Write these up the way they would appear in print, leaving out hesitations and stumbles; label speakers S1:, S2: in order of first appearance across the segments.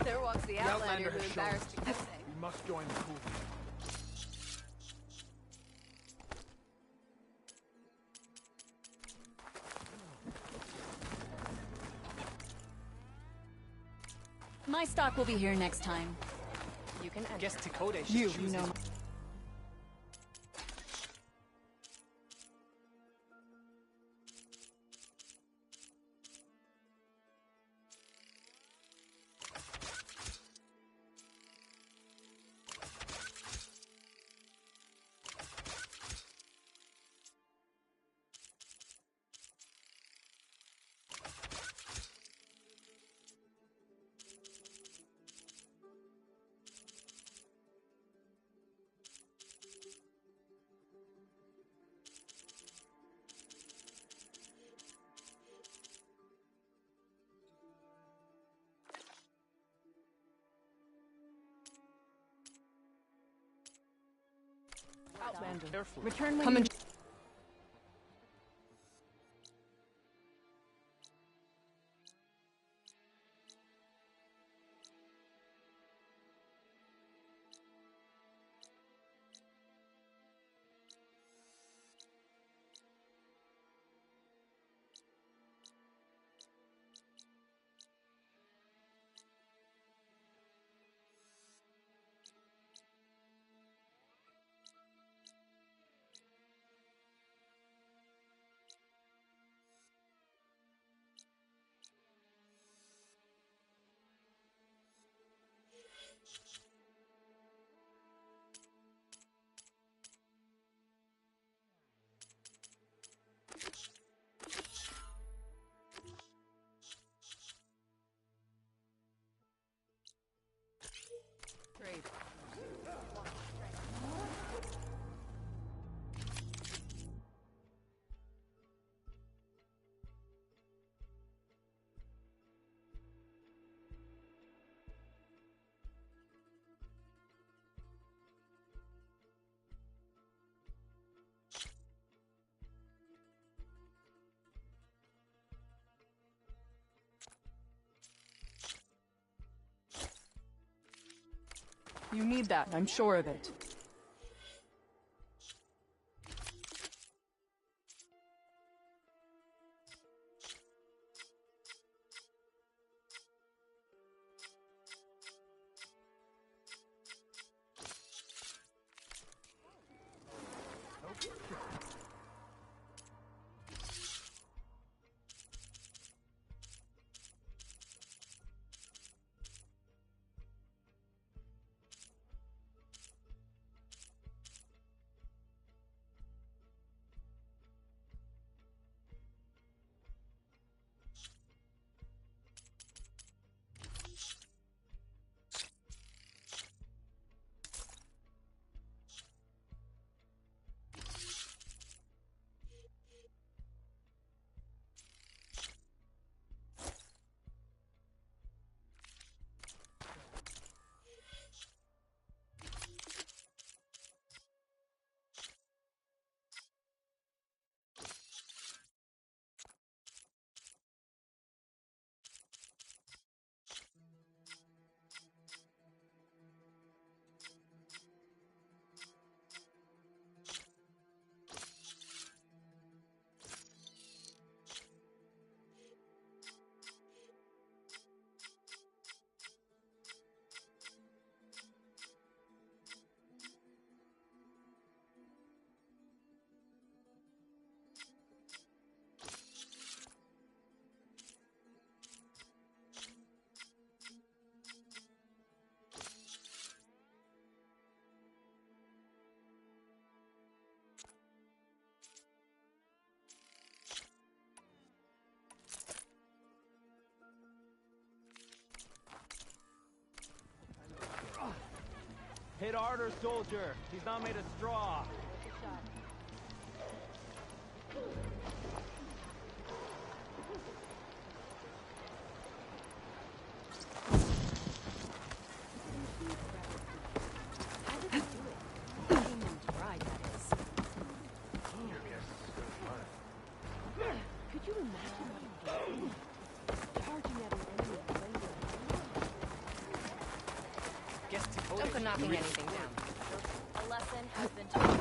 S1: There walks the Outlander who embarrassed to say.
S2: We must join the pool.
S3: My stock will be here next time.
S1: You can enter.
S2: Guess Takode should
S3: You
S2: choose
S3: know.
S2: his...
S1: Outlander.
S2: Carefully.
S3: Return when
S1: Come
S3: you...
S1: and... Trade. You need that, I'm sure of it.
S4: Hit harder, soldier. He's not made of straw.
S1: Could you imagine what it would be? Charging at an enemy.
S2: Don't go knocking anything down.
S3: A lesson has been taught.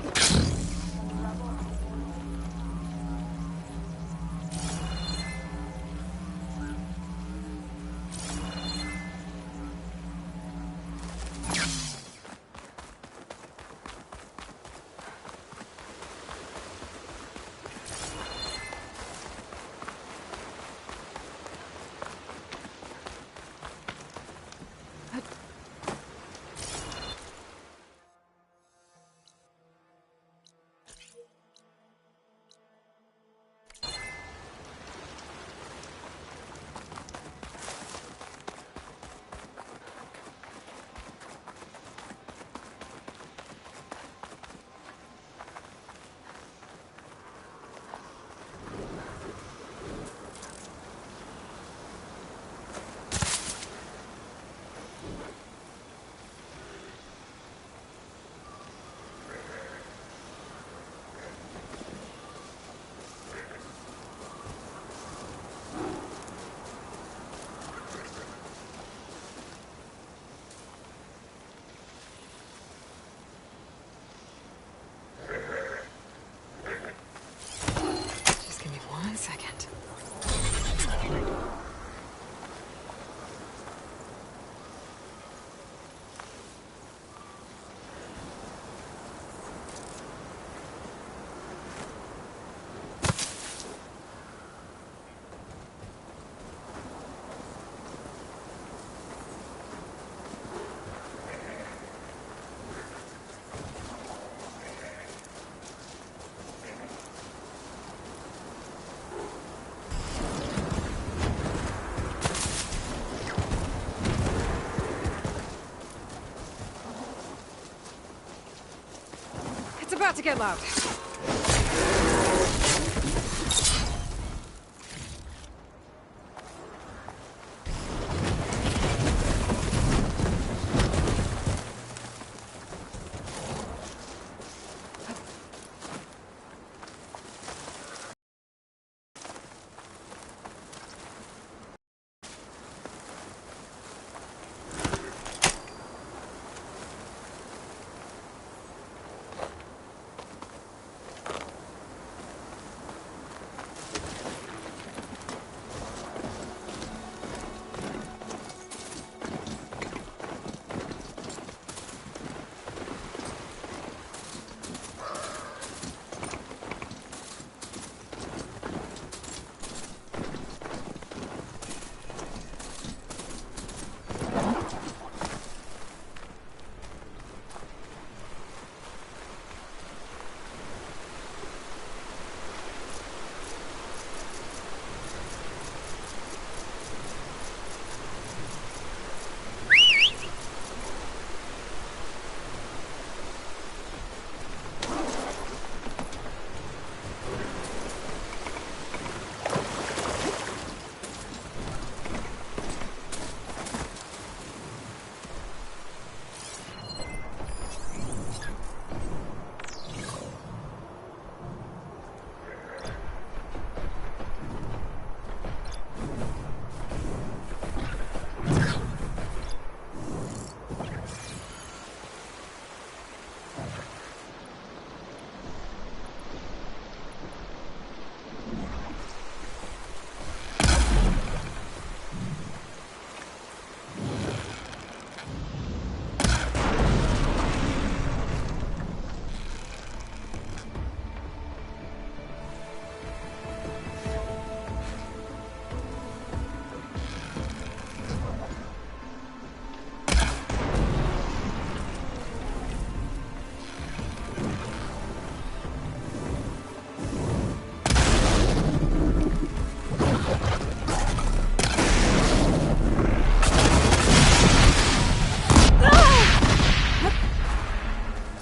S2: Just give me 1 second. It's about to get loud.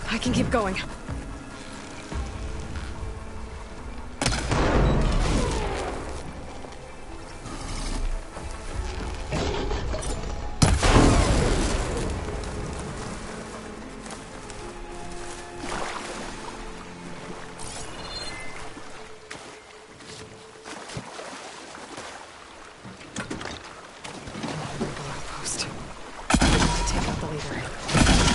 S2: I can keep going. Outpost. Take out the leader.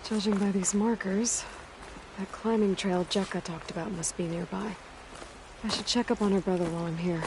S2: Judging by these markers, that climbing trail Jekka talked about must be nearby. I should check up on her brother while I'm here.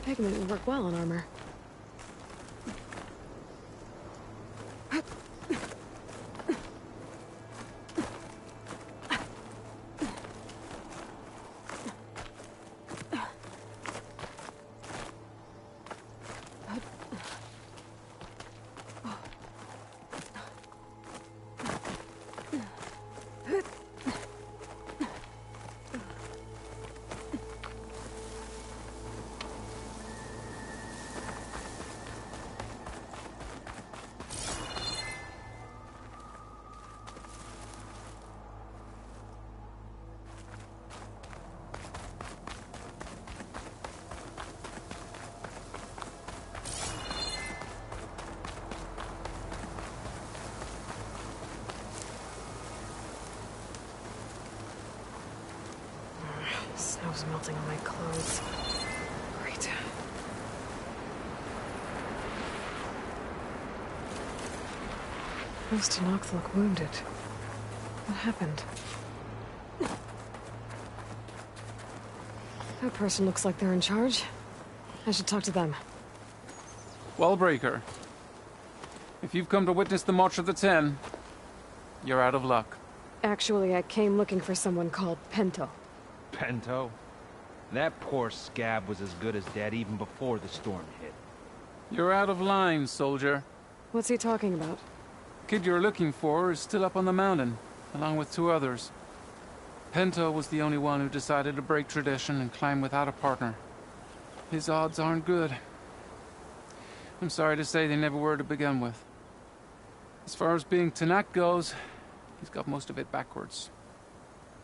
S2: Pigment would work well on armor. Snow's melting on my clothes. Great. Those Tanoks look wounded. What happened? That person looks like they're in charge. I should talk to them.
S5: Wallbreaker. If you've come to witness the March of the Ten, you're out of luck.
S2: Actually, I came looking for someone called Pento.
S4: Pento? That poor scab was as good as dead even before the storm hit.
S5: You're out of line, soldier.
S2: What's he talking about?
S5: The kid you're looking for is still up on the mountain, along with 2 others. Pento was the only one who decided to break tradition and climb without a partner. His odds aren't good. I'm sorry to say they never were to begin with. As far as being Tanak goes, he's got most of it backwards.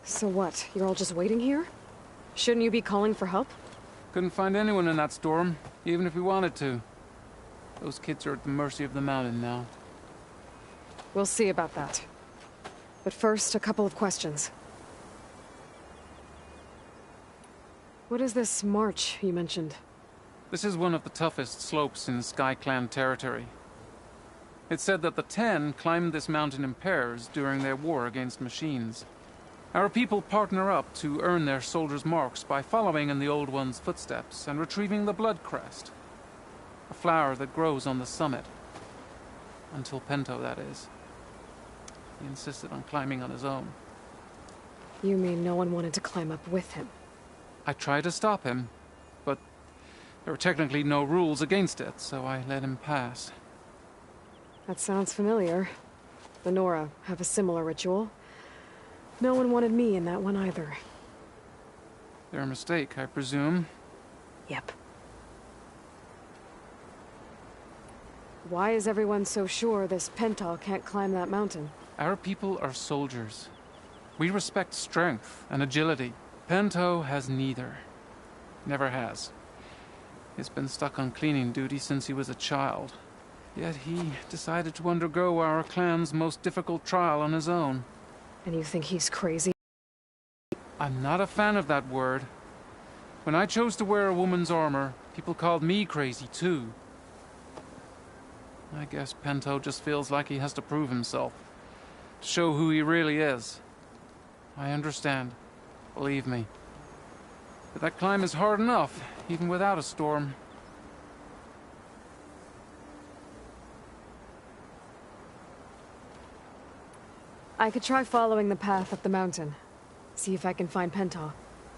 S2: So what? You're all just waiting here? Shouldn't you be calling for help?
S5: Couldn't find anyone in that storm, even if we wanted to. Those kids are at the mercy of the mountain now.
S2: We'll see about that. But first, a couple of questions. What is this march you mentioned?
S5: This is one of the toughest slopes in Sky Clan territory. It's said that the Ten climbed this mountain in pairs during their war against machines. Our people partner up to earn their soldiers' marks by following in the Old One's footsteps and retrieving the Blood Crest, a flower that grows on the summit. Until Pento, that is. He insisted on climbing on his own.
S2: You mean no one wanted to climb up with him?
S5: I tried to stop him, but there were technically no rules against it, so I let him pass.
S2: That sounds familiar. The Nora have a similar ritual. No one wanted me in that one either.
S5: Their mistake, I presume.
S2: Yep. Why is everyone so sure this Pental can't climb that mountain?
S5: Our people are soldiers. We respect strength and agility. Pento has neither. Never has. He's been stuck on cleaning duty since he was a child. Yet he decided to undergo our clan's most difficult trial on his own.
S2: And you think he's crazy?
S5: I'm not a fan of that word. When I chose to wear a woman's armor, people called me crazy too. I guess Pento just feels like he has to prove himself. To show who he really is. I understand. Believe me. But that climb is hard enough, even without a storm.
S2: I could try following the path up the mountain. See if I can find Pental.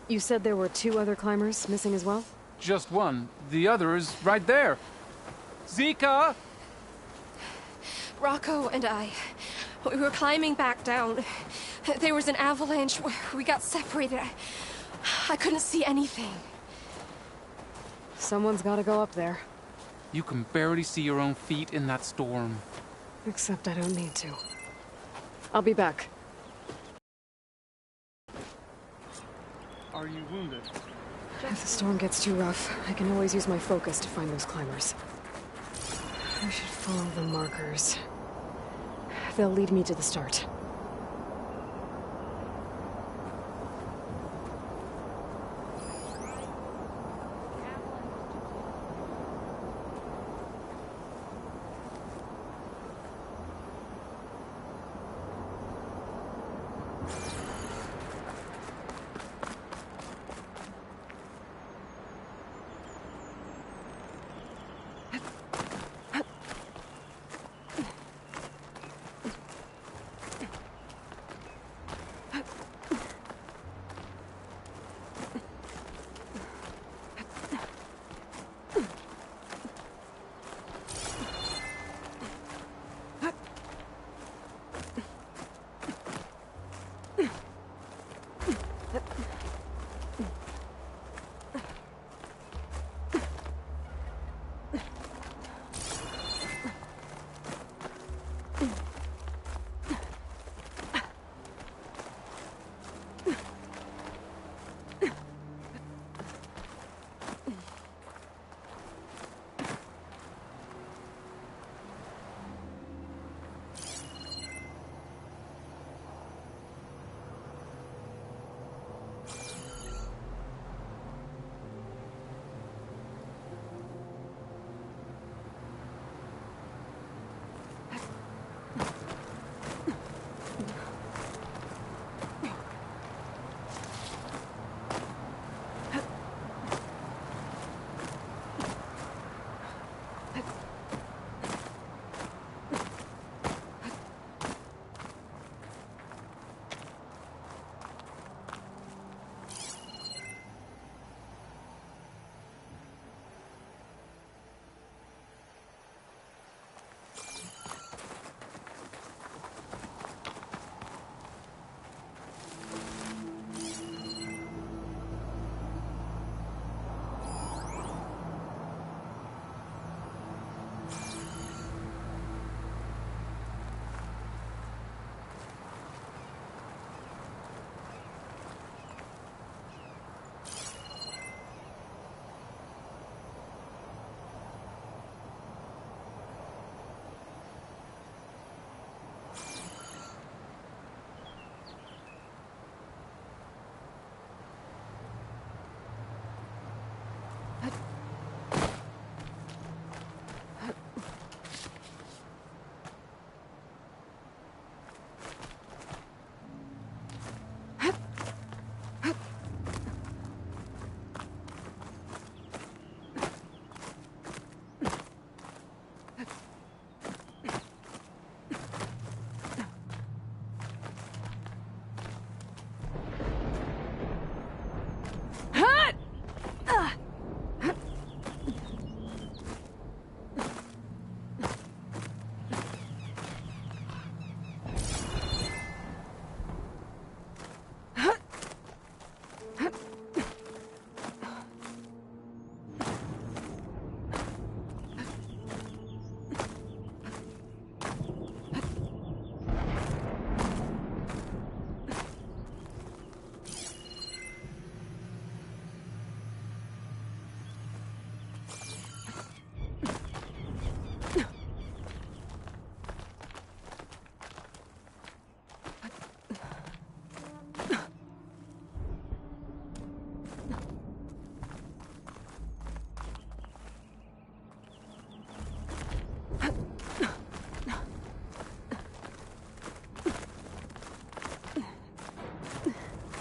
S2: You said there were 2 other climbers missing as well?
S5: Just one. The other is right there. Zika!
S6: Rocco and we were climbing back down. There was an avalanche. We got separated. I couldn't see anything.
S2: Someone's gotta go up there.
S5: You can barely see your own feet in that storm.
S2: Except I don't need to. I'll be back.
S7: Are you wounded?
S2: If the storm gets too rough, I can always use my focus to find those climbers. I should follow the markers. They'll lead me to the start.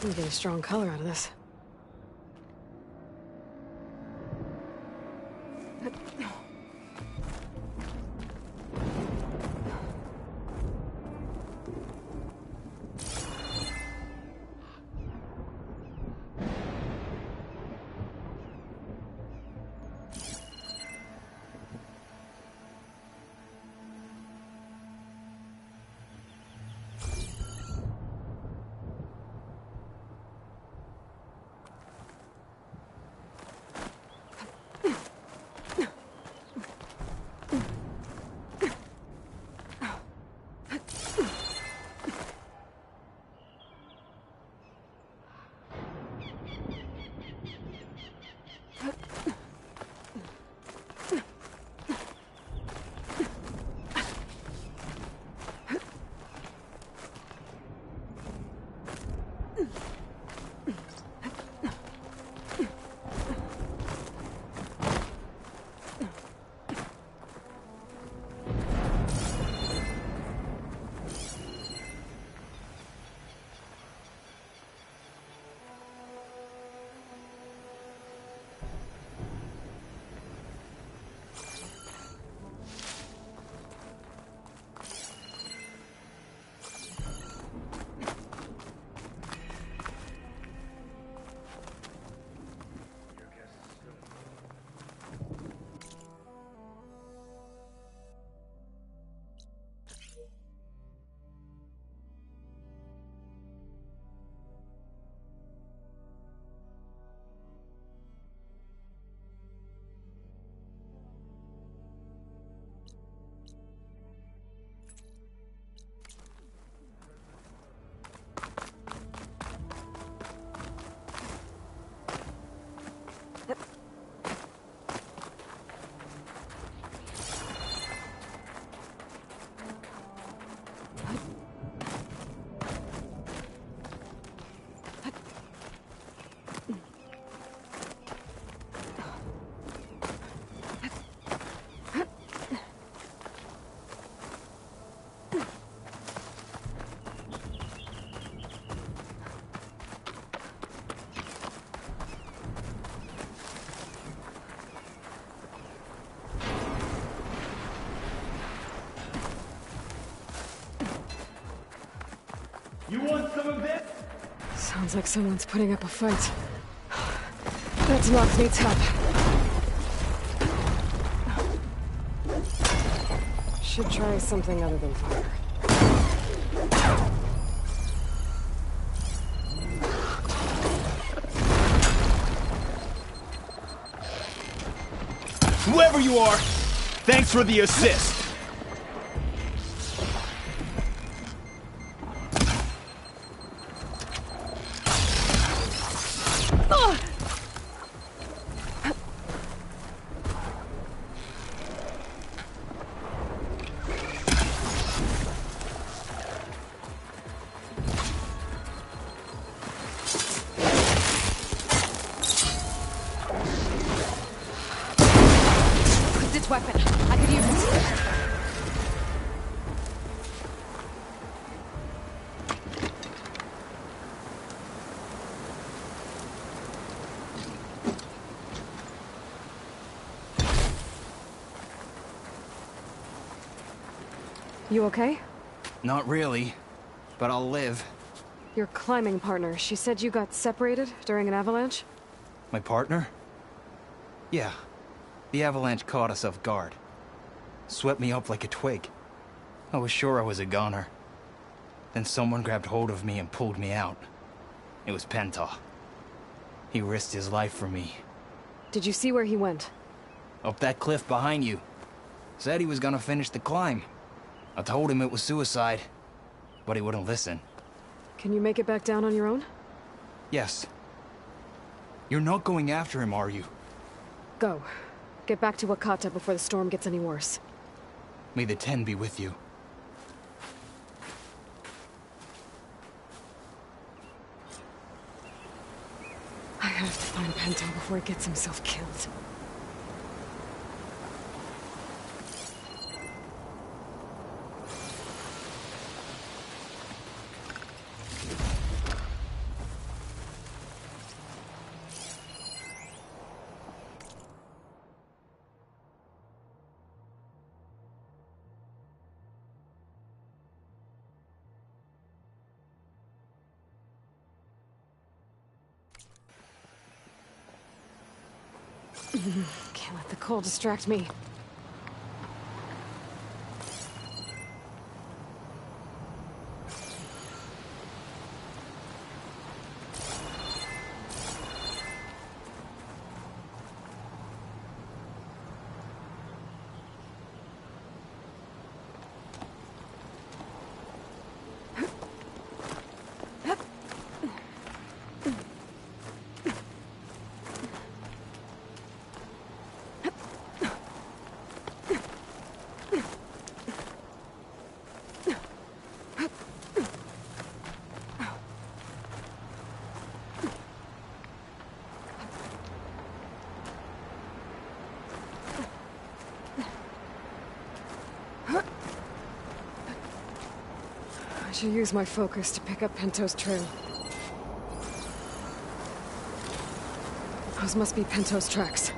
S2: I'm getting strong color out of this.
S8: You want some of this?
S2: Sounds like someone's putting up a fight. That knock needs help. Should try something other than fire.
S8: Whoever you are, thanks for the assist.
S6: Weapon. I could use it.
S2: You okay?
S9: Not really, but I'll live.
S2: Your climbing partner, she said you got separated during an avalanche?
S9: My partner? Yeah. The avalanche caught us off guard. Swept me up like a twig. I was sure I was a goner. Then someone grabbed hold of me and pulled me out. It was Penta. He risked his life for me.
S2: Did you see where he went?
S9: Up that cliff behind you. Said he was gonna finish the climb. I told him it was suicide, but he wouldn't listen.
S2: Can you make it back down on your own?
S9: Yes. You're not going after him, are you?
S2: Go. Get back to Wakata before the storm gets any worse.
S9: May the Ten be with you.
S2: I have to find Penta before he gets himself killed. Can't let the cold distract me. I should use my focus to pick up Pinto's trail. Those must be Pinto's tracks.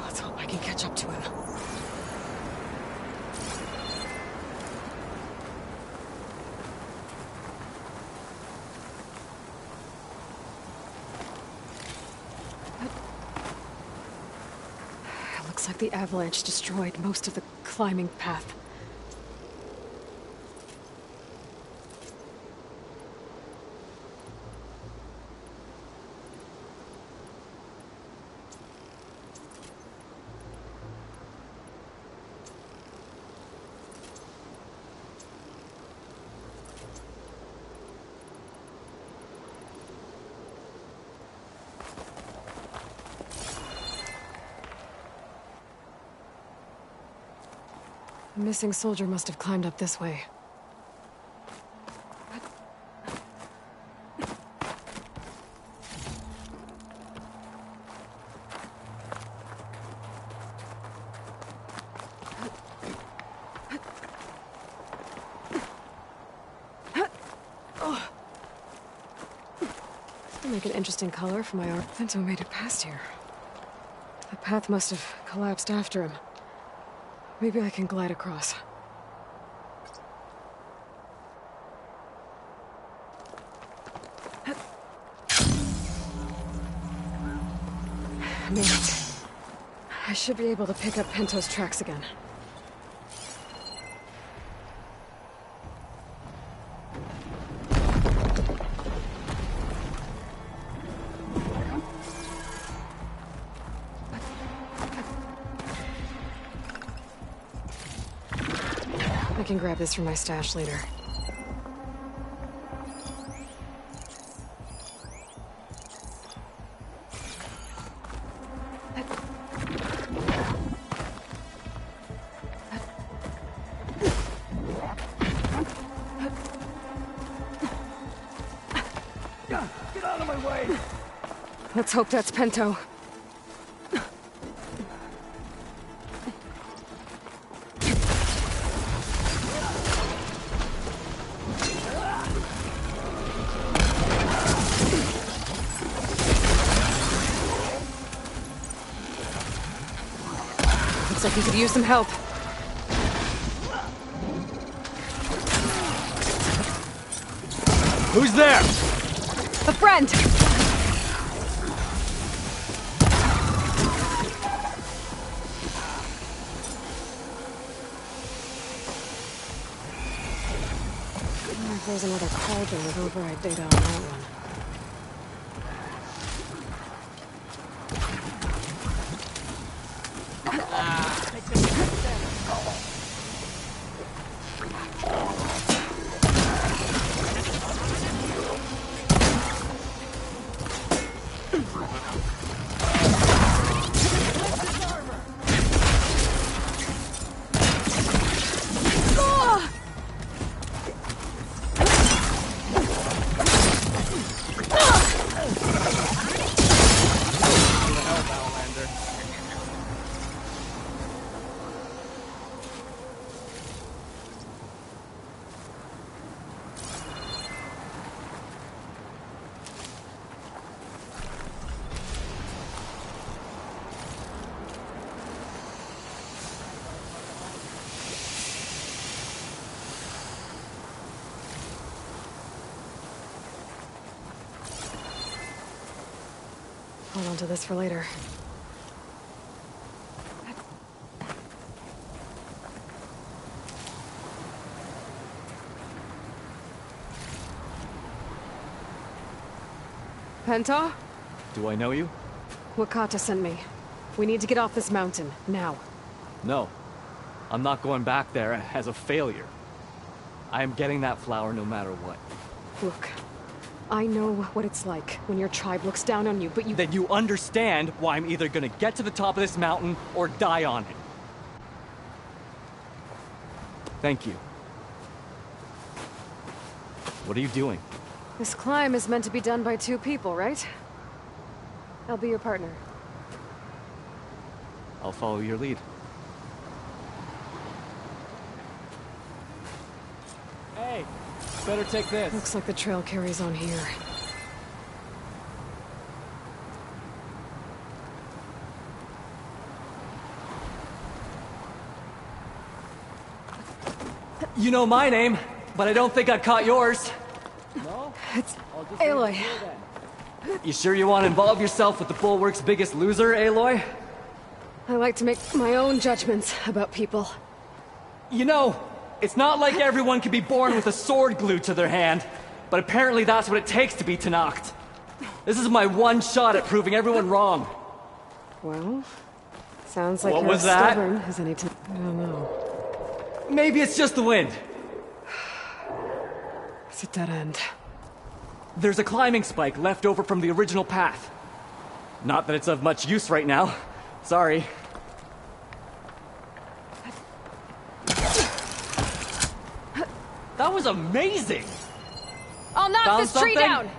S2: Let's hope I can catch up to him. It looks like the avalanche destroyed most of the climbing path. The missing soldier must have climbed up this way. It'll make an interesting color for my art. Pinto made it past here. The path must have collapsed after him. Maybe I can glide across. Made it. I should be able to pick up Pinto's tracks again. I can grab this from my stash later.
S8: Get out of my way!
S2: Let's hope that's Pinto. Looks like he could use some help.
S8: Who's there?
S2: A friend! If there's another cauldron with override data on that one. Hold on to this for later. Penta?
S10: Do I know you?
S2: Wakata sent me. We need to get off this mountain, now.
S10: No. I'm not going back there as a failure. I am getting that flower no matter what.
S2: Look, I know what it's like when your tribe looks down on you, but you—
S10: Then you understand why I'm either gonna get to the top of this mountain or die on it. Thank you. What are you doing?
S2: This climb is meant to be done by 2 people, right? I'll be your partner.
S10: I'll follow your lead. Hey, better take this.
S2: Looks like the trail carries on here.
S10: You know my name, but I don't think I caught yours. No?
S2: It's Aloy.
S10: You sure you want to involve yourself with the Bulwark's biggest loser, Aloy?
S2: I like to make my own judgments about people.
S10: You know, it's not like everyone can be born with a sword glued to their hand, but apparently that's what it takes to be Tenakth. This is my one shot at proving everyone wrong.
S2: Well, sounds like
S10: What
S2: you're
S10: was
S2: as
S10: that?
S2: stubborn as any t— I don't know.
S10: Maybe it's just the wind.
S2: It's a dead end.
S10: There's a climbing spike left over from the original path. Not that it's of much use right now. Sorry. That was amazing!
S6: I'll knock
S10: Found
S6: this tree
S10: something?
S6: down!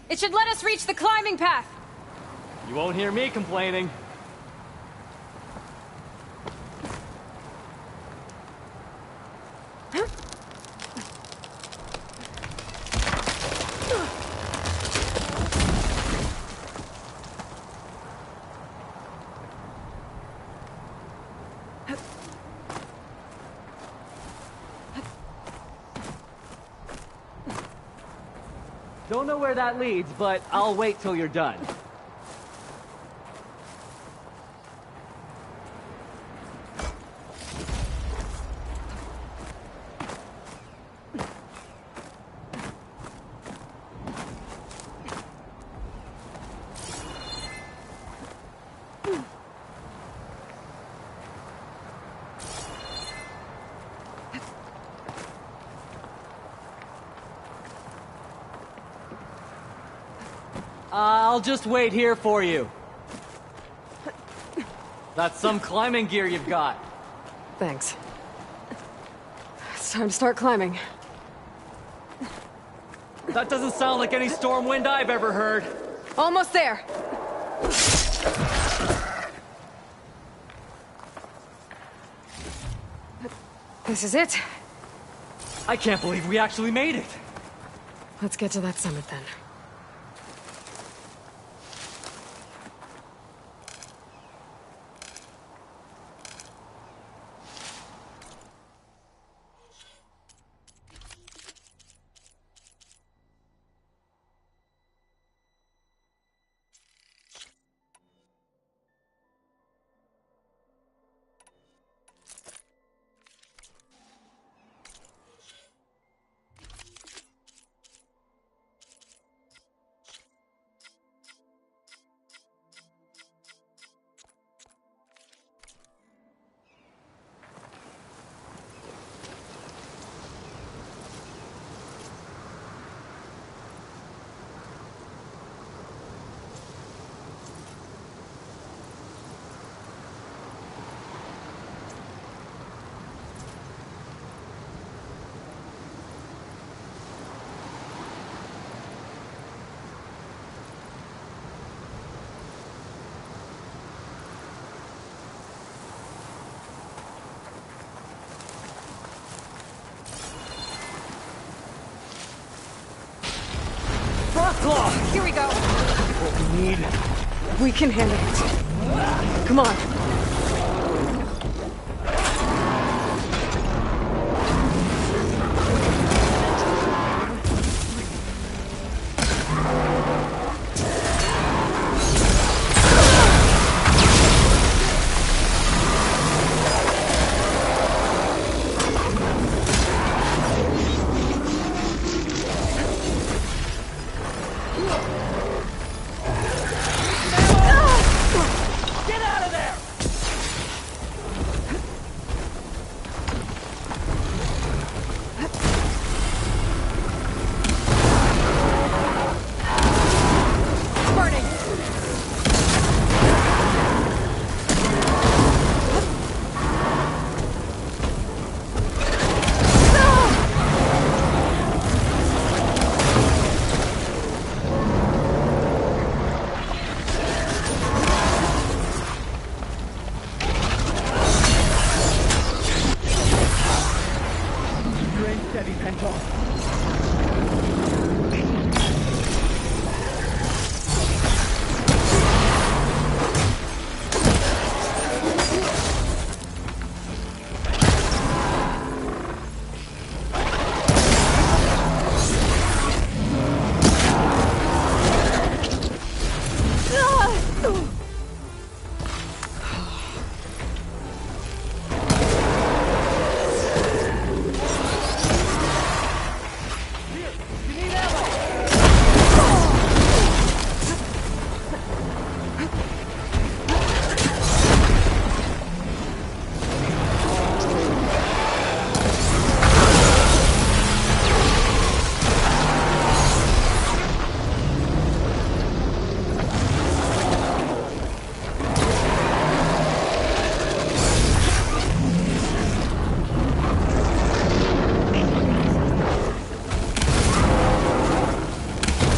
S6: It should let us reach the climbing path!
S10: You won't hear me complaining. Don't know where that leads, but I'll wait till you're done. I'll just wait here for you. That's some climbing gear you've got.
S2: Thanks. It's time to start climbing.
S10: That doesn't sound like any storm wind I've ever heard.
S2: Almost there! This is it.
S10: I can't believe we actually made it.
S2: Let's get to that summit then. Here we go.
S10: What we need.
S2: We can handle it. Come on.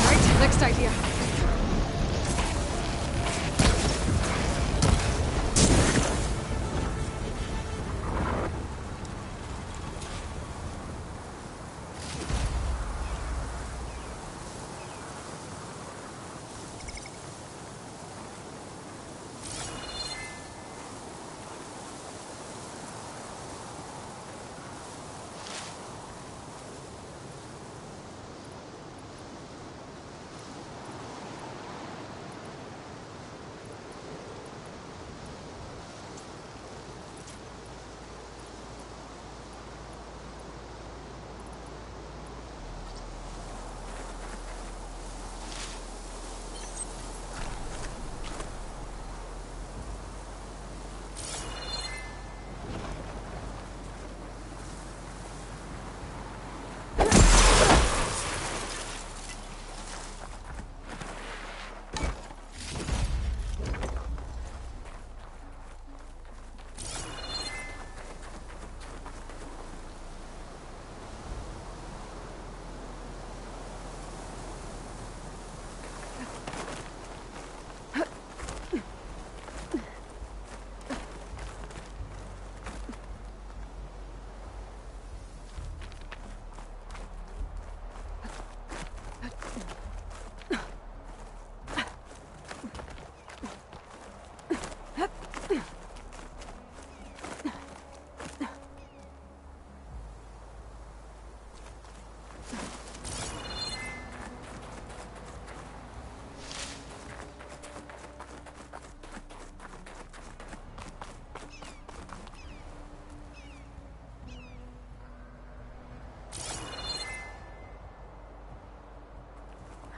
S2: Right, next idea.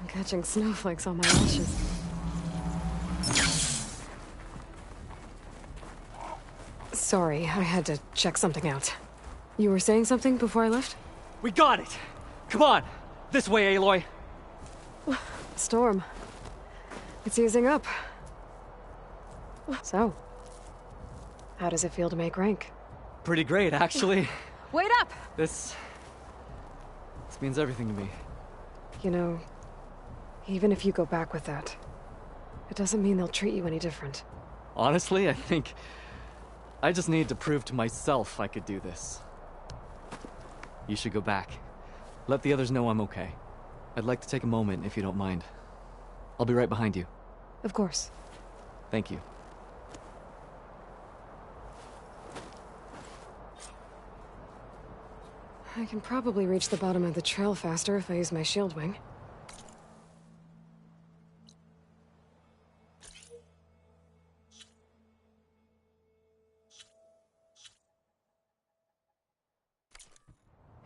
S2: I'm catching snowflakes on my lashes. Sorry, I had to check something out. You were saying something before I left?
S10: We got it! Come on! This way, Aloy!
S2: Storm. It's easing up. So, how does it feel to make rank?
S10: Pretty great, actually.
S1: Wait up!
S10: This means everything to me.
S2: You know, even if you go back with that, it doesn't mean they'll treat you any different.
S10: Honestly, I think I just need to prove to myself I could do this. You should go back. Let the others know I'm okay. I'd like to take a moment, if you don't mind. I'll be right behind you.
S2: Of course.
S10: Thank you.
S2: I can probably reach the bottom of the trail faster if I use my shield wing.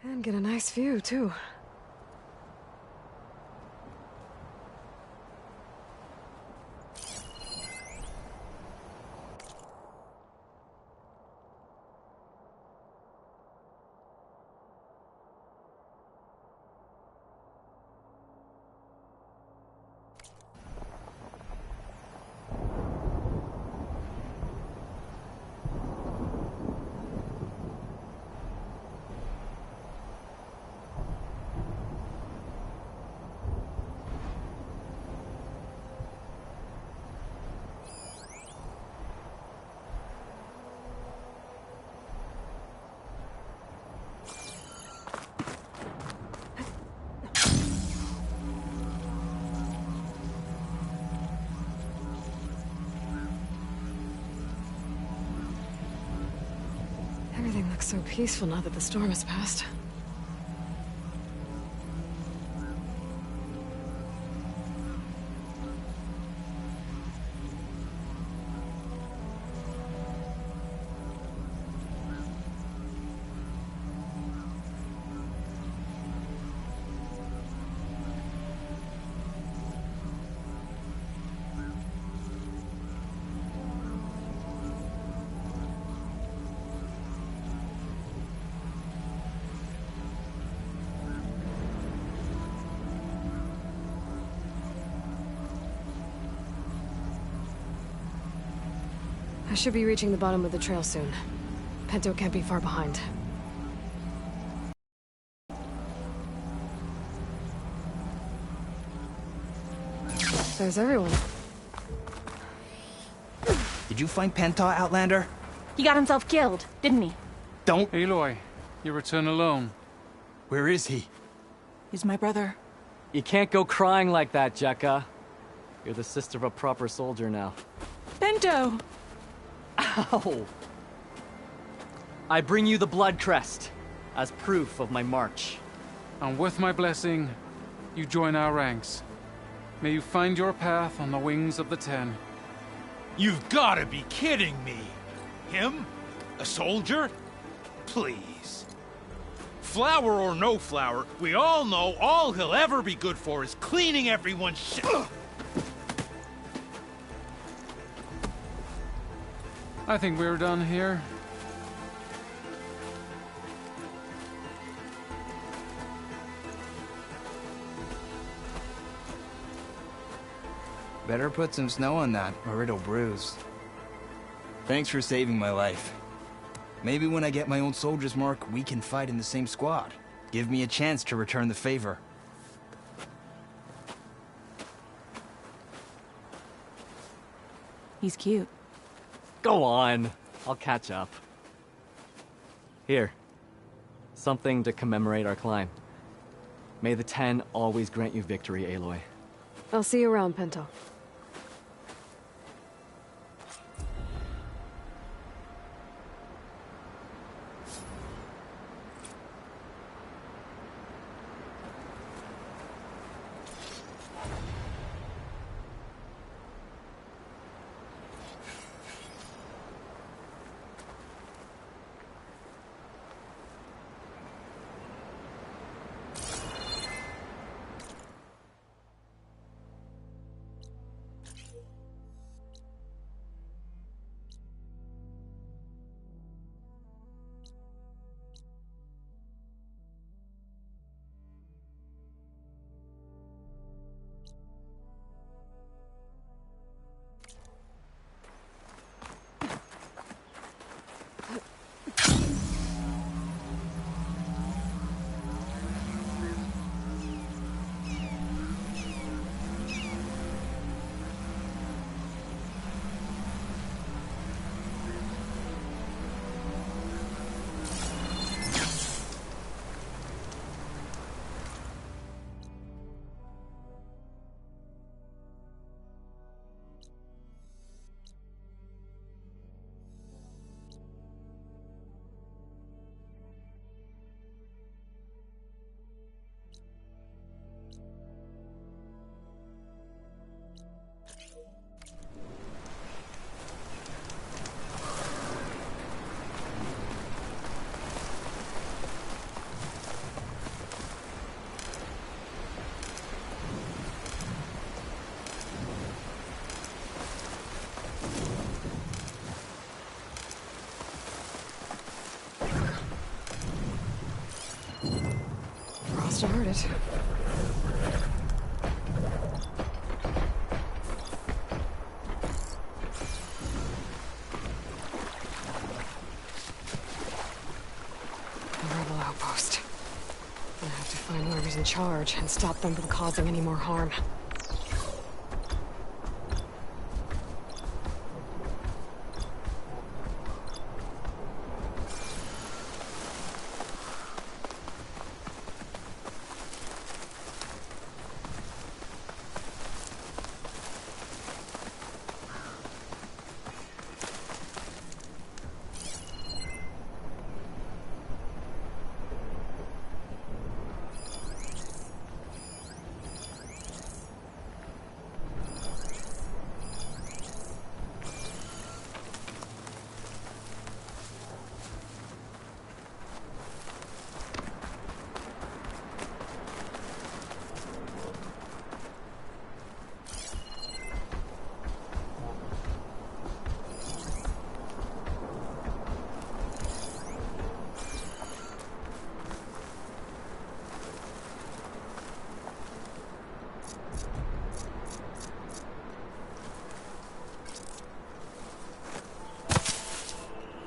S2: And get a nice view, too. Everything looks so peaceful now that the storm has passed. I should be reaching the bottom of the trail soon. Pinto can't be far behind. There's everyone.
S9: Did you find Penta, Outlander?
S3: He got himself killed, didn't he?
S9: Don't...
S5: Aloy, you return alone.
S9: Where is he?
S1: He's my brother.
S10: You can't go crying like that, Jekka. You're the sister of a proper soldier now.
S1: Bento!
S10: Ow! I bring you the blood crest as proof of my march.
S5: And with my blessing, you join our ranks. May you find your path on the wings of the Ten.
S4: You've gotta be kidding me! Him? A soldier? Please. Flower or no flower, we all know all he'll ever be good for is cleaning everyone's shit.
S5: I think we're done here.
S9: Better put some snow on that, or it'll bruise. Thanks for saving my life. Maybe when I get my own soldier's mark, we can fight in the same squad. Give me a chance to return the favor.
S1: He's cute.
S10: Go on. I'll catch up. Here. Something to commemorate our climb. May the Ten always grant you victory, Aloy.
S2: I'll see you around, Pinto. Heard it. The rebel outpost. I have to find whoever's in charge and stop them from causing any more harm.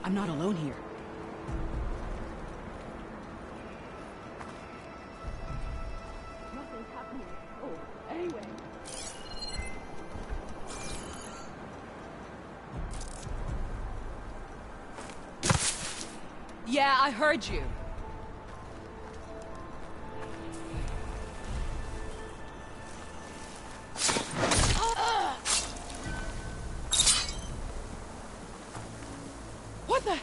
S11: I'm not alone here.
S12: Nothing's happening. Oh, anyway.
S11: Yeah, I heard you.
S12: What the?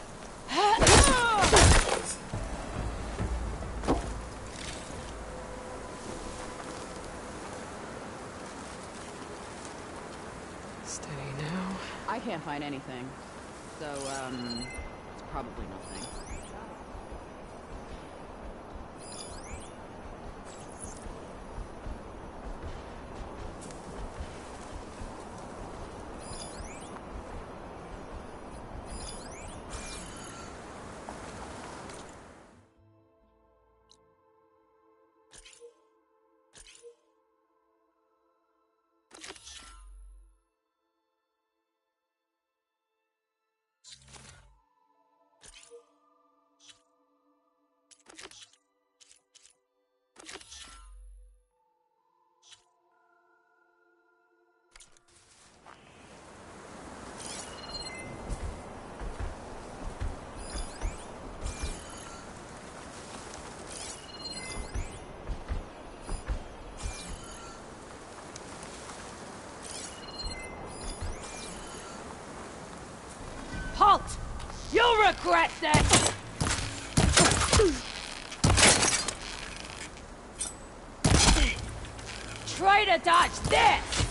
S2: Steady now.
S11: I can't find anything. So, it's probably nothing.
S12: Halt! You'll regret this! Try to dodge this!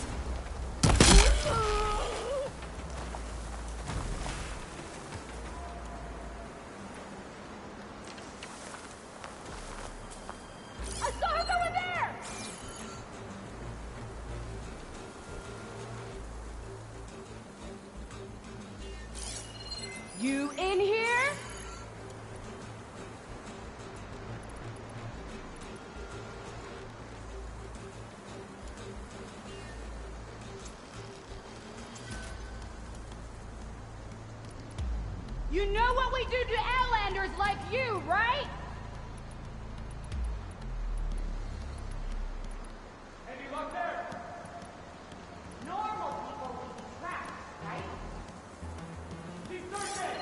S12: I saw her over there! You in here? You know what we do to Outlanders like you, right? Any luck there? Normal people would be trapped, right? Keep searching!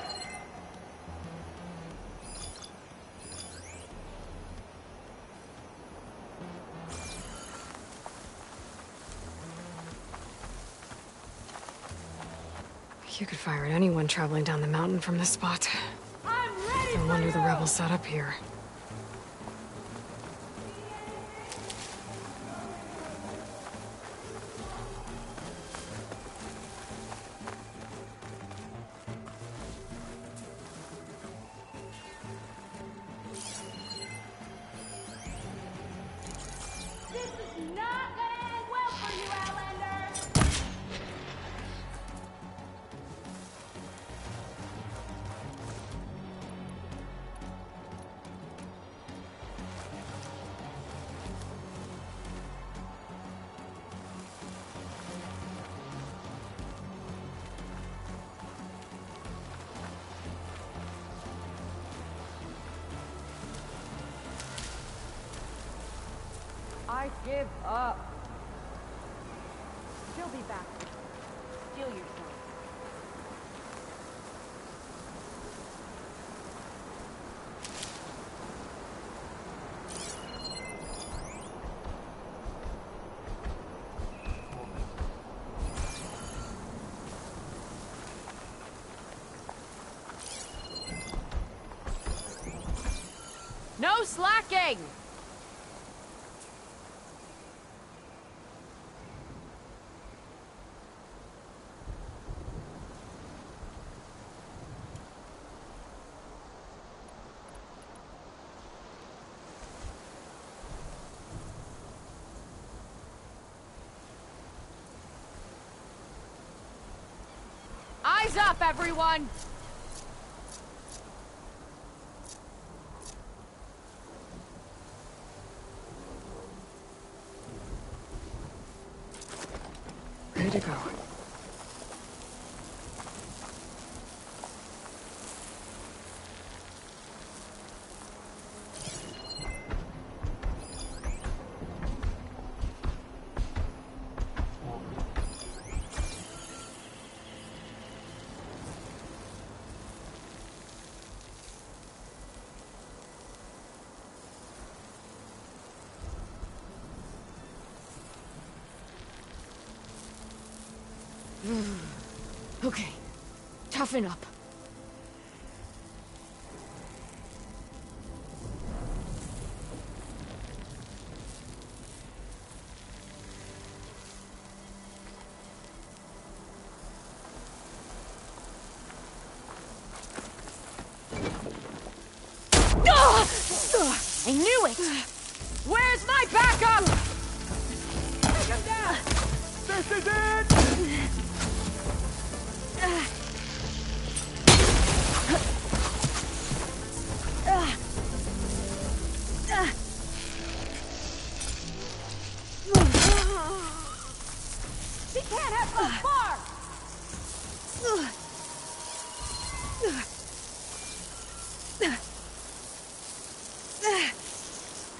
S2: You could fire at anyone traveling down the mountain from this spot.
S12: I'm ready
S2: No
S12: for
S2: wonder
S12: you!
S2: the rebels set up here.
S12: This is not gonna end well for you, Outlander! I give up. She'll be back. Steal yourself.
S11: No slacking! Eyes up, everyone!
S2: Ready to go. Okay, toughen up.
S3: I knew it!
S12: Where's my backup? Take him down!
S8: This is it!
S12: He can't have so far!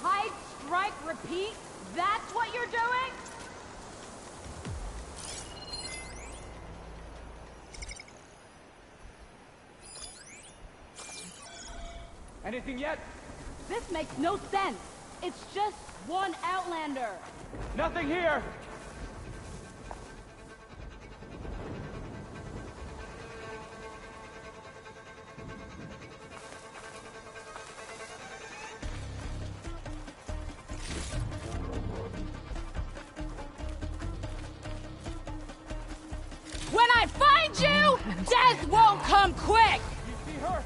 S12: Hide, strike, repeat? That's what you're doing?
S8: Anything yet?
S12: This makes no sense. It's just one Outlander.
S8: Nothing here!
S12: When I find you, death won't come quick!
S8: You see her?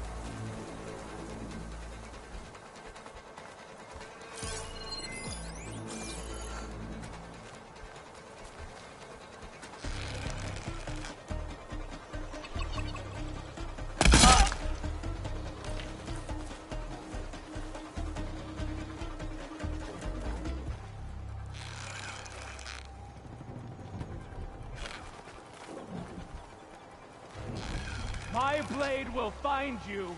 S8: My blade will find you.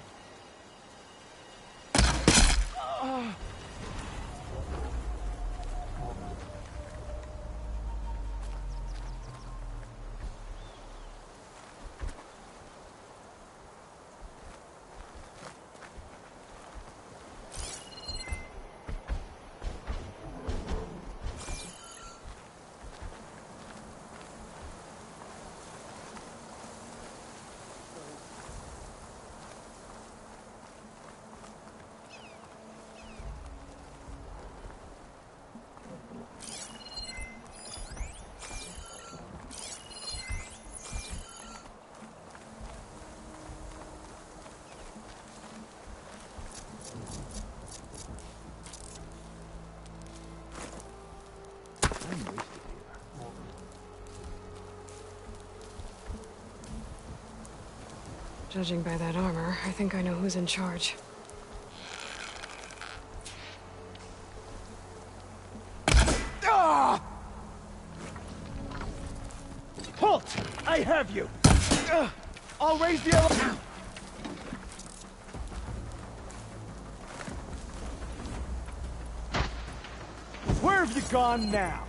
S2: Judging by that armor, I think I know who's in charge.
S8: Halt! I have you! I'll raise the elevator. Where have you gone now?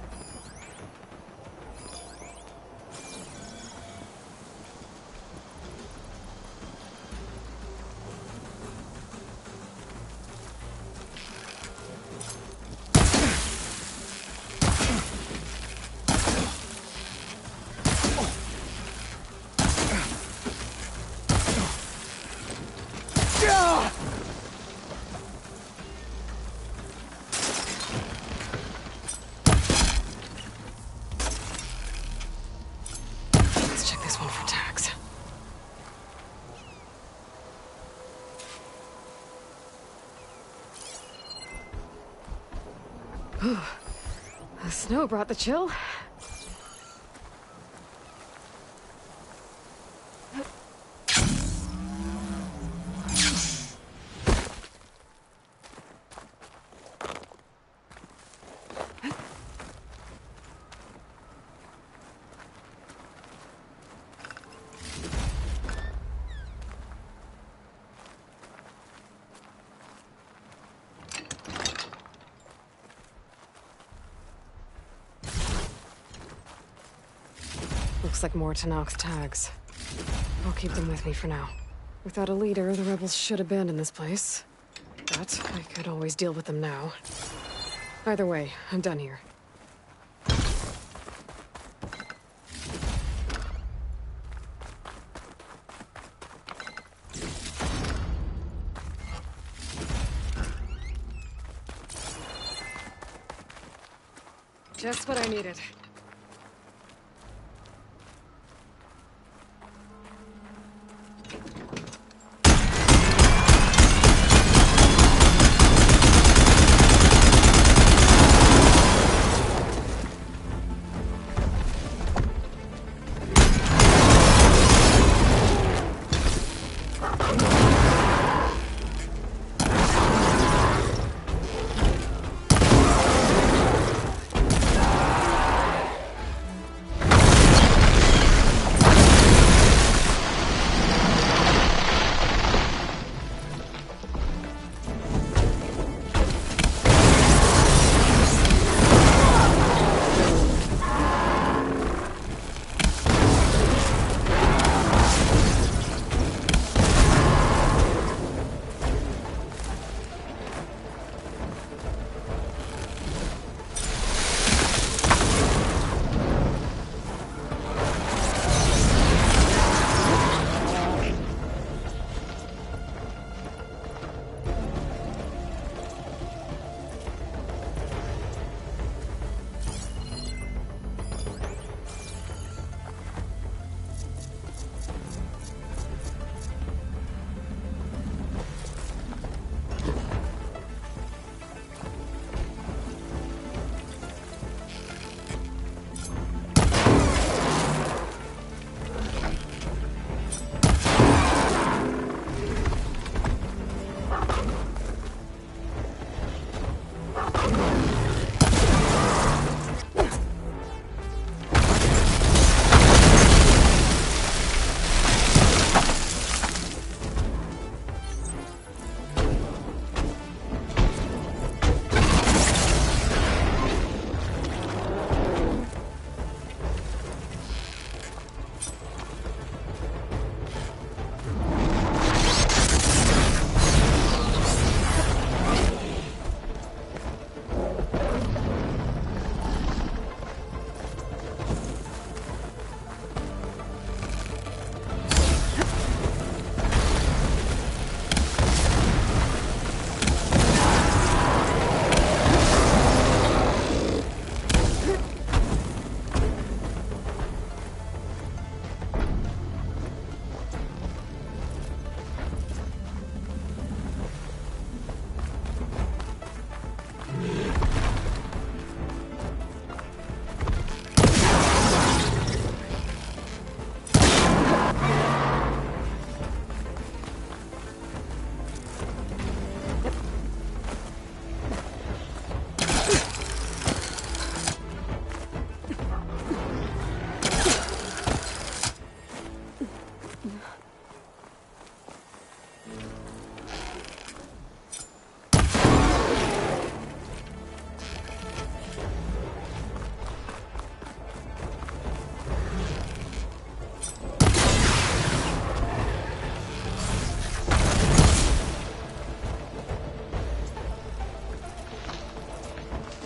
S2: Let's check this one for tags. Ooh, the snow brought the chill. Looks like more Tanakh tags. I'll keep them with me for now. Without a leader, the rebels should abandon this place. But I could always deal with them now. Either way, I'm done here. Just what I needed.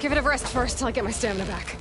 S2: Give it a rest first till I get my stamina back.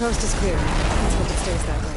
S2: coast is clear. Let's hope it stays that way.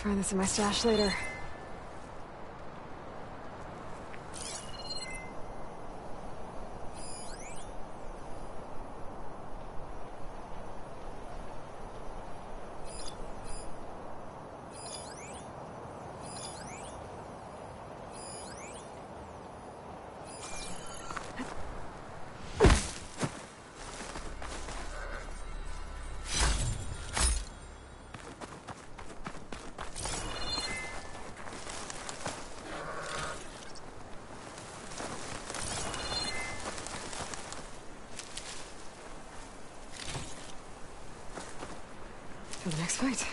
S2: Find this in my stash later. For the next fight.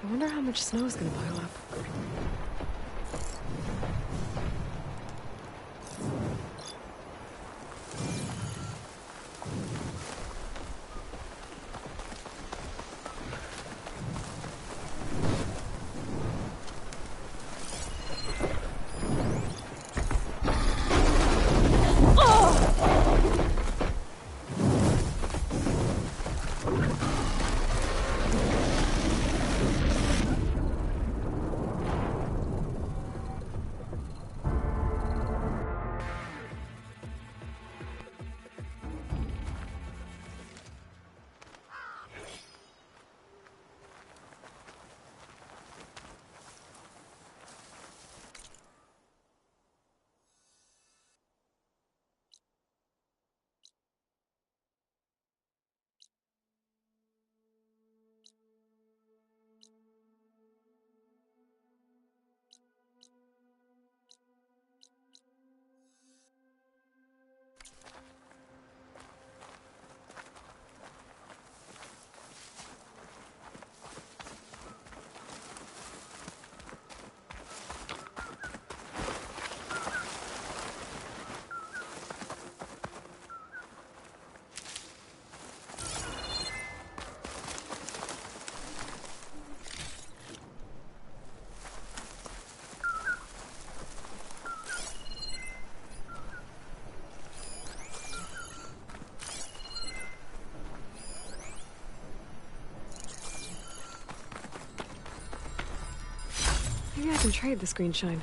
S2: I wonder how much snow is gonna pile up. Maybe I can trade this green shine.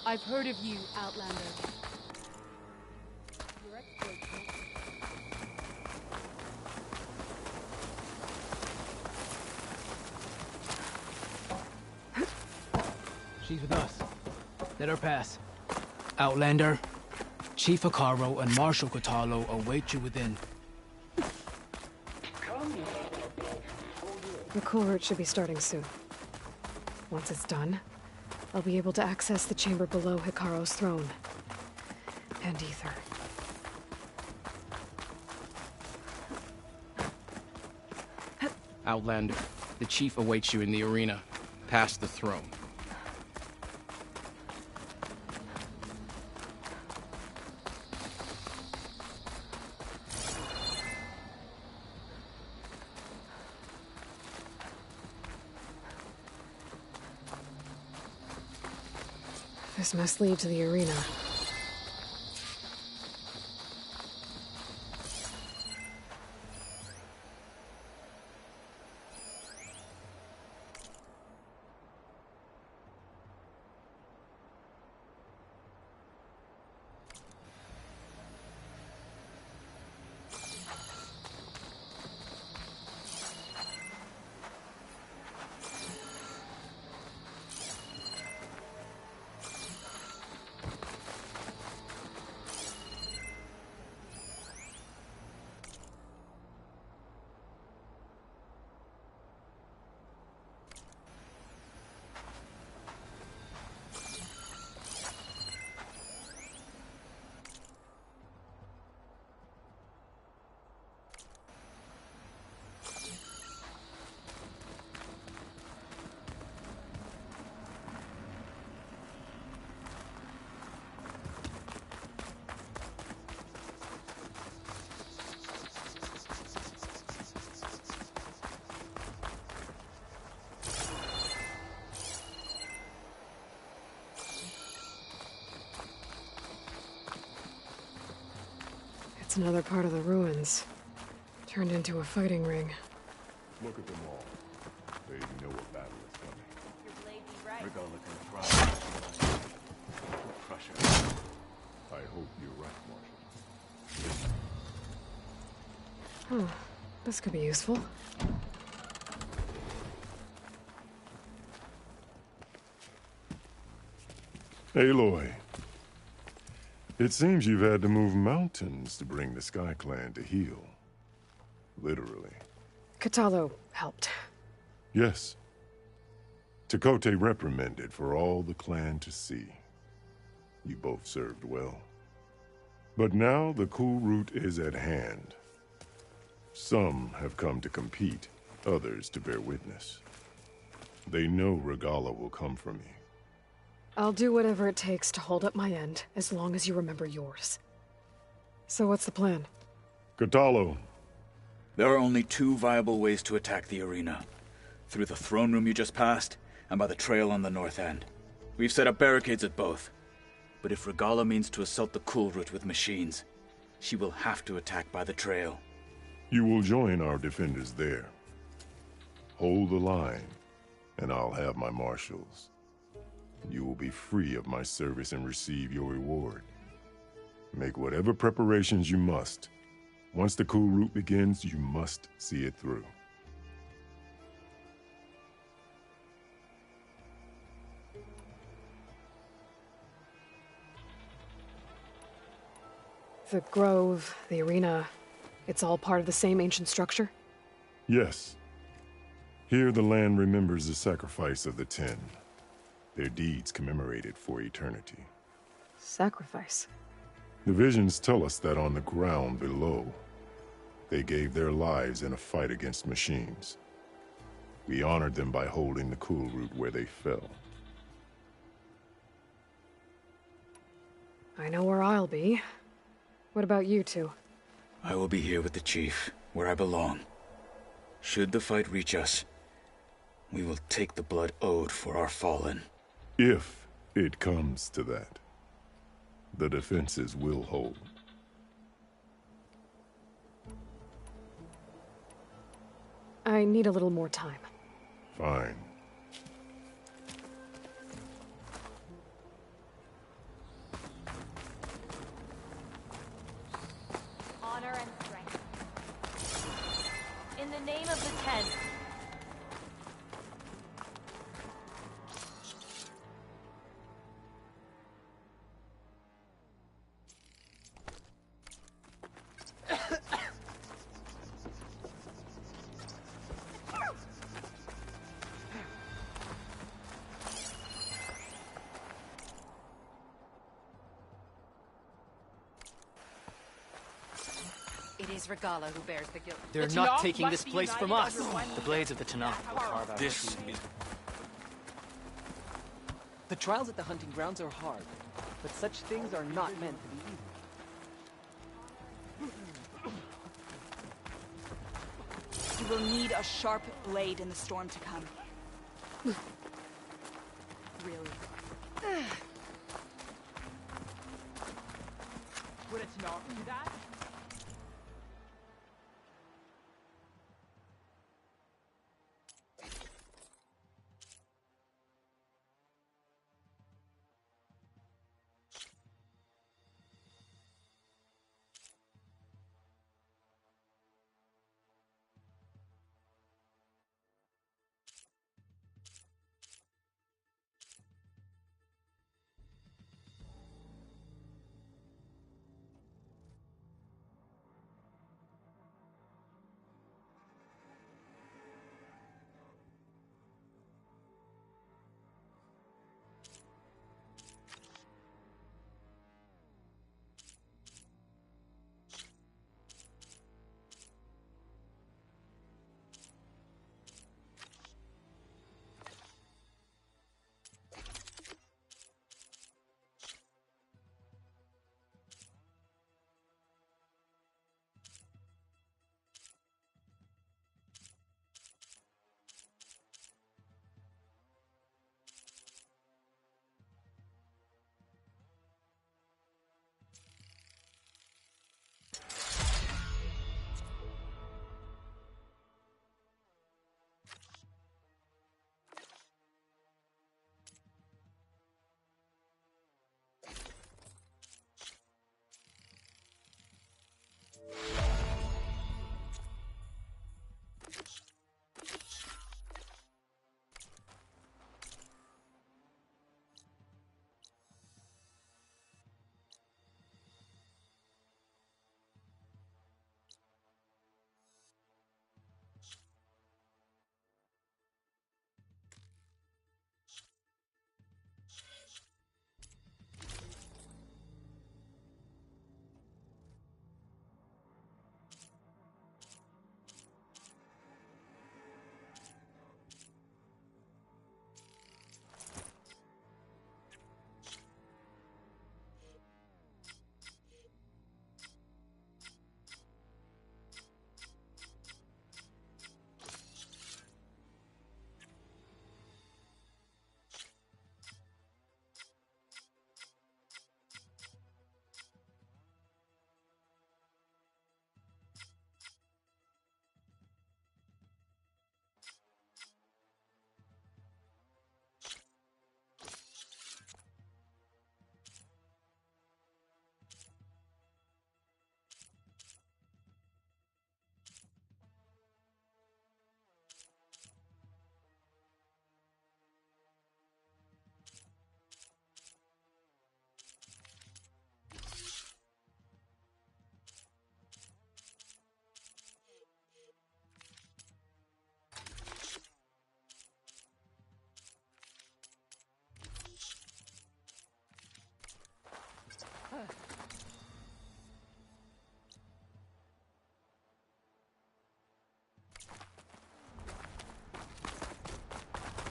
S12: I've heard of you, Outlander. Your exploits,
S13: She's with us. Let her pass. Outlander, Chief Hikaru and Marshal Kotallo await you within.
S2: The cool route should be starting soon. Once it's done, I'll be able to access the chamber below Hikaru's throne. And Ether.
S14: Outlander, the Chief awaits you in the arena, past the throne.
S2: This must lead to the arena. It's another part of the ruins. Turned into a fighting ring.
S15: Look at them all. They know a battle is coming.
S16: Regala can thrive. Crush her.
S15: I hope you're right, Marshal.
S2: Huh. This could be useful.
S15: Aloy. It seems you've had to move mountains to bring the Sky Clan to heel. Literally.
S2: Kotallo helped.
S15: Yes. Tekote reprimanded for all the clan to see. You both served well. But now the cool route is at hand. Some have come to compete, others to bear witness. They know Regala will come for me.
S2: I'll do whatever it takes to hold up my end, as long as you remember yours. So what's the plan?
S15: Kotallo.
S16: There are only two viable ways to attack the arena. Through the throne room you just passed, and by the trail on the north end. We've set up barricades at both. But if Regala means to assault the cool route with machines, she will have to attack by the trail.
S15: You will join our defenders there. Hold the line, and I'll have my marshals. You will be free of my service and receive your reward. Make whatever preparations you must. Once the cool route begins, you must see it through.
S2: The grove, the arena, it's all part of the same ancient structure?
S15: Yes. Here the land remembers the sacrifice of the 10. Their deeds commemorated for eternity.
S2: Sacrifice?
S15: The visions tell us that on the ground below, they gave their lives in a fight against machines. We honored them by holding the cool route where they fell.
S2: I know where I'll be. What about you two?
S16: I will be here with the Chief, where I belong. Should the fight reach us, we will take the blood owed for our fallen.
S15: If it comes to that, the defenses will hold.
S2: I need a little more time.
S15: Fine.
S3: honor and strength. In the name of the Ten.
S17: It is Regala who bears the guilt.
S13: They're not taking this place from us. The blades of the Tanakh will carve out.
S18: This is...
S19: The trials at the hunting grounds are hard, but such things are not meant to be easy.
S20: You will need a sharp blade in the storm to come. Really?
S19: Would it not do that?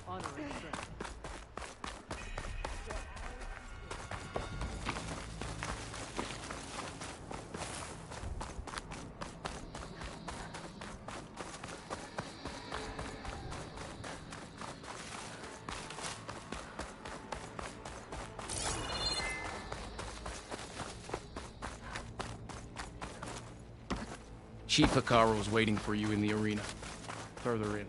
S19: Honor and strength.
S14: Chief Hikaru was waiting for you in the arena. Further in.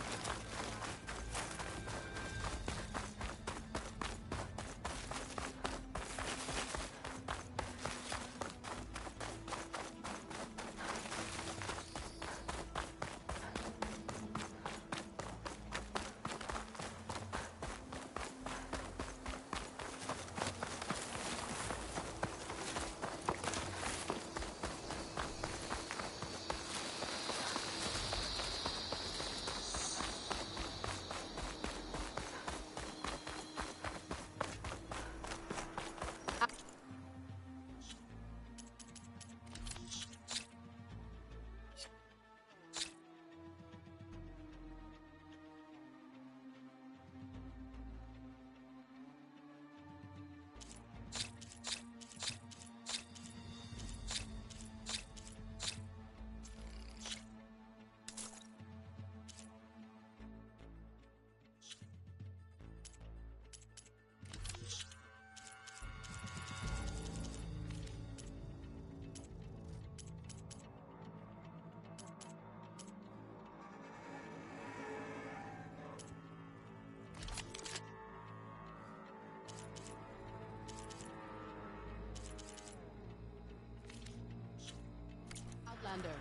S11: Outlander.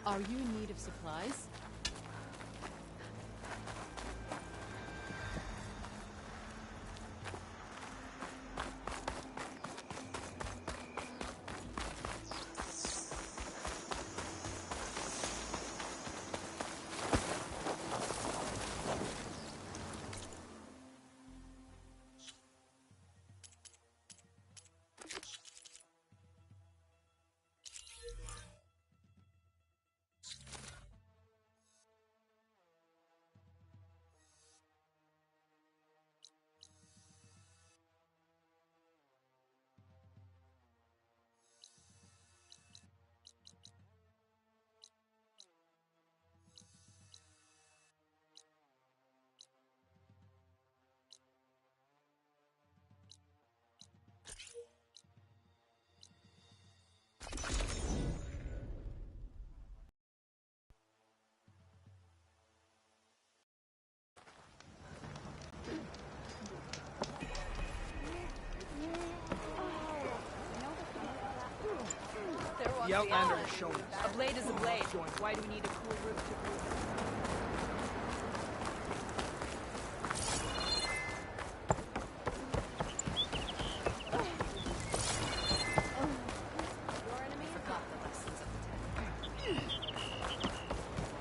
S11: Are you in need of supplies?
S8: The Outlander has shown us.
S20: A blade is a blade. Why do we need a cool roof to prove
S17: Your enemy forgot the lessons of the test.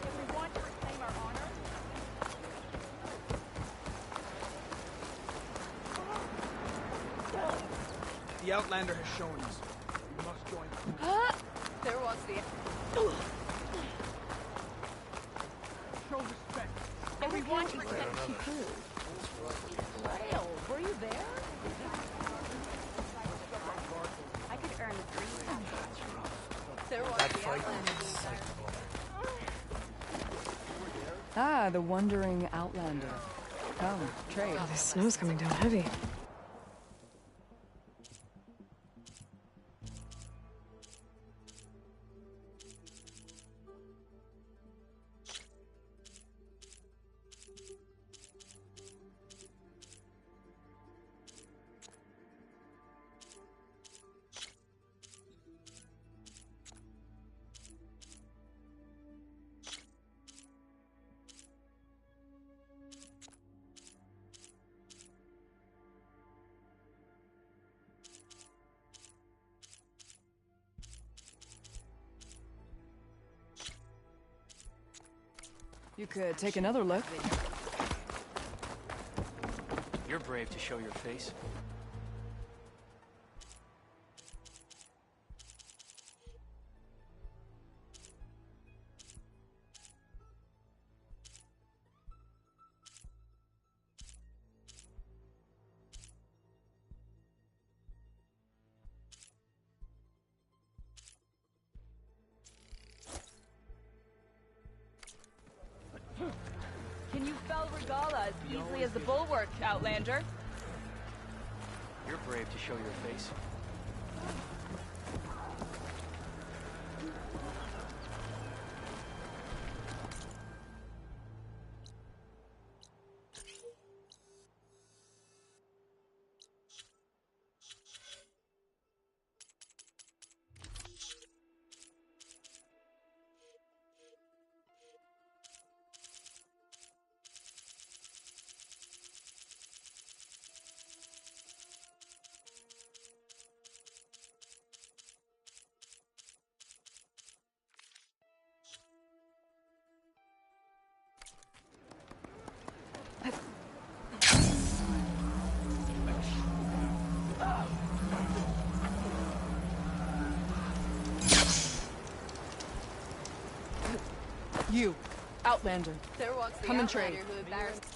S20: If we want to reclaim our honor,
S8: The Outlander has shown us. We must join.
S20: there was the...
S8: Show respect.
S20: If we want to reclaim...
S12: Rail, were you there? I could earn 3
S20: There was the Outlander.
S1: Ah, the wandering Outlander. Come, trade.
S2: Oh, this snow's coming down heavy.
S1: You could take another look.
S18: You're brave to show your face.
S20: Can you fell Regala as easily as the bulwark, Outlander?
S18: You're brave to show your face.
S1: You, Outlander.
S6: There walks the
S1: Come and
S6: Outlander
S1: trade.
S6: who embarrassed...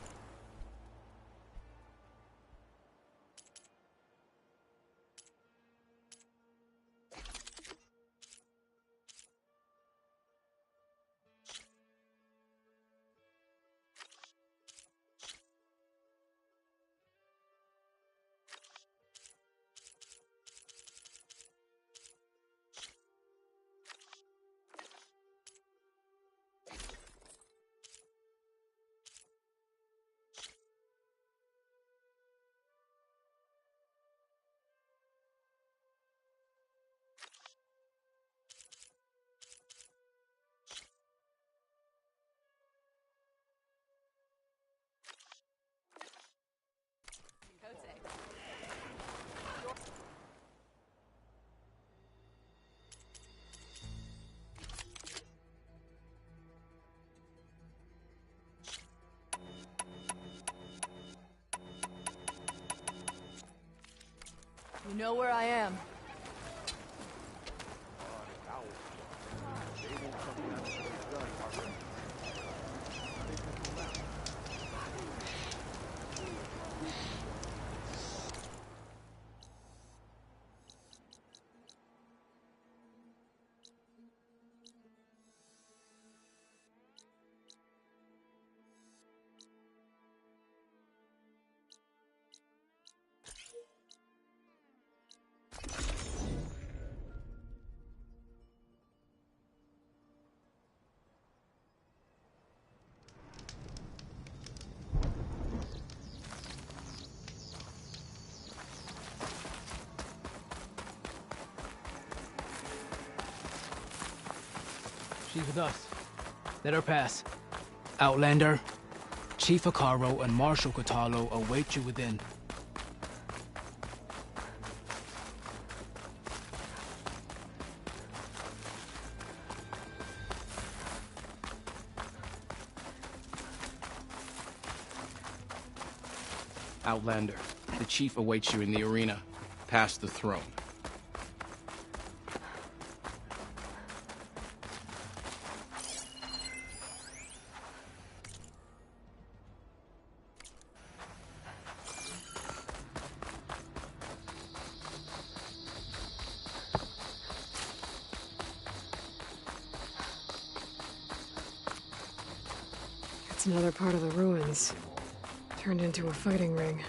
S1: You know where I am.
S13: She's with us. Let her pass. Outlander, Chief Akaro and Marshal Katalo await you within.
S14: Outlander, the chief awaits you in the arena, past the throne.
S2: It's another part of the ruins. Turned into a fighting ring.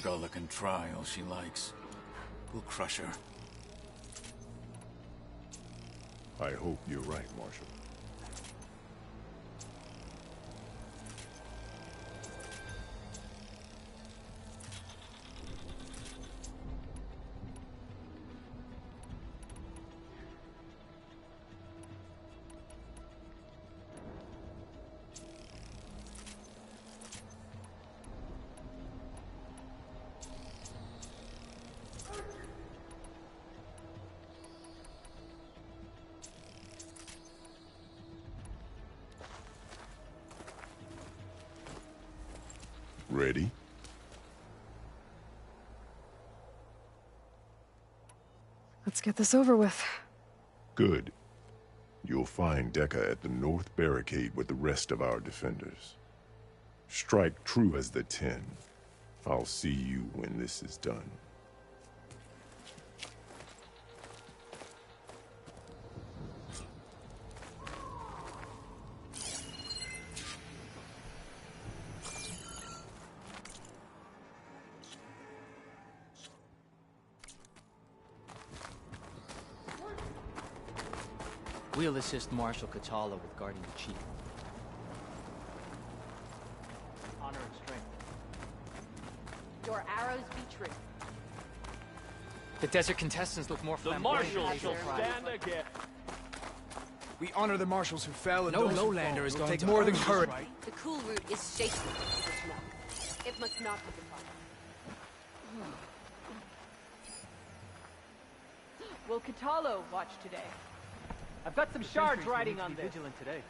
S16: Regala can try all she likes. We'll crush her.
S15: I hope you're right, Marshal. Ready?
S2: Let's get this over with.
S15: Good. You'll find Dekka at the north barricade with the rest of our defenders. Strike true as the 10. I'll see you when this is done.
S18: We'll assist Marshal Katala with guarding the chief. Honor and strength.
S20: Your arrows be true.
S18: The desert contestants look more flamboyant.
S8: The Marshals shall stand again.
S13: We honor the marshals who fell, and
S8: No
S13: those
S8: lowlander is
S13: will
S8: going
S13: take
S8: to
S13: more than
S8: oppose
S13: courage.
S8: right.
S3: The cool route is shaky. It must not be defined.
S20: Will Katalo watch today? I've got some shards riding on this.
S18: Vigilant today.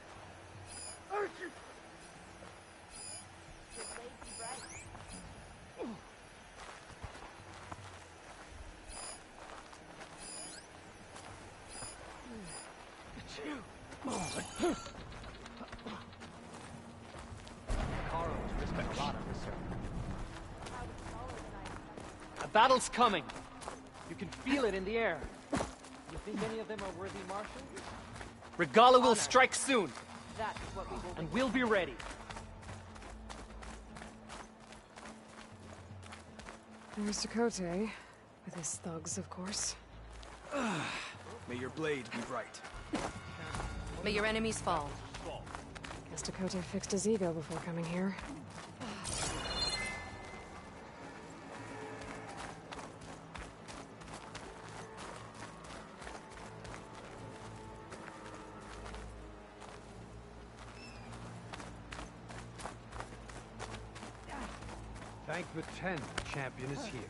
S19: A battle's coming. You can feel it in the air. You think any of them are worthy marshals? Regala will strike soon,
S20: That's what we will do.
S19: and we'll be ready.
S2: There's Dakota, with his thugs, of course.
S13: May your blade be bright.
S3: May your enemies fall.
S2: Guess Dakota fixed his ego before coming here.
S21: Thank the 10, the champion is here.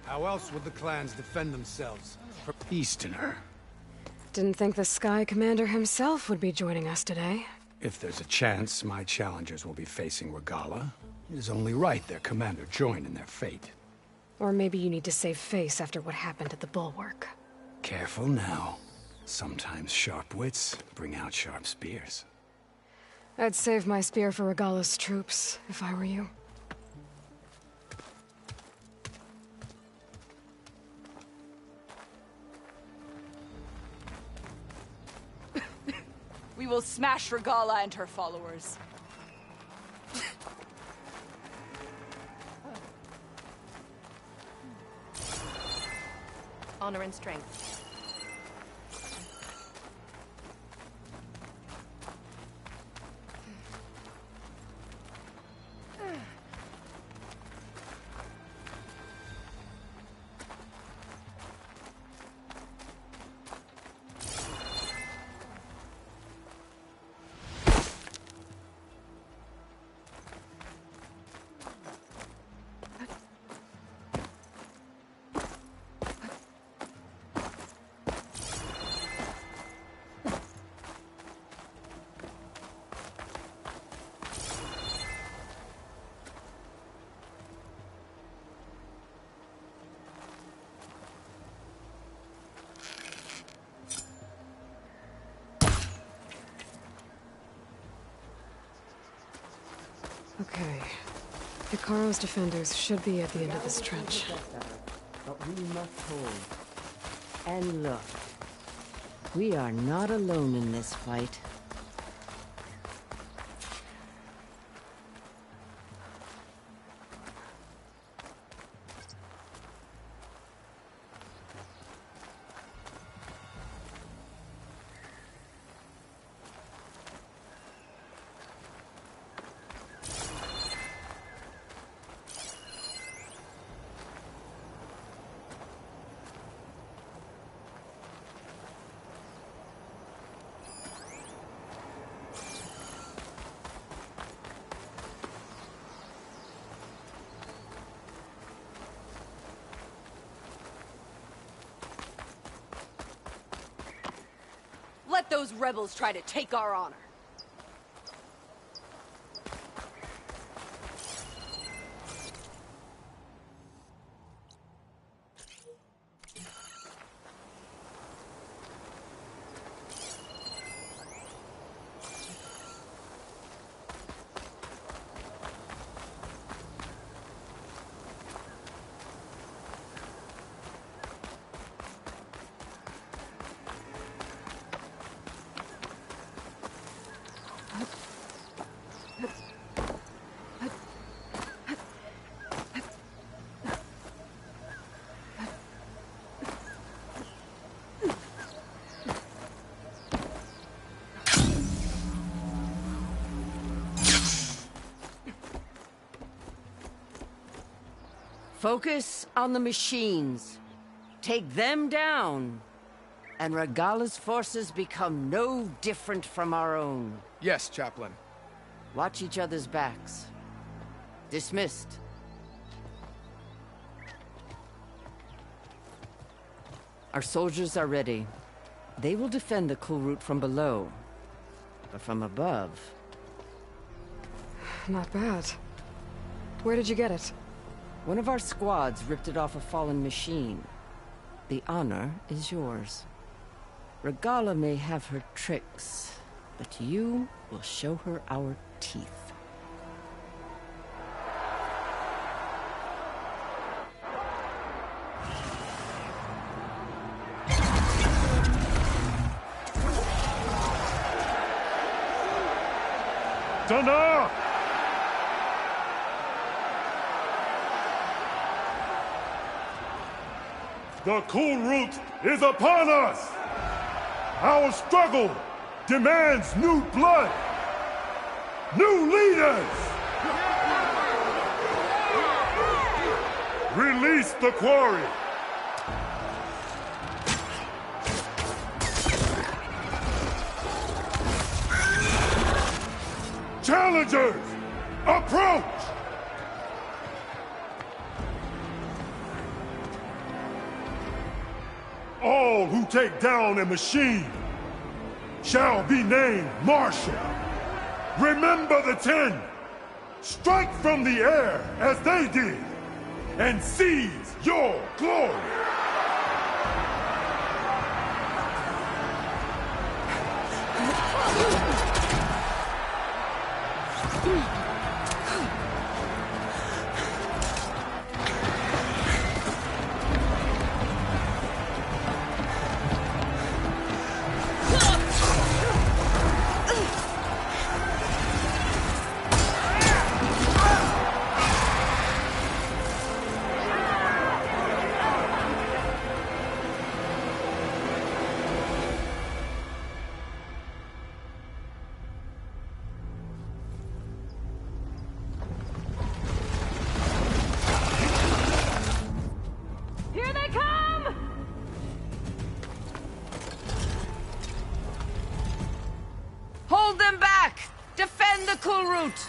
S21: How else would the clans defend themselves? For Easterner.
S2: Didn't think the Sky Commander himself would be joining us today.
S21: If there's a chance my challengers will be facing Regala, it is only right their commander join in their fate.
S2: Or maybe you need to save face after what happened at the Bulwark.
S21: Careful now. Sometimes sharp wits bring out sharp spears.
S2: I'd save my spear for Regala's troops, if I were you.
S1: We will smash Regala and her followers.
S3: Honor and strength.
S2: Okay. Hikaru's defenders should be at the end of this trench.
S22: But we must hold. And look, we are not alone in this fight.
S3: let those rebels try to take our honor.
S22: Focus on the machines. Take them down, and Regala's forces become no different from our own.
S14: Yes, Chaplain.
S22: Watch each other's backs. Dismissed. Our soldiers are ready. They will defend the cool route from below. But from above...
S2: Not bad. Where did you get it?
S22: One of our squads ripped it off a fallen machine. The honor is yours. Regala may have her tricks, but you will show her our teeth.
S15: Dana! The cool route is upon us! Our struggle demands new blood! New leaders! Release the quarry! Challengers, approach! All who take down a machine shall be named Marshal. Remember the 10. Strike from the air as they did, and seize your glory.
S12: Here they come!
S22: Hold them back! Defend the cool route!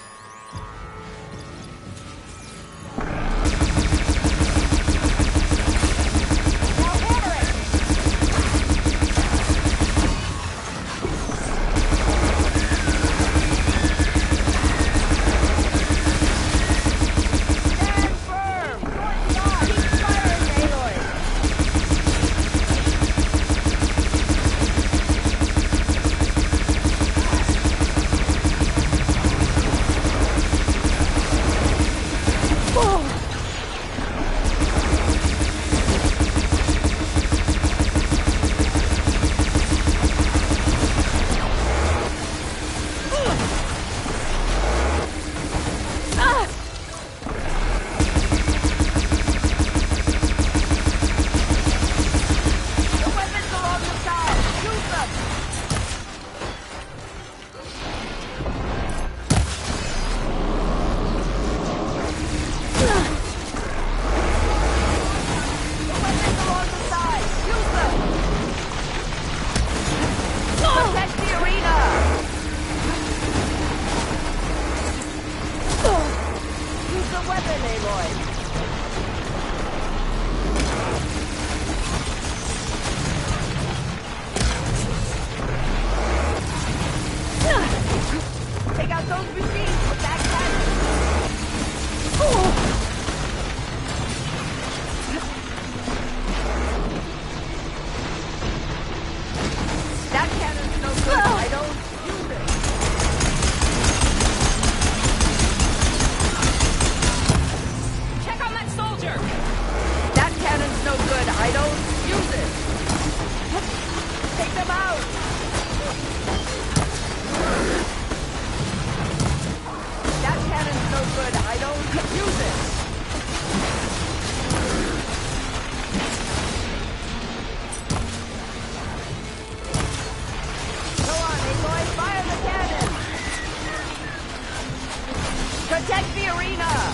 S3: Protect the arena!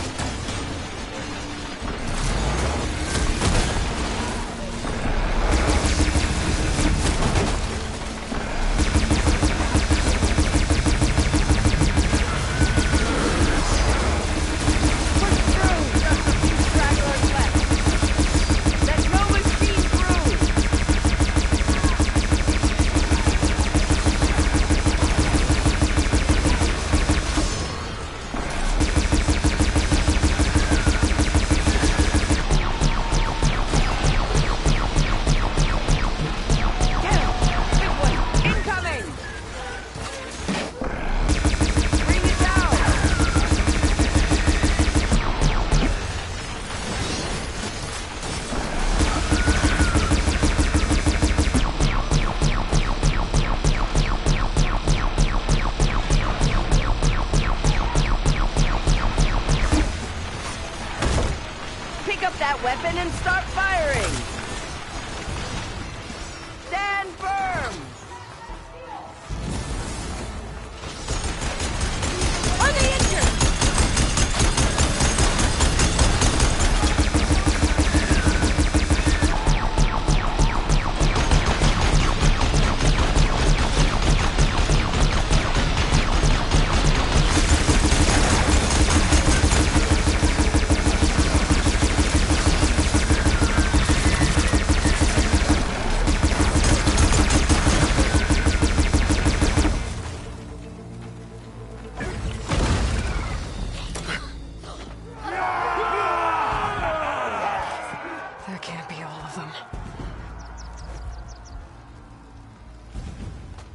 S3: Weapon and start firing! Stand firm! On the injured!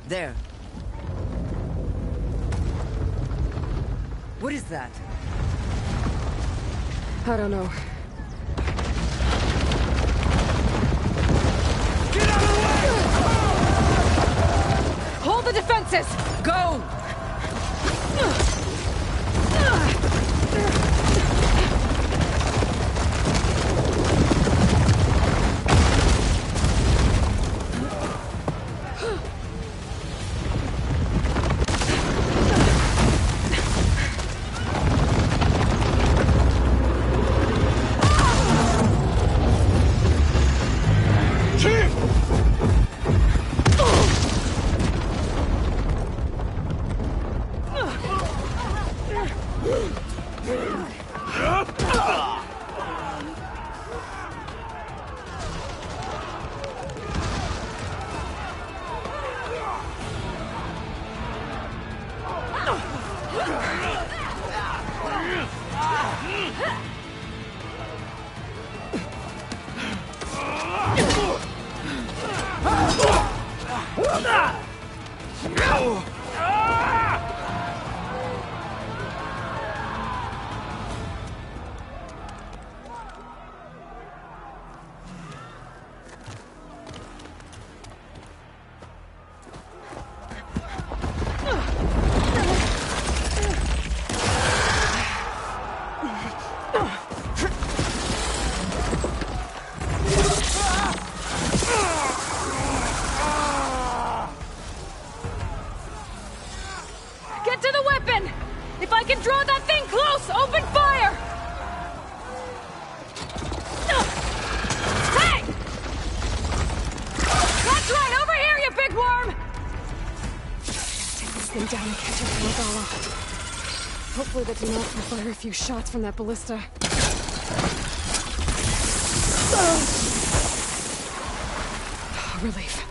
S22: There. What is that?
S2: I don't know.
S22: Get out of the way!
S2: Hold the defenses! Go! Hopefully that's enough to fire a few shots from that ballista. Relief.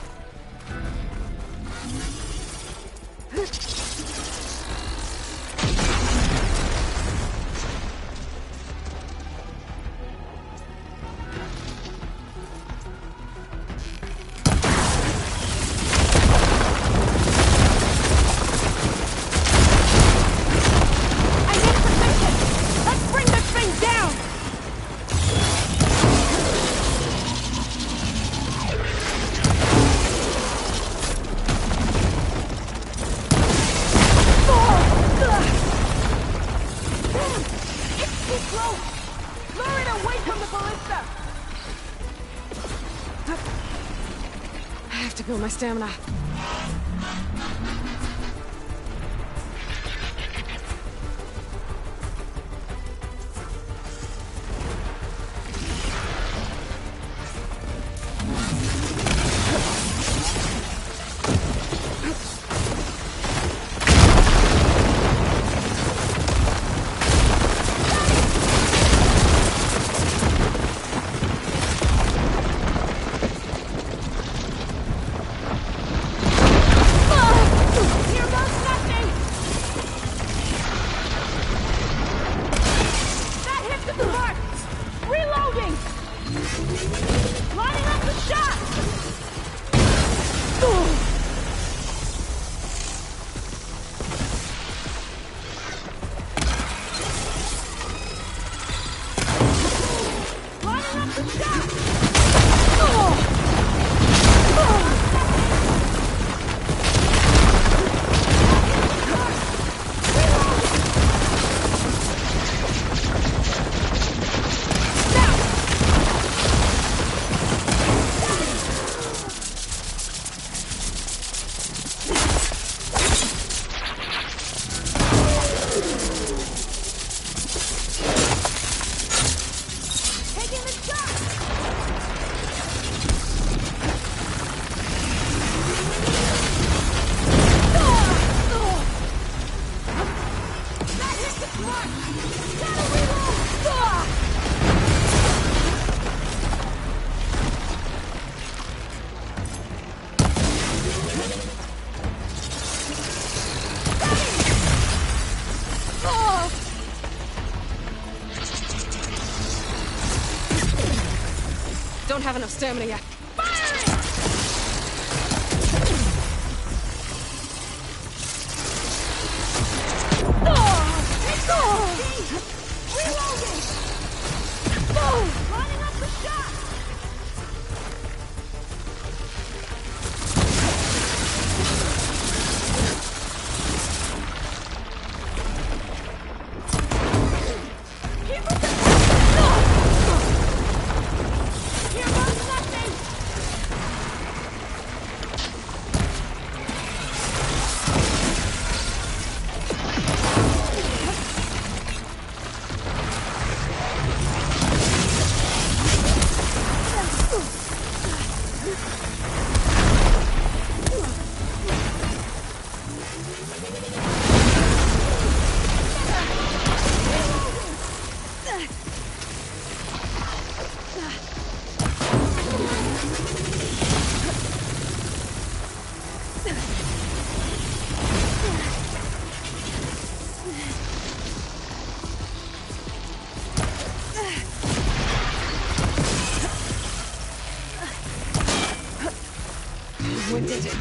S2: My stamina. don't have enough stamina yet.
S12: Lining up the shot!
S2: We did it.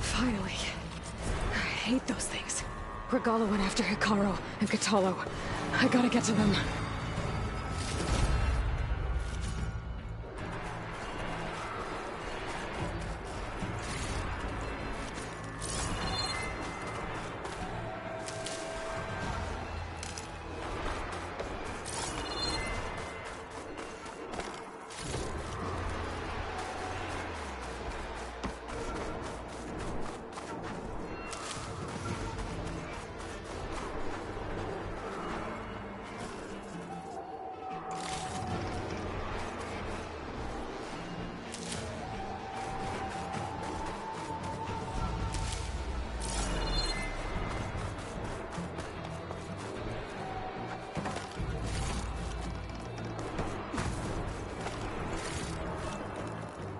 S2: Finally. I hate those things. Regala went after Hikaru and Katalo. I gotta get to them.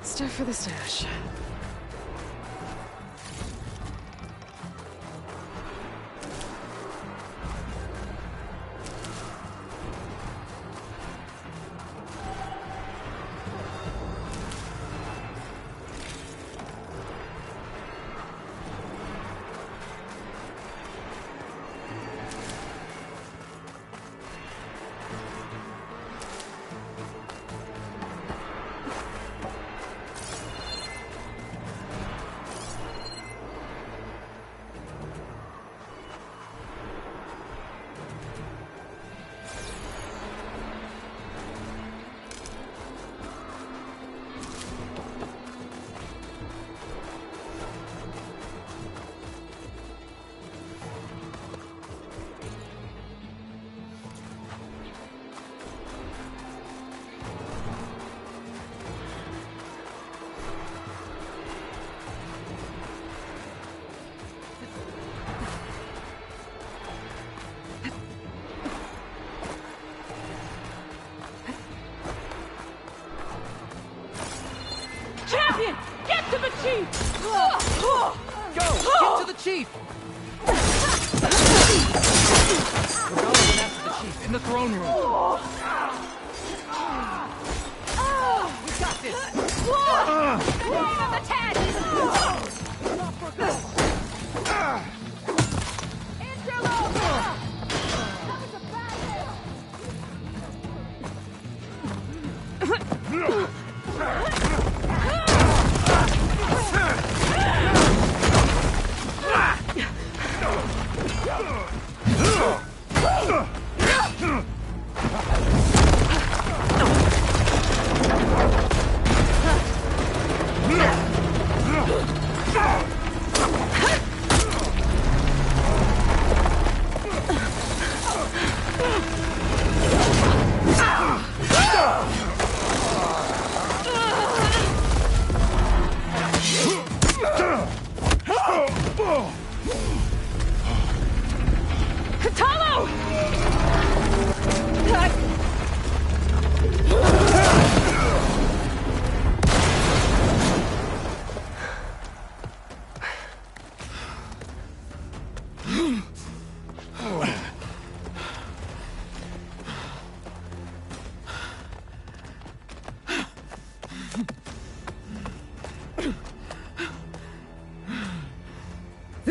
S2: Stuff for the stash.
S12: Champion! Get to the chief!
S19: Go! Get to the chief! Regala went after the chief in the throne room. We got this!
S12: The name of the 10! Interloper!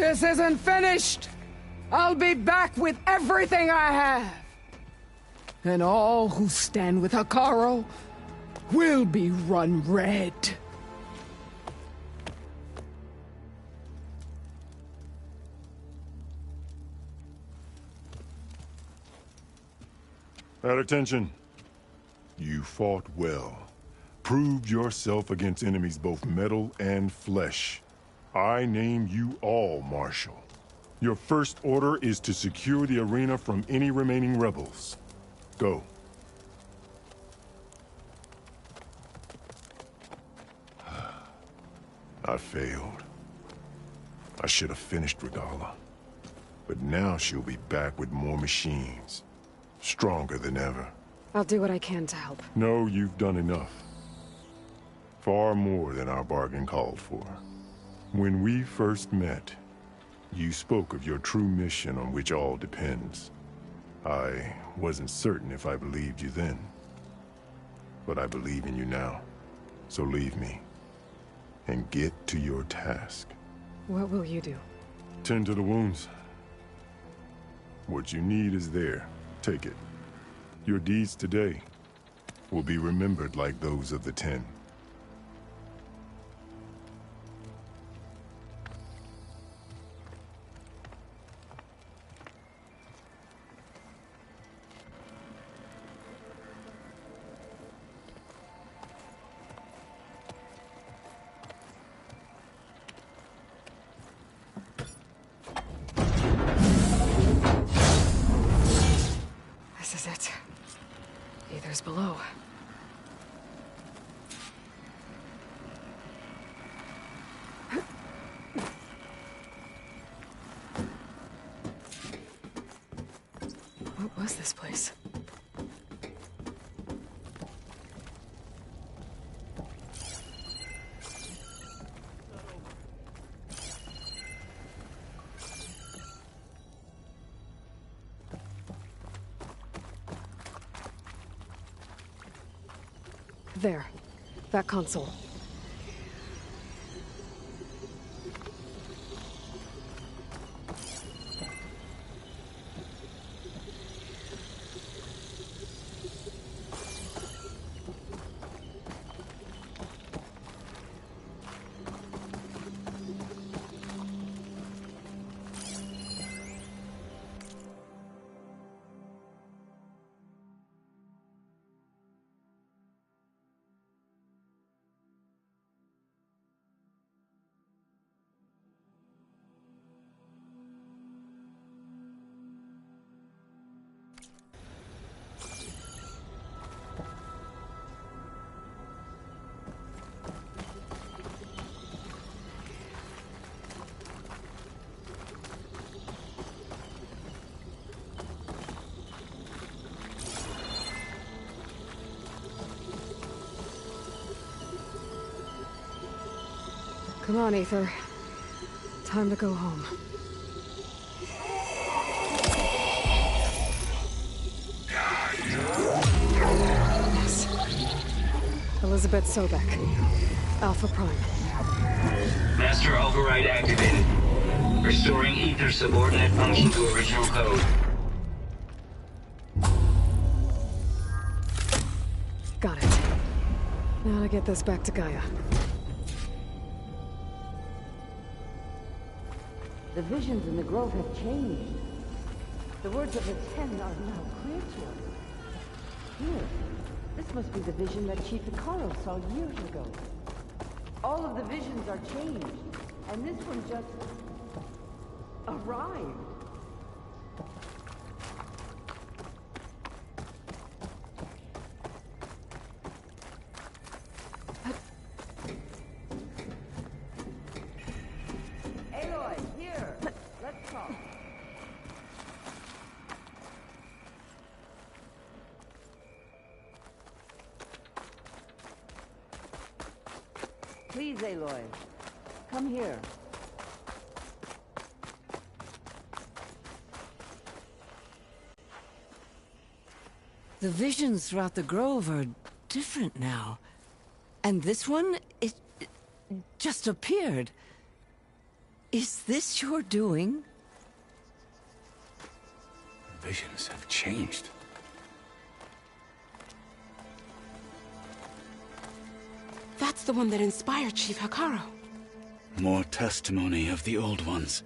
S4: This isn't finished! I'll be back with everything I have! And all who stand with Hekarro will be run red.
S15: At attention. You fought well. Proved yourself against enemies both metal and flesh. I name you all Marshal. Your first order is to secure the arena from any remaining rebels. Go. I failed. I should have finished Regala. But now she'll be back with more machines. Stronger than ever.
S2: I'll do what I can to help.
S15: No, you've done enough. Far more than our bargain called for. When we first met, you spoke of your true mission on which all depends. I wasn't certain if I believed you then. But I believe in you now. So leave me. And get to your task.
S2: What will you do?
S15: Tend to the wounds. What you need is there. Take it. Your deeds today will be remembered like those of the 10.
S2: This is it. Aether's below. What was this place? There. That console. Come on, Aether. Time to go home. Yes. Elizabeth Sobek. Alpha Prime.
S7: Master override activated. Restoring Aether subordinate function to original code.
S2: Got it. Now to get this back to Gaia.
S22: The visions in the grove have changed. The words of the 10 are now clear to us. Here, this must be the vision that Chief Hekarro saw years ago. All of the visions are changed, and this one just arrived. Aloy, here. Let's talk. Please, Aloy. Come here. The visions throughout the grove are different now. And this one, it just appeared. Is this your doing?
S16: Visions have changed.
S3: That's the one that inspired Chief Hikaru.
S16: More testimony of the old ones.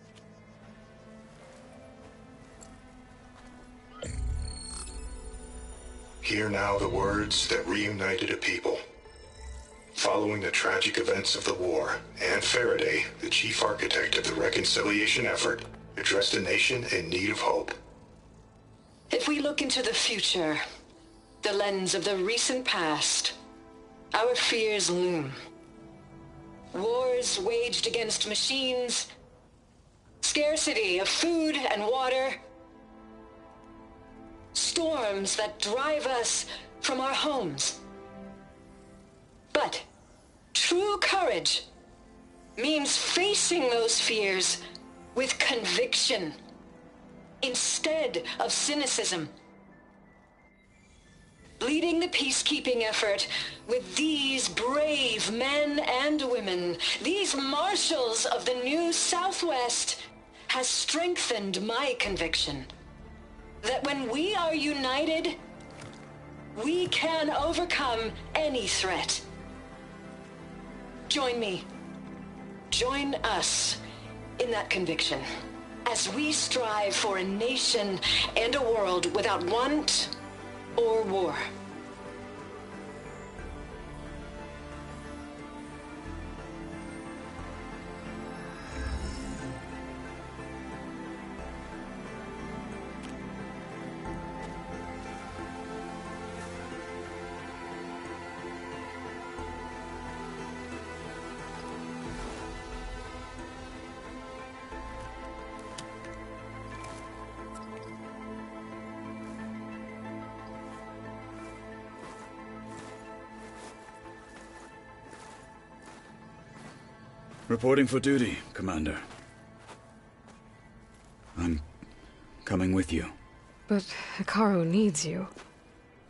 S5: Hear now the words that reunited a people. Following the tragic events of the war, Anne Faraday, the chief architect of the reconciliation effort, addressed a nation in need of hope.
S9: If we look into the future, the lens of the recent past, our fears loom. Wars waged against machines, scarcity of food and water, storms that drive us from our homes. But true courage means facing those fears with conviction instead of cynicism. Leading the peacekeeping effort with these brave men and women, these marshals of the new Southwest, has strengthened my conviction that when we are united, we can overcome any threat. Join me. Join us in that conviction as we strive for a nation and a world without want or war.
S16: Reporting for duty, Commander. I'm coming with you.
S2: But Hikaru needs you.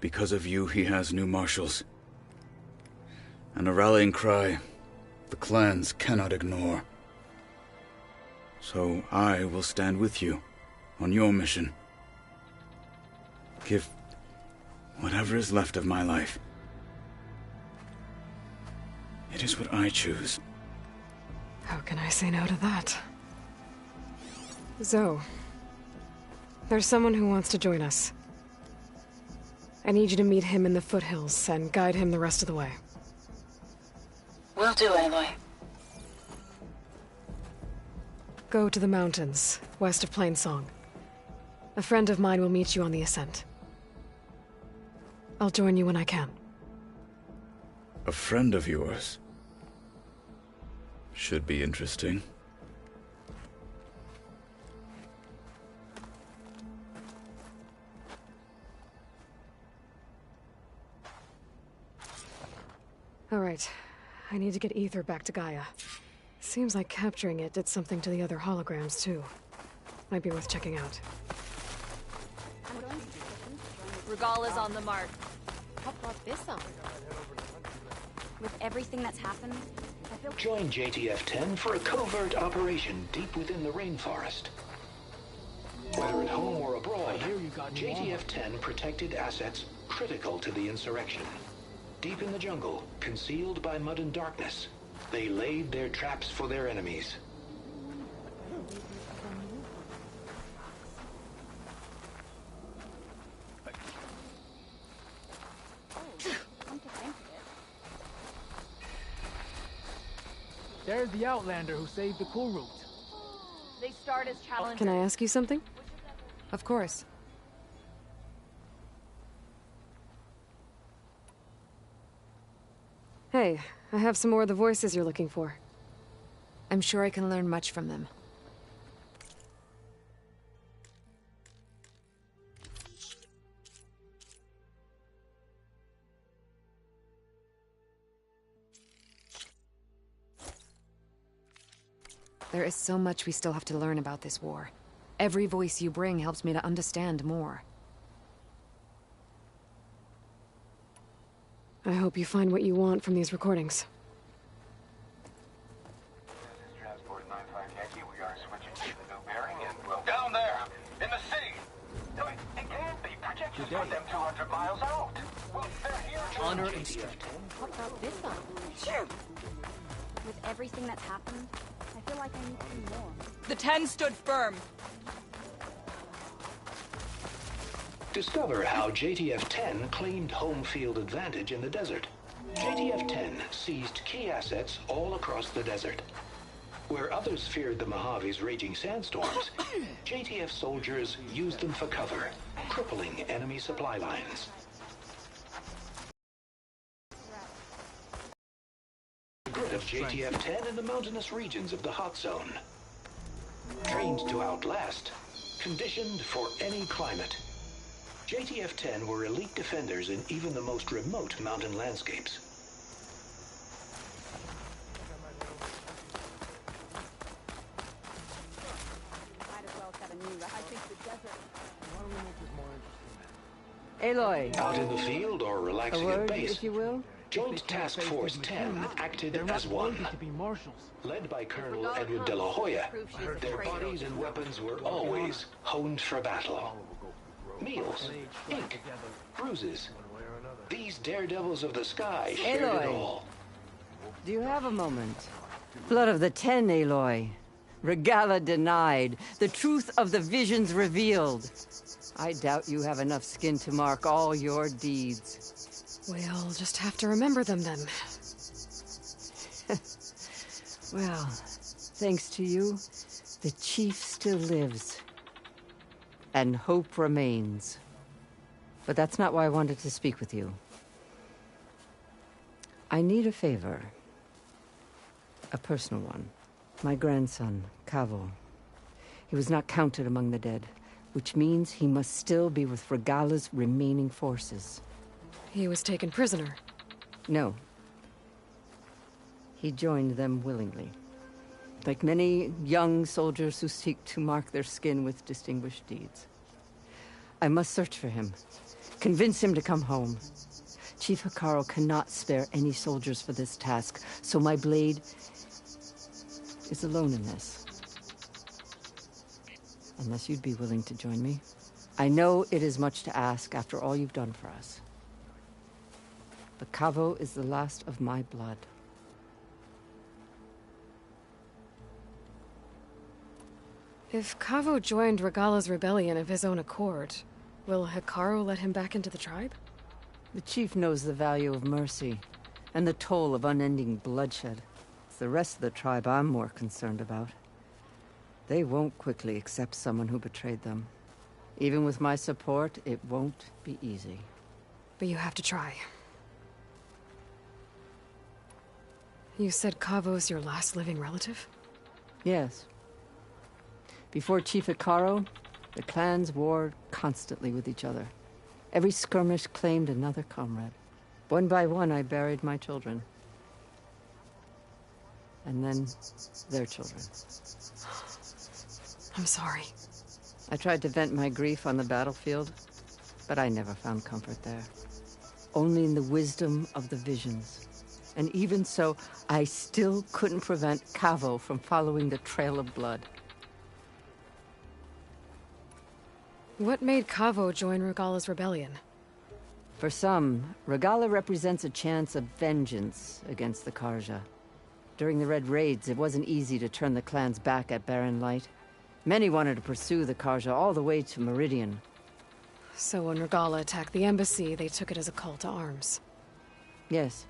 S16: Because of you, he has new marshals. And a rallying cry the clans cannot ignore. So I will stand with you on your mission. Give whatever is left of my life. It is what I choose.
S2: How can I say no to that? Zoe, there's someone who wants to join us. I need you to meet him in the foothills and guide him the rest of the way.
S9: Will do, Aloy.
S2: Go to the mountains, west of Plainsong. A friend of mine will meet you on the ascent. I'll join you when I can.
S16: A friend of yours? Should be interesting.
S2: All right. I need to get Ether back to Gaia. Seems like capturing it did something to the other holograms, too. Might be worth checking out.
S1: Regala's on the mark.
S3: What brought this on?
S17: With everything that's happened, I feel...
S23: Join JTF-10 for a covert operation deep within the rainforest. Whether at home or abroad, JTF-10 protected assets critical to the insurrection. Deep in the jungle, concealed by mud and darkness, they laid their traps for their enemies.
S13: There's the Outlander who saved the cool route.
S1: They start as challengers.
S2: Can I ask you something?
S22: Of course.
S2: Hey, I have some more of the voices you're looking for.
S22: I'm sure I can learn much from them. There is so much we still have to learn about this war. Every voice you bring helps me to understand more.
S2: I hope you find what you want from these recordings.
S18: This is Transport 95 Yankee.
S19: Good day.
S6: Put them 200 miles out.
S19: Honor and strength.
S17: What about this one? Sure. With everything that's happened, I feel like I need to do more.
S10: The 10 stood firm.
S23: Discover how JTF-10 claimed home field advantage in the desert. JTF-10 seized key assets all across the desert. Where others feared the Mojave's raging sandstorms, JTF soldiers used them for cover, crippling enemy supply lines. The grit of JTF-10 in the mountainous regions of the hot zone. Trained to outlast, conditioned for any climate. JTF-10 were elite defenders in even the most remote mountain landscapes.
S22: Aloy.
S23: Out in the field or relaxing
S22: A word,
S23: at base,
S22: if you will?
S23: Joint Task Force 10 acted as one. Led by Colonel Edward De La Hoya, their bodies and weapons were always honed for battle. Meals, ink, bruises. These daredevils of the sky shared it
S22: Aloy.
S23: all.
S22: Do you have a moment? Blood of the 10, Aloy. Regala denied. The truth of the visions revealed. I doubt you have enough skin to mark all your deeds.
S2: We'll just have to remember them then.
S22: Well, thanks to you, the Chief still lives. And hope remains. But that's not why I wanted to speak with you. I need a favor. A personal one. My grandson, Cavo. He was not counted among the dead, which means he must still be with Regala's remaining forces.
S2: He was taken prisoner.
S22: No. He joined them willingly. Like many young soldiers who seek to mark their skin with distinguished deeds. I must search for him. Convince him to come home. Chief Hikaru cannot spare any soldiers for this task, so my blade is alone in this. Unless you'd be willing to join me. I know it is much to ask after all you've done for us. But Cavo is the last of my blood.
S2: If Cavo joined Regala's rebellion of his own accord, will Hikaru let him back into the tribe?
S22: The chief knows the value of mercy, and the toll of unending bloodshed. It's the rest of the tribe I'm more concerned about. They won't quickly accept someone who betrayed them. Even with my support, it won't be easy.
S2: But you have to try. You said Cavo's your last living relative?
S22: Yes. Before Chief Hikaru, the clans warred constantly with each other. Every skirmish claimed another comrade. One by one, I buried my children. And then, their children.
S2: I'm sorry.
S22: I tried to vent my grief on the battlefield, but I never found comfort there. Only in the wisdom of the visions. And even so, I still couldn't prevent Cavo from following the trail of blood.
S2: What made Cavo join Regala's rebellion?
S22: For some, Regala represents a chance of vengeance against the Karja. During the Red Raids, it wasn't easy to turn the clans back at Barren Light. Many wanted to pursue the Karja all the way to Meridian.
S2: So when Regala attacked the embassy, they took it as a call to arms.
S22: Yes.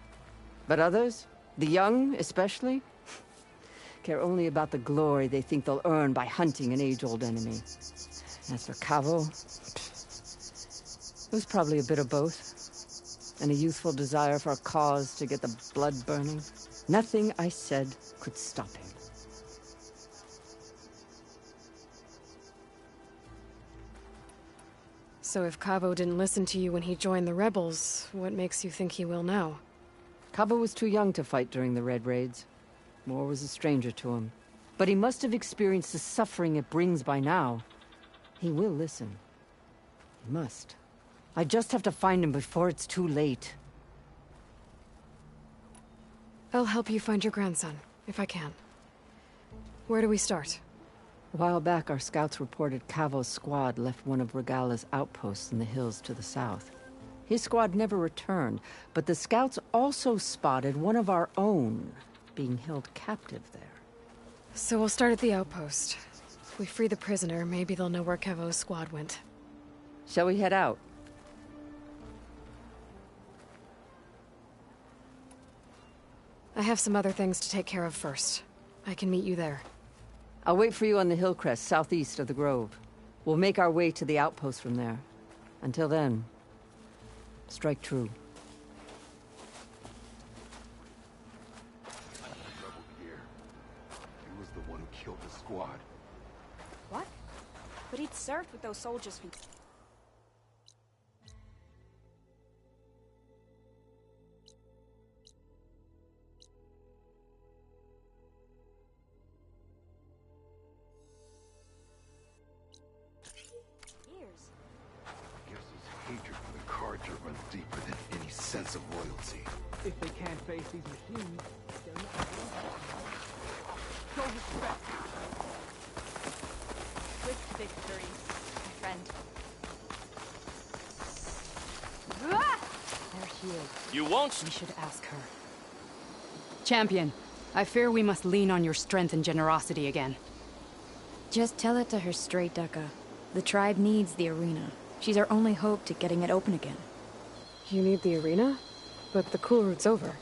S22: But others, the young especially, care only about the glory they think they'll earn by hunting an age-old enemy. As for Cavo, it was probably a bit of both. And a youthful desire for a cause to get the blood burning. Nothing I said could stop him.
S2: So if Cavo didn't listen to you when he joined the rebels, what makes you think he will now?
S22: Cavo was too young to fight during the Red Raids. War was a stranger to him. But he must have experienced the suffering it brings by now. He will listen. He must. I just have to find him before it's too late.
S2: I'll help you find your grandson, if I can. Where do we start?
S22: A while back, our scouts reported Cavo's squad left one of Regala's outposts in the hills to the south. His squad never returned, but the scouts also spotted one of our own being held captive there.
S2: So we'll start at the outpost. If we free the prisoner, maybe they'll know where Cavo's squad went.
S22: Shall we head out?
S2: I have some other things to take care of first. I can meet you there.
S22: I'll wait for you on the hill crest southeast of the grove. We'll make our way to the outpost from there. Until then, strike true.
S6: Rebel gear. He was the one who killed the squad.
S17: What? But he'd served with those soldiers from... years.
S6: Guess his hatred for the Carja runs deeper than any sense of loyalty.
S13: If they can't face these machines, they're not... Show respect!
S1: With victory, my friend.
S12: There she is.
S14: You won't?
S12: We should ask her. Champion, I fear we must lean on your strength and generosity again.
S10: Just tell it to her straight, Ducka. The tribe needs the arena. She's our only hope to getting it open again.
S2: You need the arena? But the cool route's over.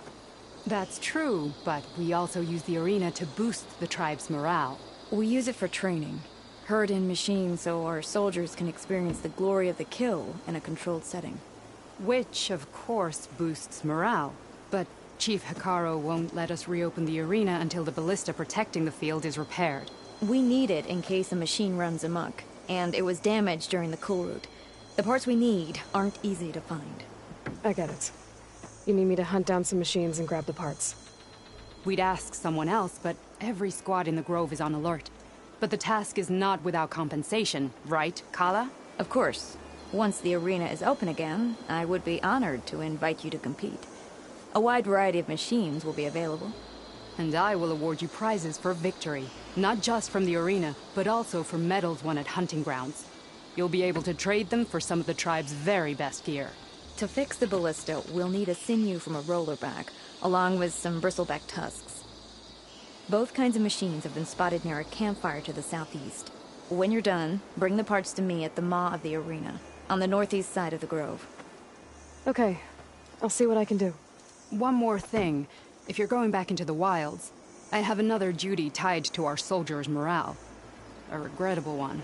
S12: That's true, but we also use the arena to boost the tribe's morale.
S10: We use it for training. Herd in machines so our soldiers can experience the glory of the kill in a controlled setting.
S12: Which, of course, boosts morale. But Chief Hikaru won't let us reopen the arena until the ballista protecting the field is repaired.
S10: We need it in case a machine runs amok, and it was damaged during the cool route. The parts we need aren't easy to find.
S2: I get it. You need me to hunt down some machines and grab the parts.
S12: We'd ask someone else, but every squad in the Grove is on alert. But the task is not without compensation, right, Kala?
S10: Of course. Once the arena is open again, I would be honored to invite you to compete. A wide variety of machines will be available.
S12: And I will award you prizes for victory. Not just from the arena, but also for medals won at hunting grounds. You'll be able to trade them for some of the tribe's very best gear.
S10: To fix the ballista, we'll need a sinew from a rollerback, along with some bristleback tusks. Both kinds of machines have been spotted near a campfire to the southeast. When you're done, bring the parts to me at the maw of the arena, on the northeast side of the grove.
S2: Okay. I'll see what I can do.
S12: One more thing. If you're going back into the wilds, I have another duty tied to our soldiers' morale. A regrettable one.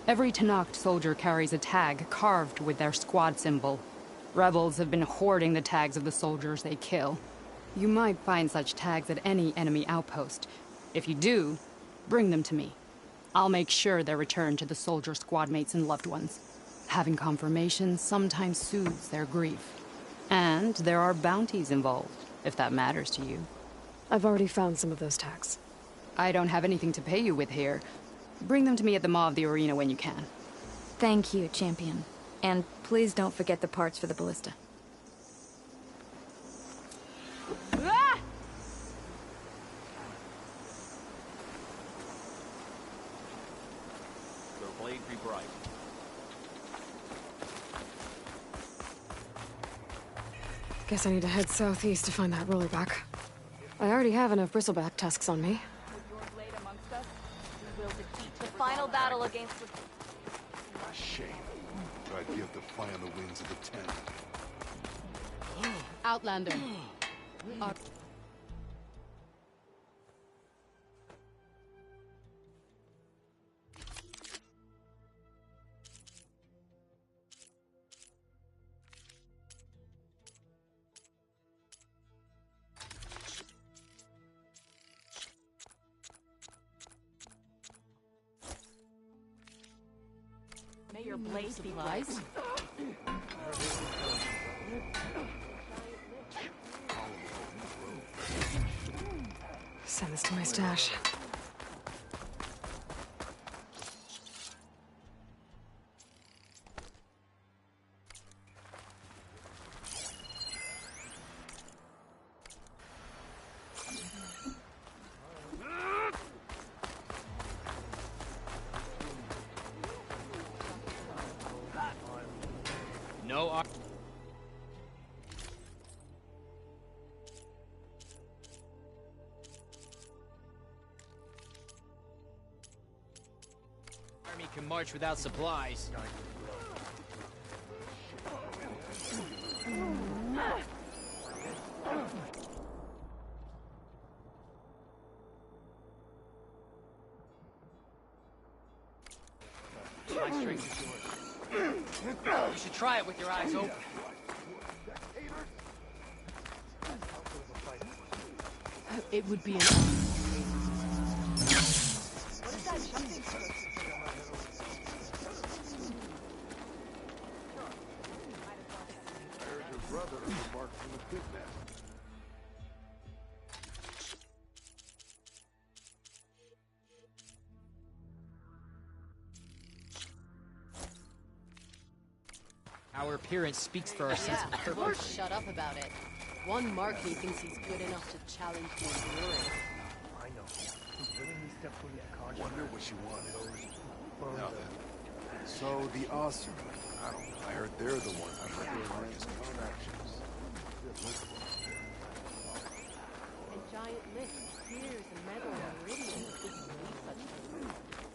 S12: Every Tenakth soldier carries a tag carved with their squad symbol. Rebels have been hoarding the tags of the soldiers they kill. You might find such tags at any enemy outpost. If you do, bring them to me. I'll make sure they're returned to the soldier squad mates and loved ones. Having confirmation sometimes soothes their grief. And there are bounties involved, if that matters to you.
S2: I've already found some of those tags.
S12: I don't have anything to pay you with here. Bring them to me at the maw of the arena when you can.
S10: Thank you, Champion. And please don't forget the parts for the ballista.
S1: Ah!
S18: Their blade be bright.
S2: Guess I need to head southeast to find that rollerback. I already have enough bristleback tusks on me.
S1: The final battle against the...
S6: A shame. Tried to give the fly on the wings of the tent.
S12: Outlander.
S1: May your blade be light.
S2: Send this to my stash.
S13: No army can march without supplies. My strength is yours. You should try it with your eyes open.
S12: It would be an
S6: There's your brother who marked from the pit nest.
S13: Our appearance speaks for our sense of purpose.
S3: Lord, shut up about it. One Marquis thinks he's good enough to challenge the Enduring.
S18: I know. Willingly stepped foot in the car.
S6: Wonder what she wanted. Now then. So the Osir. I heard they're the ones that recognize his actions.
S3: And giant lifts, spears, and metal and iridium would believe such things.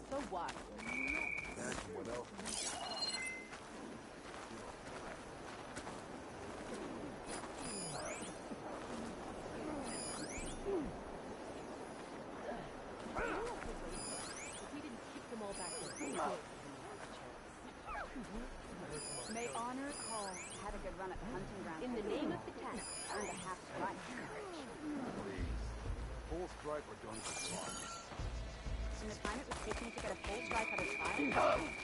S3: So what?
S6: Imagine what else.
S17: May honor call had a good run at the hunting ground.
S3: In the name of the test,
S17: Earned a half strike.
S6: Please. Full strike or don't even try.
S17: In the time it would take me to get a full strike at a time,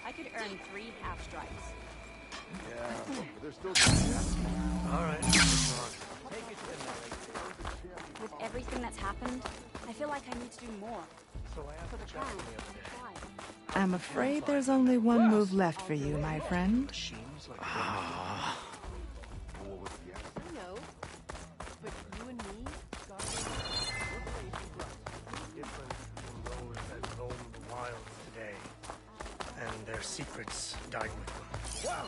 S17: I could earn 3 half strikes.
S6: Yeah, but they're still going.
S18: All right. Take it to the night.
S17: With everything that's happened, I feel like I need to do more.
S18: So I asked
S17: For the
S18: the
S17: clan,
S18: destiny
S17: for
S18: of
S17: the tribe.
S8: I'm afraid there's only one move left for you, my friend.
S6: What was the answer?
S3: I know. But you and me, Guardian, we're placed right.
S18: different from those that roam the wilds today. And their secrets died with them.
S3: Wow!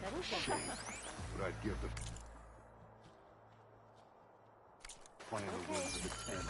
S3: Settles that.
S6: But I'd give the final words of the 10.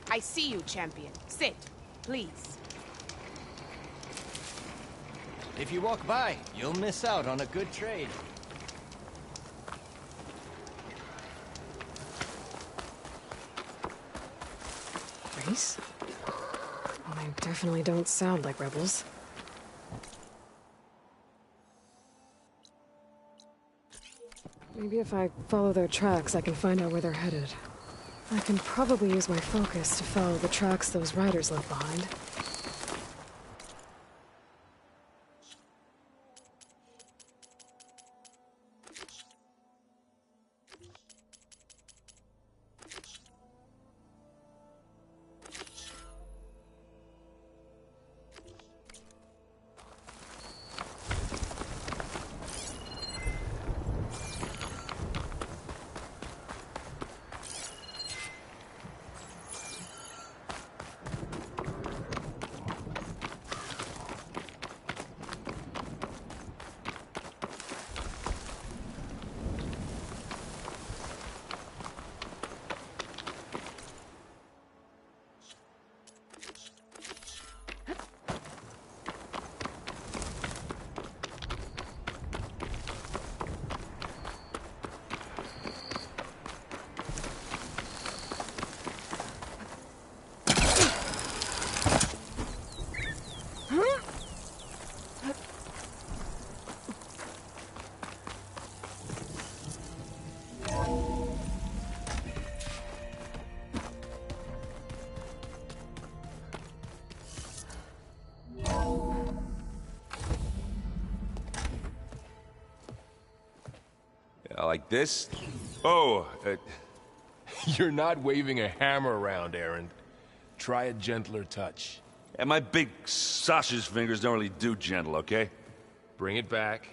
S11: I see you, champion. Sit, please.
S20: If you walk by, you'll miss out on a good trade.
S2: Race? Well, they definitely don't sound like rebels. Maybe if I follow their tracks, I can find out where they're headed. I can probably use my focus to follow the tracks those riders left behind.
S4: Like this? Oh, you're not waving a hammer around, Aaron. Try a gentler touch.
S15: And my big sausage fingers don't really do gentle, okay?
S4: Bring it back.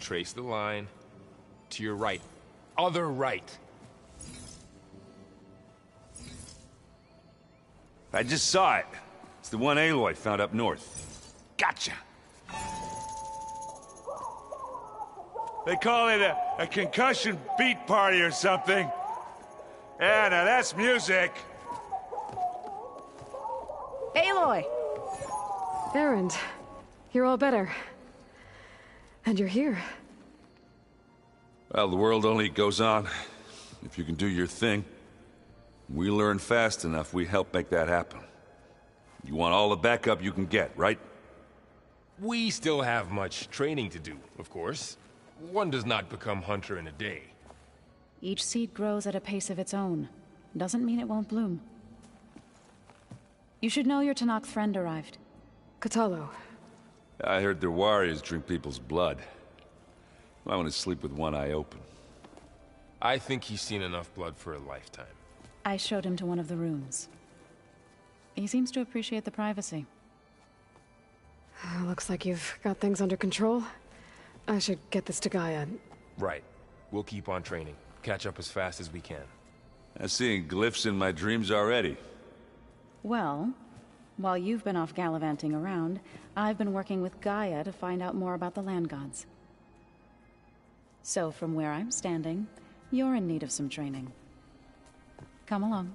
S4: Trace the line. To your right. Other right.
S15: I just saw it. It's the one Aloy found up north. Gotcha! They call it a concussion beat party or something. Yeah, now that's music.
S2: Aloy! Erend, you're all better. And you're here.
S15: Well, the world only goes on if you can do your thing. We learn fast enough, we help make that happen. You want all the backup you can get, right?
S4: We still have much training to do, of course. One does not become hunter in a day.
S21: Each seed grows at a pace of its own. Doesn't mean it won't bloom. You should know your Tanakh friend arrived.
S2: Kotallo.
S15: I heard their warriors drink people's blood. I want to sleep with one eye open.
S4: I think he's seen enough blood for a lifetime.
S21: I showed him to one of the rooms. He seems to appreciate the privacy.
S2: Looks like you've got things under control. I should get this to Gaia.
S4: Right. We'll keep on training. Catch up as fast as we can.
S15: I'm seeing glyphs in my dreams already.
S21: Well, while you've been off gallivanting around, I've been working with Gaia to find out more about the land gods. So from where I'm standing, you're in need of some training. Come along.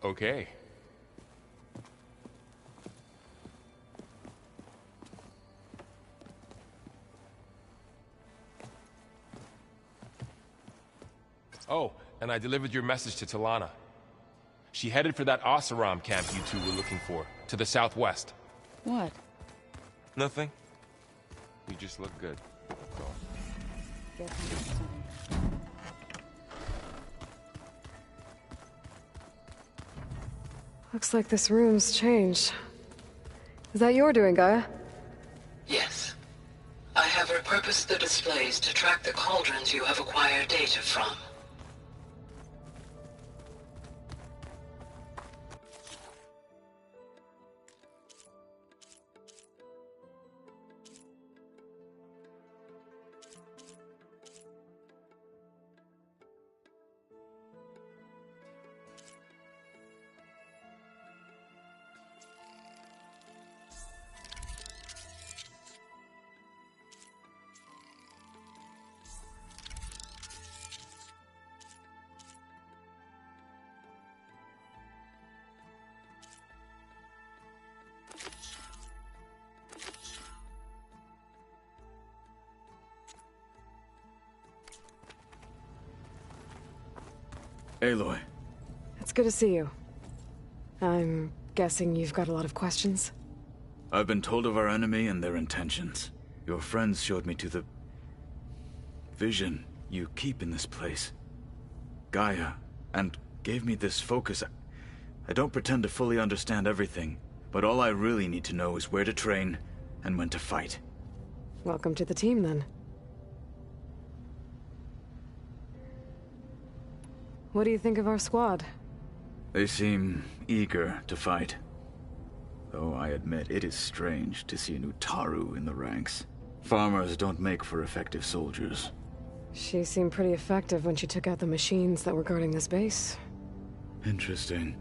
S4: Okay. Oh, and I delivered your message to Talana. She headed for that Oseram camp you two were looking for, to the southwest.
S21: What?
S4: Nothing. You just look good. That's all.
S21: Get understood.
S2: Looks like this room's changed. Is that your doing, Gaia?
S9: Yes. I have repurposed the displays to track the cauldrons you have acquired data from.
S16: Aloy.
S2: It's good to see you. I'm guessing you've got a lot of questions?
S16: I've been told of our enemy and their intentions. Your friends showed me to the vision you keep in this place. Gaia, and gave me this focus. I don't pretend to fully understand everything, but all I really need to know is where to train and when to fight.
S2: Welcome to the team, then. What do you think of our squad?
S16: They seem eager to fight. Though I admit it is strange to see an Utaru in the ranks. Farmers don't make for effective soldiers.
S2: She seemed pretty effective when she took out the machines that were guarding this base.
S16: Interesting.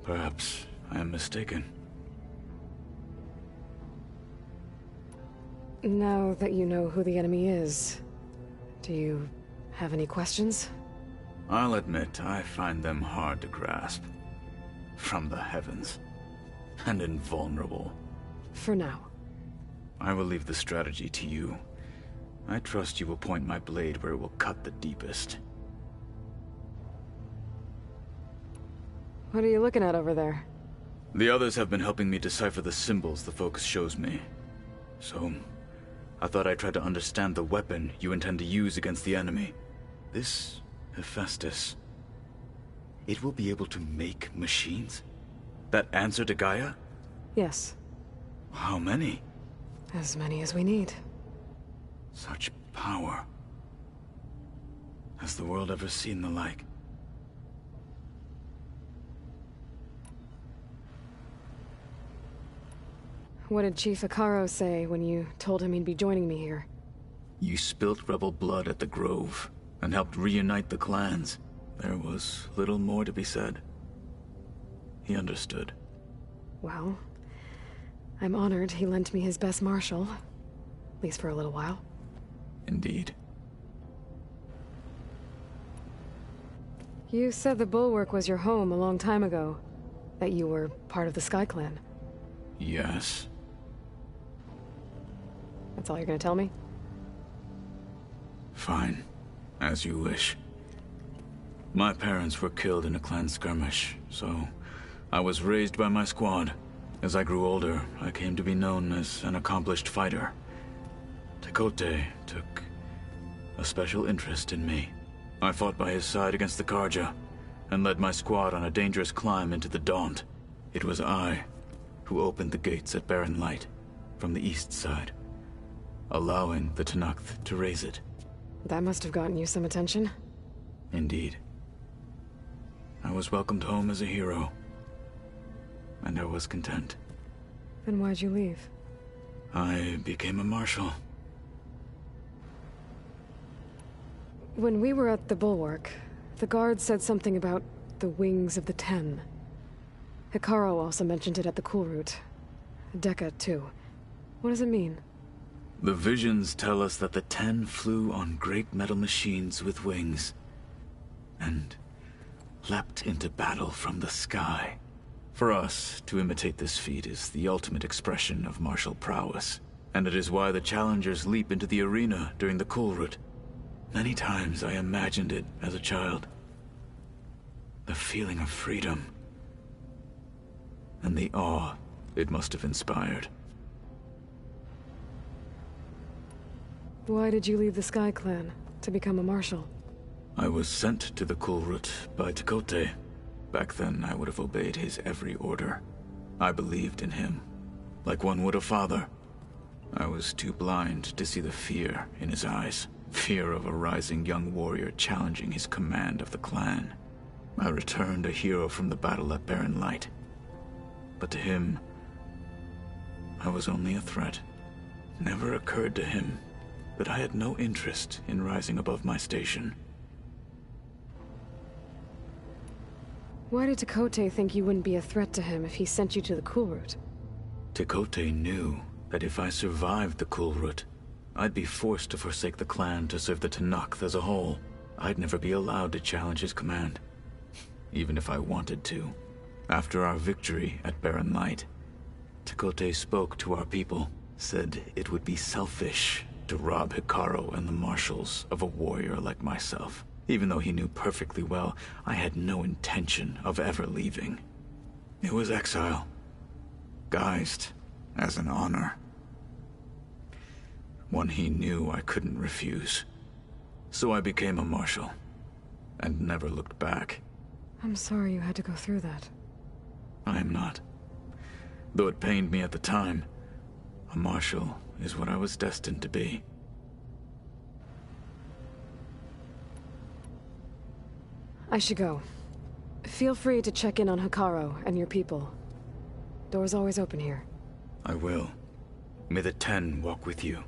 S16: Perhaps I am mistaken.
S2: Now that you know who the enemy is, do you have any questions?
S16: I'll admit, I find them hard to grasp. From the heavens. And invulnerable.
S2: For now.
S16: I will leave the strategy to you. I trust you will point my blade where it will cut the deepest.
S2: What are you looking at over there?
S16: The others have been helping me decipher the symbols the focus shows me. So, I thought I'd try to understand the weapon you intend to use against the enemy. This Hephaestus. It will be able to make machines? That answer to Gaia?
S2: Yes.
S16: How many?
S2: As many as we need.
S16: Such power. Has the world ever seen the like?
S2: What did Chief Hikaru say when you told him he'd be joining me here?
S16: You spilt rebel blood at the Grove, and helped reunite the clans. There was little more to be said. He understood.
S2: Well, I'm honored he lent me his best marshal. At least for a little while.
S16: Indeed.
S2: You said the Bulwark was your home a long time ago. That you were part of the Sky Clan.
S16: Yes.
S2: That's all you're gonna tell me?
S16: Fine. As you wish. My parents were killed in a clan skirmish, so I was raised by my squad. As I grew older, I came to be known as an accomplished fighter. Tekote took a special interest in me. I fought by his side against the Karja, and led my squad on a dangerous climb into the Daunt. It was I who opened the gates at Barren Light, from the east side, allowing the Tenakth to raise it.
S2: That must have gotten you some attention.
S16: Indeed. I was welcomed home as a hero, and I was content.
S2: Then why'd you leave?
S16: I became a marshal.
S2: When we were at the Bulwark, the guard said something about the Wings of the Ten. Hikaru also mentioned it at the Cool Route. Dekka, too. What does it mean?
S16: The visions tell us that the Ten flew on great metal machines with wings, and leapt into battle from the sky. For us, to imitate this feat is the ultimate expression of martial prowess, and it is why the challengers leap into the arena during the Cool Route. Many times I imagined it as a child. The feeling of freedom, and the awe it must have inspired.
S2: Why did you leave the Sky Clan to become a marshal?
S16: I was sent to the Cool Route by Tekote. Back then, I would have obeyed his every order. I believed in him, like one would a father. I was too blind to see the fear in his eyes. Fear of a rising young warrior challenging his command of the clan. I returned a hero from the battle at Barren Light. But to him, I was only a threat. Never occurred to him that I had no interest in rising above my station.
S2: Why did Tekote think you wouldn't be a threat to him if he sent you to the Cool Route?
S16: Tekote knew that if I survived the Cool Route, I'd be forced to forsake the clan to serve the Tenakth as a whole. I'd never be allowed to challenge his command, even if I wanted to. After our victory at Barren Light, Tekote spoke to our people, said it would be selfish to rob Hikaru and the marshals of a warrior like myself. Even though he knew perfectly well I had no intention of ever leaving. It was exile, guised as an honor. One he knew I couldn't refuse. So I became a marshal, and never looked back.
S2: I'm sorry you had to go through that.
S16: I am not. Though it pained me at the time, a marshal is what I was destined to be.
S2: I should go. Feel free to check in on Hikaru and your people. Door's always open here.
S16: I will. May the Ten walk with you.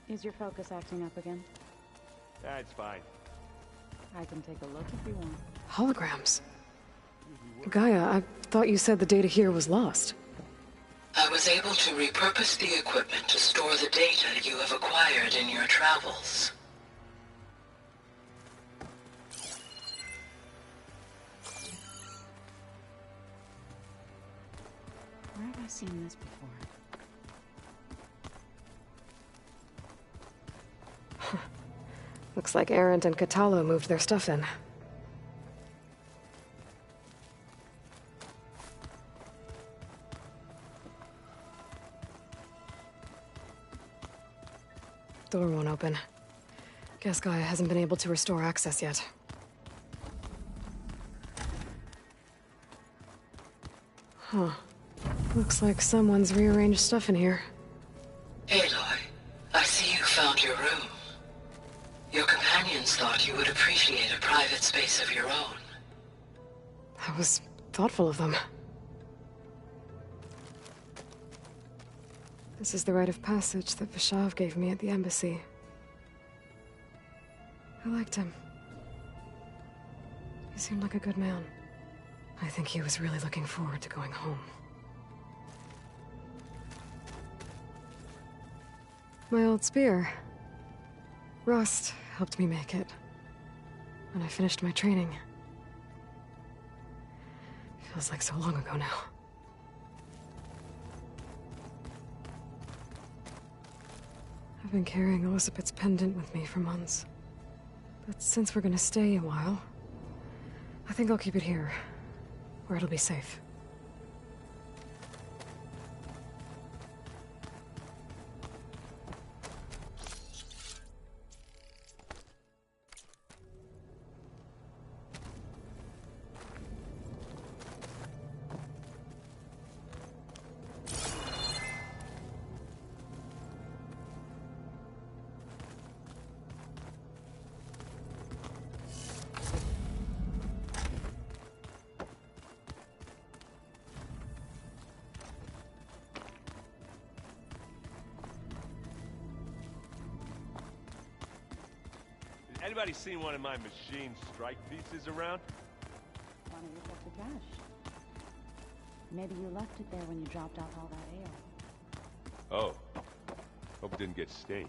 S21: Is your focus acting up again?
S4: That's fine.
S21: I can take a look if you want.
S2: Holograms. Gaia, I thought you said the data here was lost.
S5: I was able to repurpose the equipment to store the data you have acquired in your travels.
S21: Where have I seen this before?
S2: Looks like Arendt and Catalo moved their stuff in. Door won't open. Guess Gaia hasn't been able to restore access yet. Huh. Looks like someone's rearranged stuff in here.
S5: Aloy, I see you found your room. Your companions thought you would appreciate a private space of your own.
S2: That was thoughtful of them. This is the rite of passage that Vishav gave me at the embassy. I liked him. He seemed like a good man. I think he was really looking forward to going home. My old spear. Rust helped me make it. When I finished my training. Feels like so long ago now. I've been carrying Elizabeth's pendant with me for months. But since we're gonna stay a while, I think I'll keep it here, where it'll be safe.
S4: Anybody seen one of my machine strike pieces around?
S21: Why don't you check the cache? Maybe you left it there when you dropped off all that ale.
S4: Oh. Hope it didn't get stained.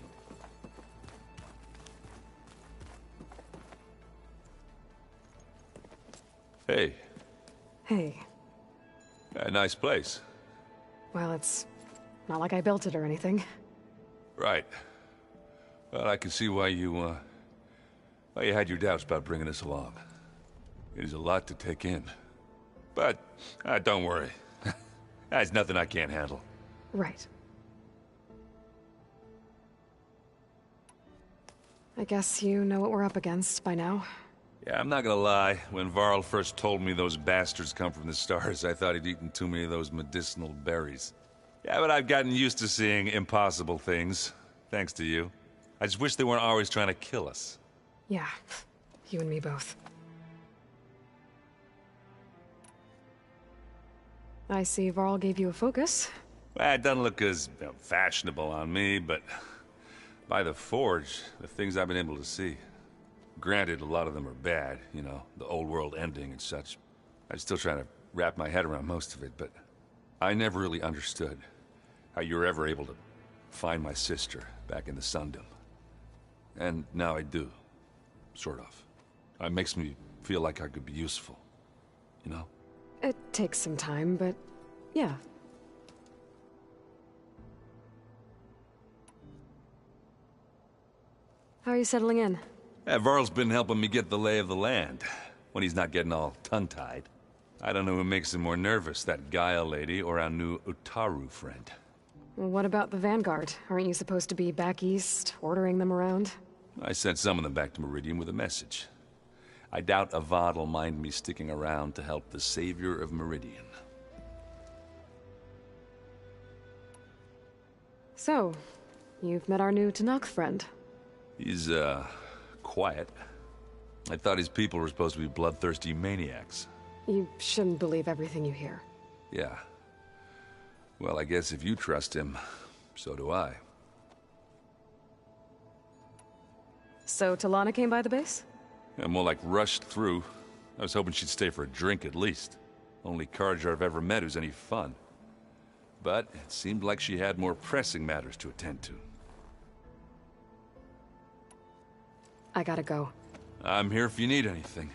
S4: Hey.
S2: Hey.
S15: A nice place.
S2: Well, it's not like I built it or anything.
S15: Right. Well, I can see why you had your doubts about bringing us along. It is a lot to take in. But, don't worry. That's nothing I can't handle.
S2: Right. I guess you know what we're up against by now.
S15: Yeah, I'm not gonna lie. When Varl first told me those bastards come from the stars, I thought he'd eaten too many of those medicinal berries. Yeah, but I've gotten used to seeing impossible things, thanks to you. I just wish they weren't always trying to kill us.
S2: Yeah, you and me both. I see Varl gave you a focus.
S15: Well, it doesn't look as fashionable on me, but by the Forge, the things I've been able to see. Granted, a lot of them are bad, you know, the old world ending and such. I'm still trying to wrap my head around most of it, but I never really understood how you were ever able to find my sister back in the Sundom. And now I do. Sort of. It makes me feel like I could be useful. You know?
S2: It takes some time, but yeah. How are you settling in?
S15: Yeah, Varl's been helping me get the lay of the land, when he's not getting all tongue-tied. I don't know who makes him more nervous, that Gaia lady or our new Utaru friend.
S2: Well, what about the Vanguard? Aren't you supposed to be back east, ordering them around?
S15: I sent some of them back to Meridian with a message. I doubt Avad'll mind me sticking around to help the savior of Meridian.
S2: So, you've met our new Tanakh friend.
S15: He's, quiet. I thought his people were supposed to be bloodthirsty maniacs.
S2: You shouldn't believe everything you hear.
S15: Yeah. Well, I guess if you trust him, so do I.
S2: So Talana came by the base?
S15: Yeah, more like rushed through. I was hoping she'd stay for a drink at least. Only Carja I've ever met who's any fun. But it seemed like she had more pressing matters to attend to.
S2: I gotta go.
S15: I'm here if you need anything.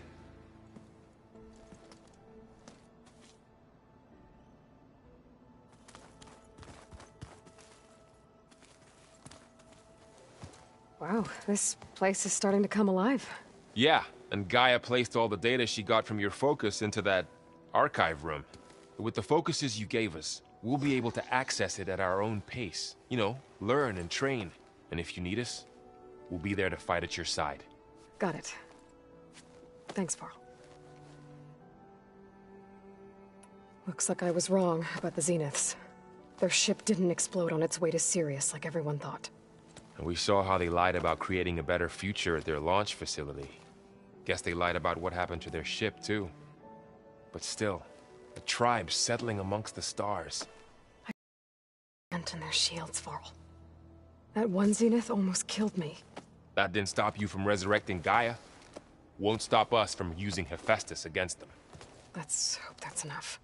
S2: Wow, this place is starting to come alive.
S4: Yeah, and Gaia placed all the data she got from your focus into that archive room. With the focuses you gave us, we'll be able to access it at our own pace. You know, learn and train. And if you need us, we'll be there to fight at your side.
S2: Got it. Thanks, Varl. Looks like I was wrong about the Zeniths. Their ship didn't explode on its way to Sirius like everyone thought.
S4: And we saw how they lied about creating a better future at their launch facility. Guess they lied about what happened to their ship, too. But still, the tribe settling amongst the stars.
S2: And their shields, Varl. That one Zenith almost killed me.
S4: That didn't stop you from resurrecting Gaia. Won't stop us from using Hephaestus against them.
S2: Let's hope that's enough.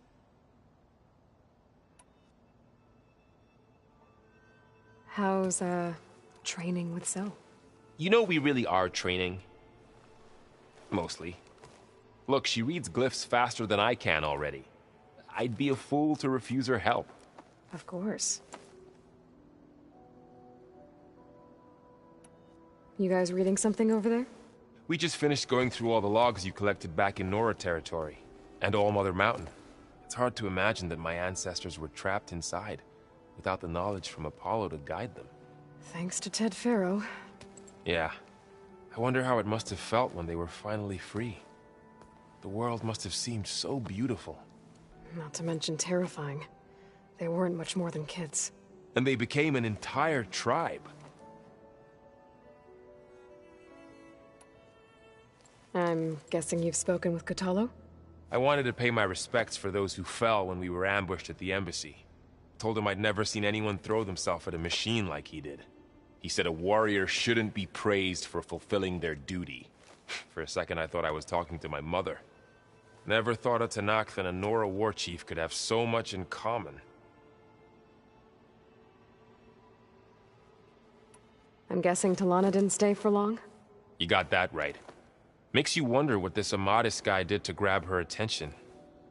S2: How's, training with Zoe?
S4: You know we really are training. Mostly. Look, she reads glyphs faster than I can already. I'd be a fool to refuse her help.
S2: Of course. You guys reading something over there?
S4: We just finished going through all the logs you collected back in Nora territory, and All Mother Mountain. It's hard to imagine that my ancestors were trapped inside, without the knowledge from Apollo to guide them.
S2: Thanks to Ted Faro.
S4: Yeah. I wonder how it must have felt when they were finally free. The world must have seemed so beautiful.
S2: Not to mention terrifying. They weren't much more than kids.
S4: And they became an entire tribe.
S2: I'm guessing you've spoken with Kotallo?
S4: I wanted to pay my respects for those who fell when we were ambushed at the embassy. Told him I'd never seen anyone throw themselves at a machine like he did. He said a warrior shouldn't be praised for fulfilling their duty. For a second I thought I was talking to my mother. Never thought a Tenakth and a Nora war chief could have so much in common.
S2: I'm guessing Talana didn't stay for long?
S4: You got that right. Makes you wonder what this Amadis guy did to grab her attention.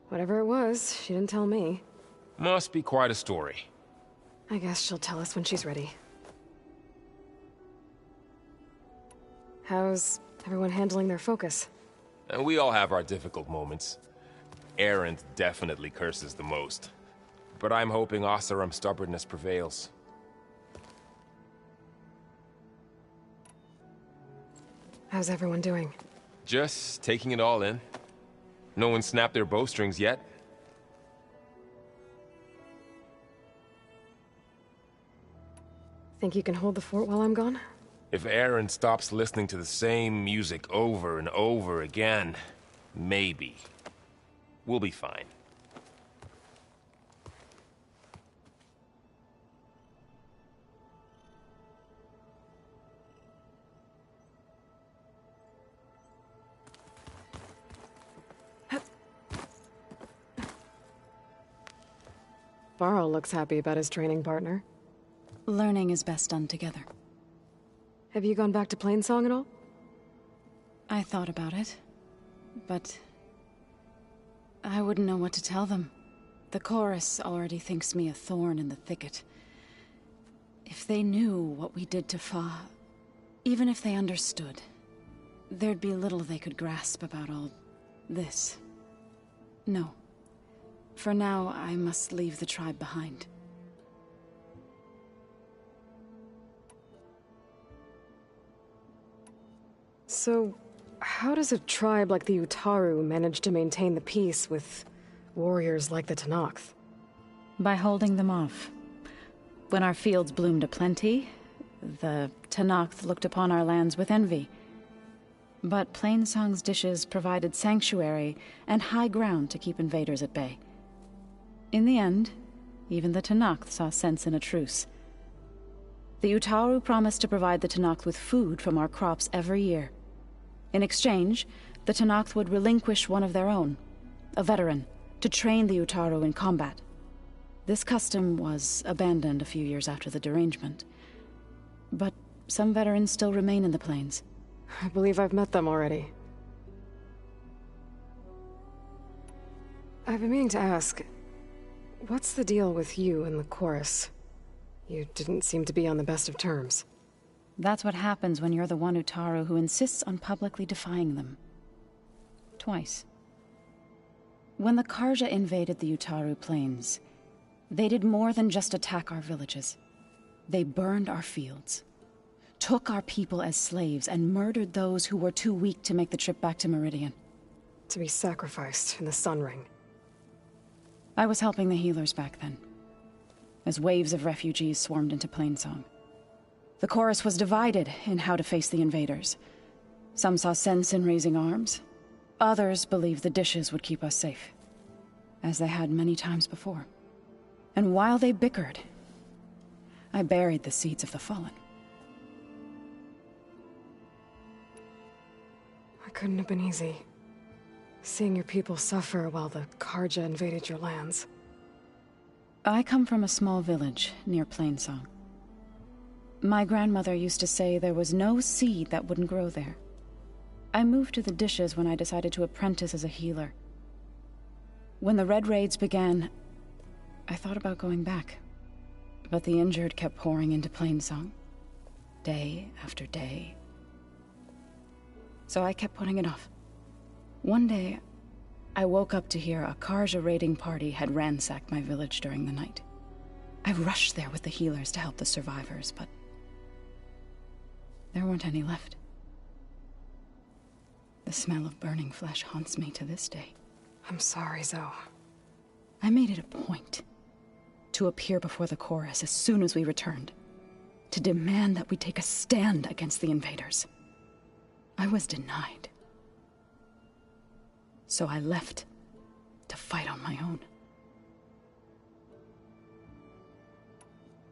S2: Whatever it was, she didn't tell me.
S4: Must be quite a story.
S2: I guess she'll tell us when she's ready. How's everyone handling their focus?
S4: And we all have our difficult moments. Erend definitely curses the most. But I'm hoping Oseram's stubbornness prevails.
S2: How's everyone doing?
S4: Just taking it all in. No one snapped their bowstrings yet.
S2: Think you can hold the fort while I'm gone?
S4: If Aaron stops listening to the same music over and over again, maybe. We'll be fine.
S2: Varl looks happy about his training partner.
S21: Learning is best done together.
S2: Have you gone back to Plainsong at all?
S21: I thought about it, but I wouldn't know what to tell them. The chorus already thinks me a thorn in the thicket. If they knew what we did to Fa, even if they understood, there'd be little they could grasp about all this. No. For now, I must leave the tribe behind.
S2: So, how does a tribe like the Utaru manage to maintain the peace with warriors like the Tenakth?
S21: By holding them off. When our fields bloomed aplenty, the Tenakth looked upon our lands with envy. But Plainsong's dishes provided sanctuary and high ground to keep invaders at bay. In the end, even the Tenakth saw sense in a truce. The Utaru promised to provide the Tenakth with food from our crops every year. In exchange, the Tenakth would relinquish one of their own, a veteran, to train the Utaru in combat. This custom was abandoned a few years after the derangement. But some veterans still remain in the plains.
S2: I believe I've met them already. I've been meaning to ask, what's the deal with you and the chorus? You didn't seem to be on the best of terms.
S21: That's what happens when you're the one Utaru who insists on publicly defying them. Twice. When the Karja invaded the Utaru plains, they did more than just attack our villages. They burned our fields, took our people as slaves, and murdered those who were too weak to make the trip back to Meridian.
S2: To be sacrificed in the Sun Ring.
S21: I was helping the healers back then, as waves of refugees swarmed into Plainsong. The chorus was divided in how to face the invaders. Some saw sense in raising arms. Others believed the dishes would keep us safe, as they had many times before. And while they bickered, I buried the seeds of the fallen.
S2: It couldn't have been easy. Seeing your people suffer while the Karja invaded your lands.
S21: I come from a small village near Plainsong. My grandmother used to say there was no seed that wouldn't grow there. I moved to the dishes when I decided to apprentice as a healer. When the Red Raids began, I thought about going back. But the injured kept pouring into Plainsong, day after day. So I kept putting it off. One day, I woke up to hear a Karja raiding party had ransacked my village during the night. I rushed there with the healers to help the survivors, but there weren't any left. The smell of burning flesh haunts me to this day.
S2: I'm sorry, Zoe.
S21: I made it a point to appear before the chorus as soon as we returned, to demand that we take a stand against the invaders. I was denied. So I left to fight on my own.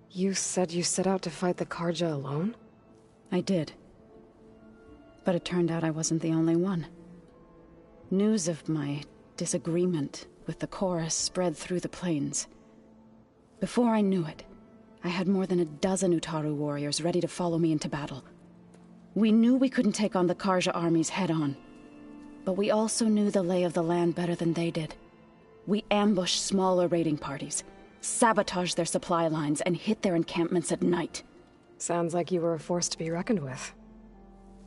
S2: You said you set out to fight the Karja alone?
S21: I did. But it turned out I wasn't the only one. News of my disagreement with the chorus spread through the plains. Before I knew it, I had more than a dozen Utaru warriors ready to follow me into battle. We knew we couldn't take on the Karja armies head-on, but we also knew the lay of the land better than they did. We ambushed smaller raiding parties, sabotaged their supply lines, and hit their encampments at night.
S2: Sounds like you were a force to be reckoned with.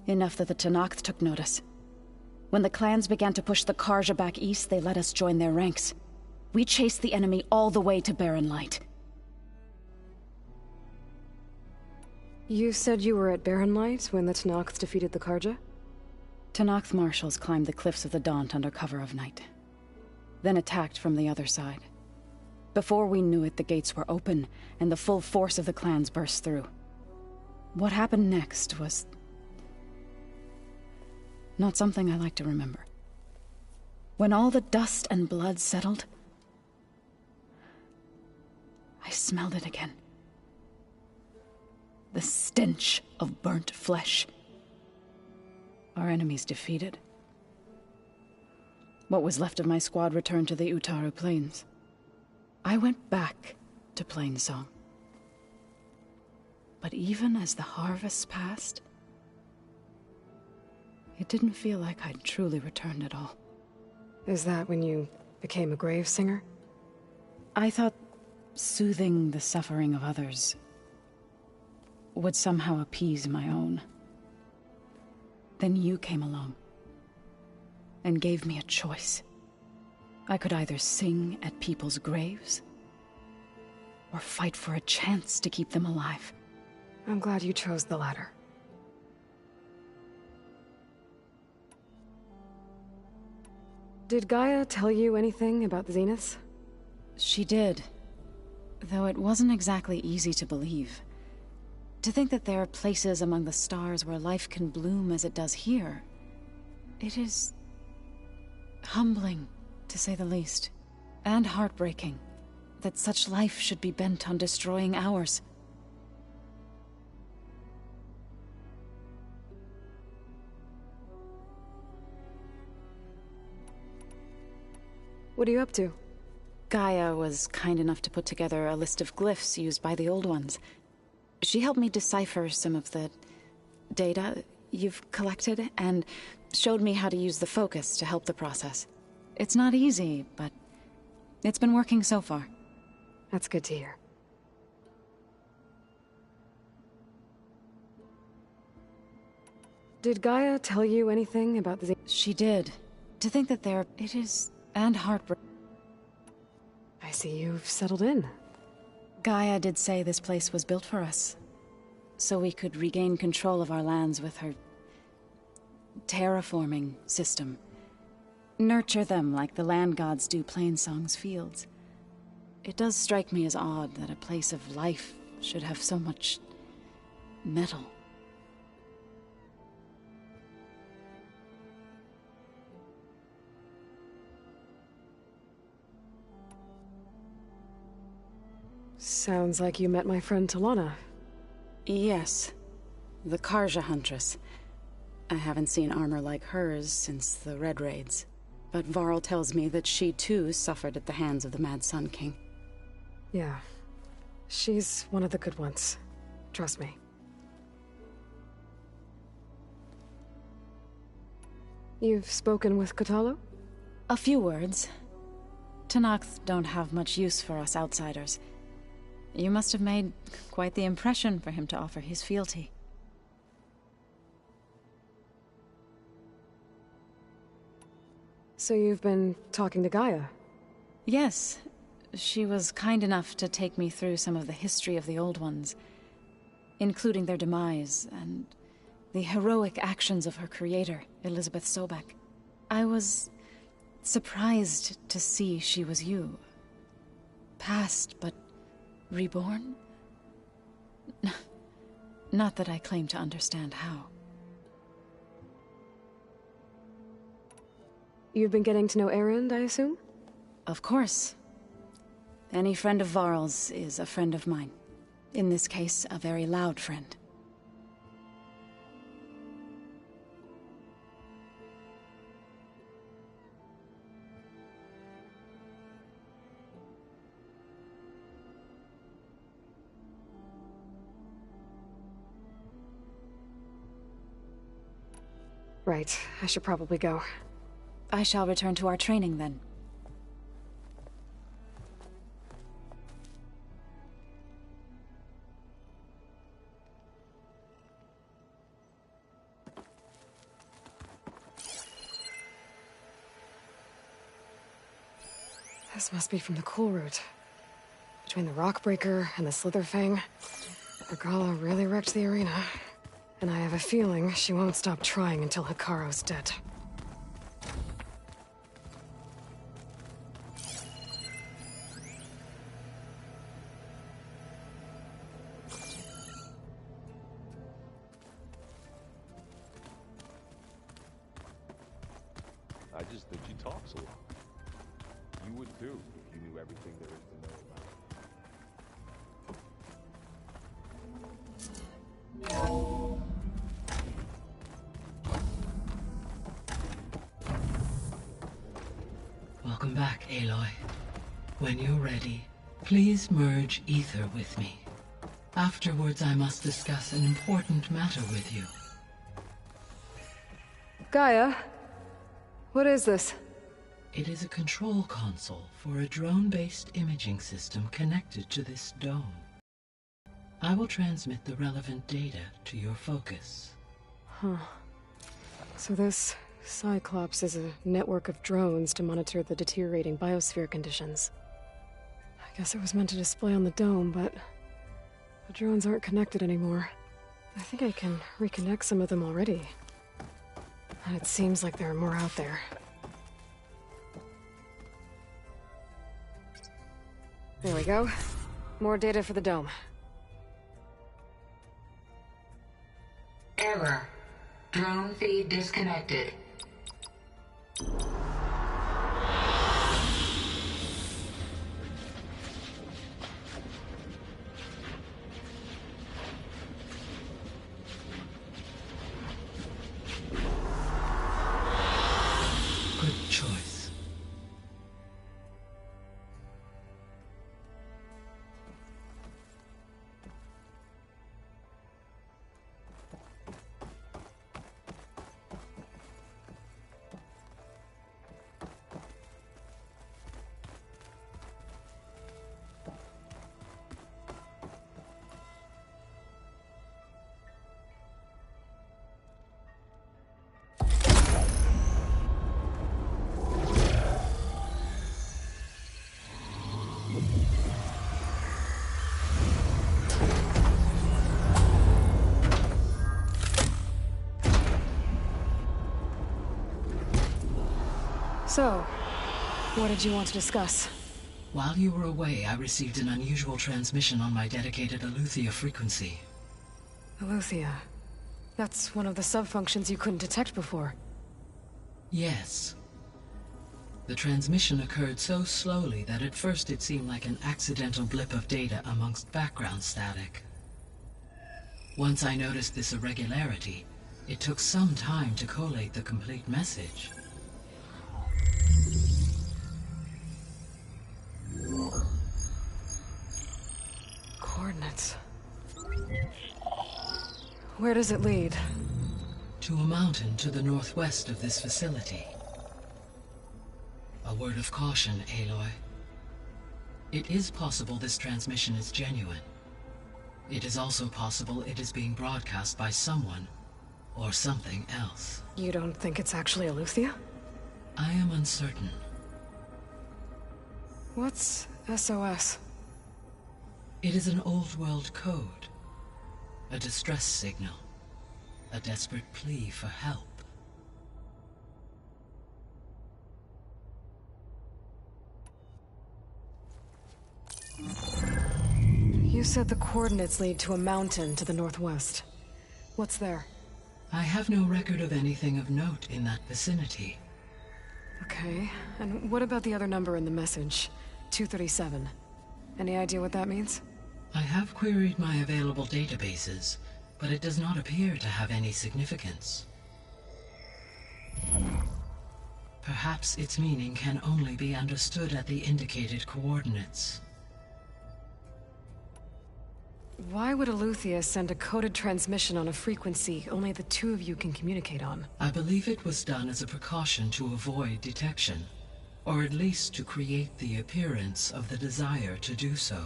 S21: Enough that the Tenakth took notice. When the clans began to push the Karja back east, they let us join their ranks. We chased the enemy all the way to Barren Light.
S2: You said you were at Barren Light when the Tenakth defeated the Karja?
S21: Tenakth marshals climbed the cliffs of the Daunt under cover of night, then attacked from the other side. Before we knew it, the gates were open, and the full force of the clans burst through. What happened next was not something I like to remember. When all the dust and blood settled, I smelled it again. The stench of burnt flesh. Our enemies defeated. What was left of my squad returned to the Utaru Plains. I went back to Plainsong. But even as the harvests passed, it didn't feel like I'd truly returned at all.
S2: Is that when you became a grave singer?
S21: I thought soothing the suffering of others would somehow appease my own. Then you came along and gave me a choice. I could either sing at people's graves or fight for a chance to keep them alive.
S2: I'm glad you chose the latter. Did Gaia tell you anything about the Zeniths?
S21: She did, though it wasn't exactly easy to believe. To think that there are places among the stars where life can bloom as it does here, it is humbling, to say the least, and heartbreaking that such life should be bent on destroying ours.
S2: What are you up to?
S21: Gaia was kind enough to put together a list of glyphs used by the Old Ones. She helped me decipher some of the data you've collected, and showed me how to use the focus to help the process. It's not easy, but it's been working so far.
S2: That's good to hear. Did Gaia tell you anything about the...
S21: She did. To think that it is... and heartbreak.
S2: I see you've settled in.
S21: Gaia did say this place was built for us, so we could regain control of our lands with her terraforming system. Nurture them like the land gods do Plainsong's fields. It does strike me as odd that a place of life should have so much metal.
S2: Sounds like you met my friend Talana.
S21: Yes. The Karja Huntress. I haven't seen armor like hers since the Red Raids. But Varl tells me that she too suffered at the hands of the Mad Sun King.
S2: Yeah. She's one of the good ones. Trust me. You've spoken with Kotallo?
S21: A few words. Tenakth don't have much use for us outsiders. You must have made quite the impression for him to offer his fealty.
S2: So you've been talking to Gaia?
S21: Yes. She was kind enough to take me through some of the history of the Old Ones, including their demise and the heroic actions of her creator, Elizabeth Sobek. I was surprised to see she was you. Past, but reborn? Not that I claim to understand how.
S2: You've been getting to know Erend, I assume?
S21: Of course. Any friend of Varl's is a friend of mine. In this case, a very loud friend.
S2: Right. I should probably go.
S21: I shall return to our training then.
S2: This must be from the Cool Route. Between the Rockbreaker and the Slitherfang, Regala really wrecked the arena. And I have a feeling she won't stop trying until Hikaro's dead.
S4: I just think she talks a lot. You would too, if you knew everything there is to know about her.
S5: Welcome back, Aloy. When you're ready, please merge ether with me. Afterwards, I must discuss an important matter with you.
S2: Gaia? What is this?
S5: It is a control console for a drone-based imaging system connected to this dome. I will transmit the relevant data to your focus.
S2: Huh. So this Cyclops is a network of drones to monitor the deteriorating biosphere conditions. I guess it was meant to display on the dome, but the drones aren't connected anymore. I think I can reconnect some of them already. And it seems like there are more out there. There we go. More data for the dome.
S5: Error. Drone feed disconnected. Good choice.
S2: So, what did you want to discuss?
S5: While you were away, I received an unusual transmission on my dedicated Aletheia frequency.
S2: Aletheia. That's one of the sub-functions you couldn't detect before.
S5: Yes. The transmission occurred so slowly that at first it seemed like an accidental blip of data amongst background static. Once I noticed this irregularity, it took some time to collate the complete message.
S2: Coordinates. Where does it lead?
S5: To a mountain to the northwest of this facility. A word of caution, Aloy. It is possible this transmission is genuine. It is also possible it is being broadcast by someone or something else.
S2: You don't think it's actually Aletheia?
S5: I am uncertain.
S2: What's SOS?
S5: It is an old-world code. A distress signal. A desperate plea for help.
S2: You said the coordinates lead to a mountain to the northwest. What's there?
S5: I have no record of anything of note in that vicinity.
S2: Okay, and what about the other number in the message? 237. Any idea what that means?
S5: I have queried my available databases, but it does not appear to have any significance. Perhaps its meaning can only be understood at the indicated coordinates.
S2: Why would Aletheia send a coded transmission on a frequency only the two of you can communicate on?
S5: I believe it was done as a precaution to avoid detection, or at least to create the appearance of the desire to do so.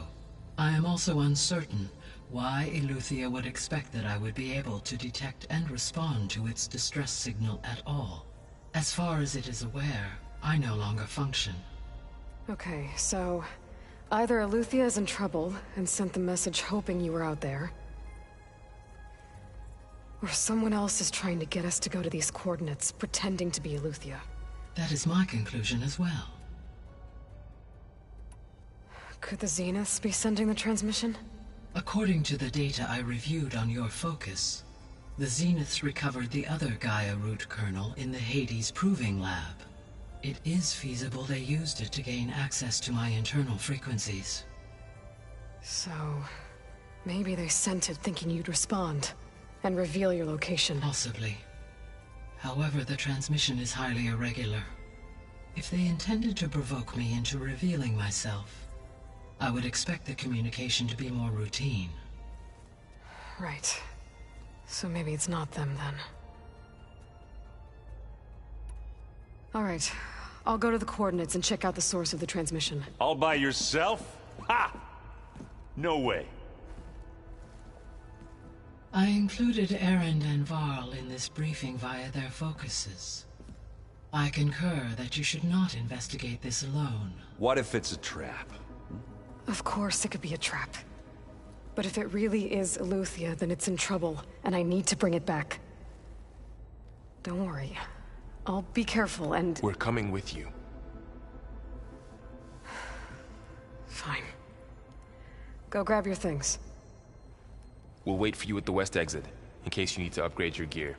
S5: I am also uncertain why Aletheia would expect that I would be able to detect and respond to its distress signal at all. As far as it is aware, I no longer function.
S2: Okay, so either Aletheia is in trouble and sent the message hoping you were out there, or someone else is trying to get us to go to these coordinates, pretending to be Aletheia.
S5: That is my conclusion as well.
S2: Could the Zeniths be sending the transmission?
S5: According to the data I reviewed on your focus, the Zeniths recovered the other Gaia root kernel in the Hades Proving Lab. It is feasible they used it to gain access to my internal frequencies.
S2: So, maybe they sent it thinking you'd respond, and reveal your location.
S5: Possibly. However, the transmission is highly irregular. If they intended to provoke me into revealing myself, I would expect the communication to be more routine.
S2: Right. So maybe it's not them, then. Alright. I'll go to the coordinates and check out the source of the transmission.
S7: All by yourself? Ha! No way.
S5: I included Erend and Varl in this briefing via their focuses. I concur that you should not investigate this alone.
S7: What if it's a trap?
S2: Of course it could be a trap. But if it really is Aletheia, then it's in trouble, and I need to bring it back. Don't worry. I'll be careful and...
S4: We're coming with you.
S2: Fine. Go grab your things.
S4: We'll wait for you at the west exit, in case you need to upgrade your gear.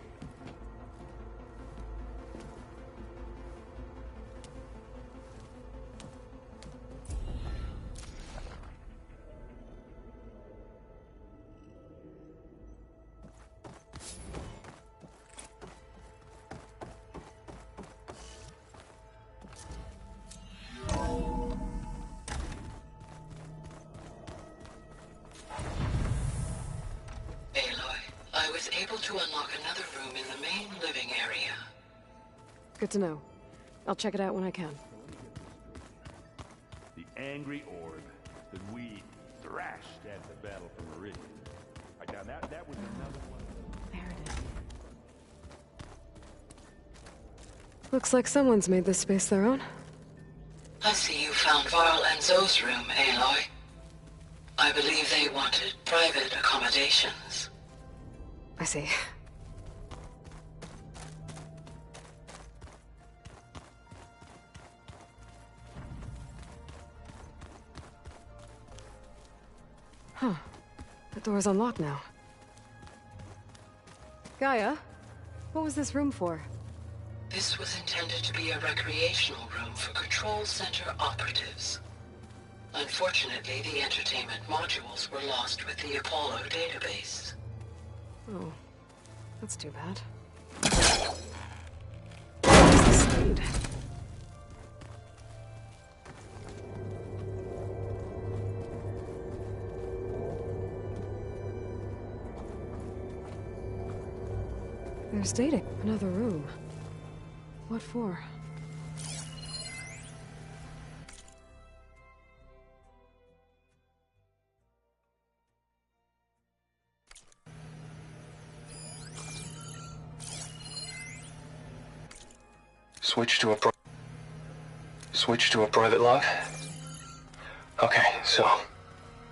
S5: To unlock another room in the main living area.
S2: Good to know. I'll check it out when I can.
S7: The angry orb that we thrashed at the battle for Meridian. Right now, that was another one.
S2: There it is. Looks like someone's made this space their own.
S5: I see you found Varl and Zoe's room, Aloy. I believe they wanted private accommodations.
S2: I see. The door's unlocked now. Gaia, what was this room for?
S5: This was intended to be a recreational room for Control Center operatives. Unfortunately, the entertainment modules were lost with the Apollo database.
S2: Oh, that's too bad. Where's the spade? There's dating. Another room. What for?
S19: Switch to a private log? Okay, so,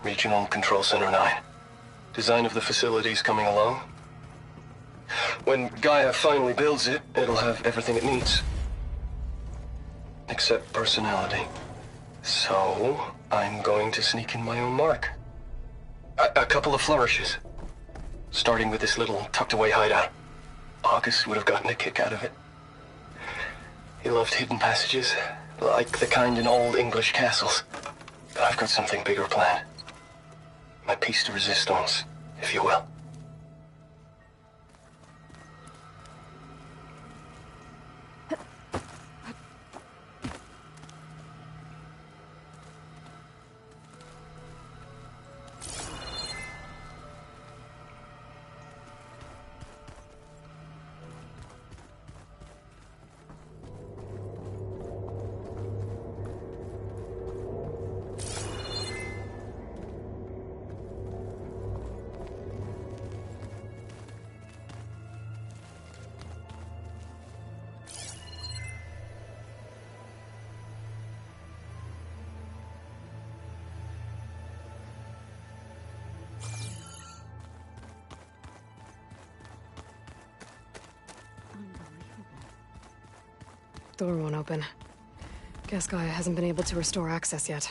S19: Regional Control Center 9. Design of the facility's coming along. When Gaia finally builds it, it'll have everything it needs. Except personality. So, I'm going to sneak in my own mark. A couple of flourishes. Starting with this little tucked-away hideout. August would have gotten a kick out of it. He loved hidden passages, like the kind in old English castles. But I've got something bigger planned. My piece de resistance, if you will.
S2: Door won't open. Guess Gaia hasn't been able to restore access yet.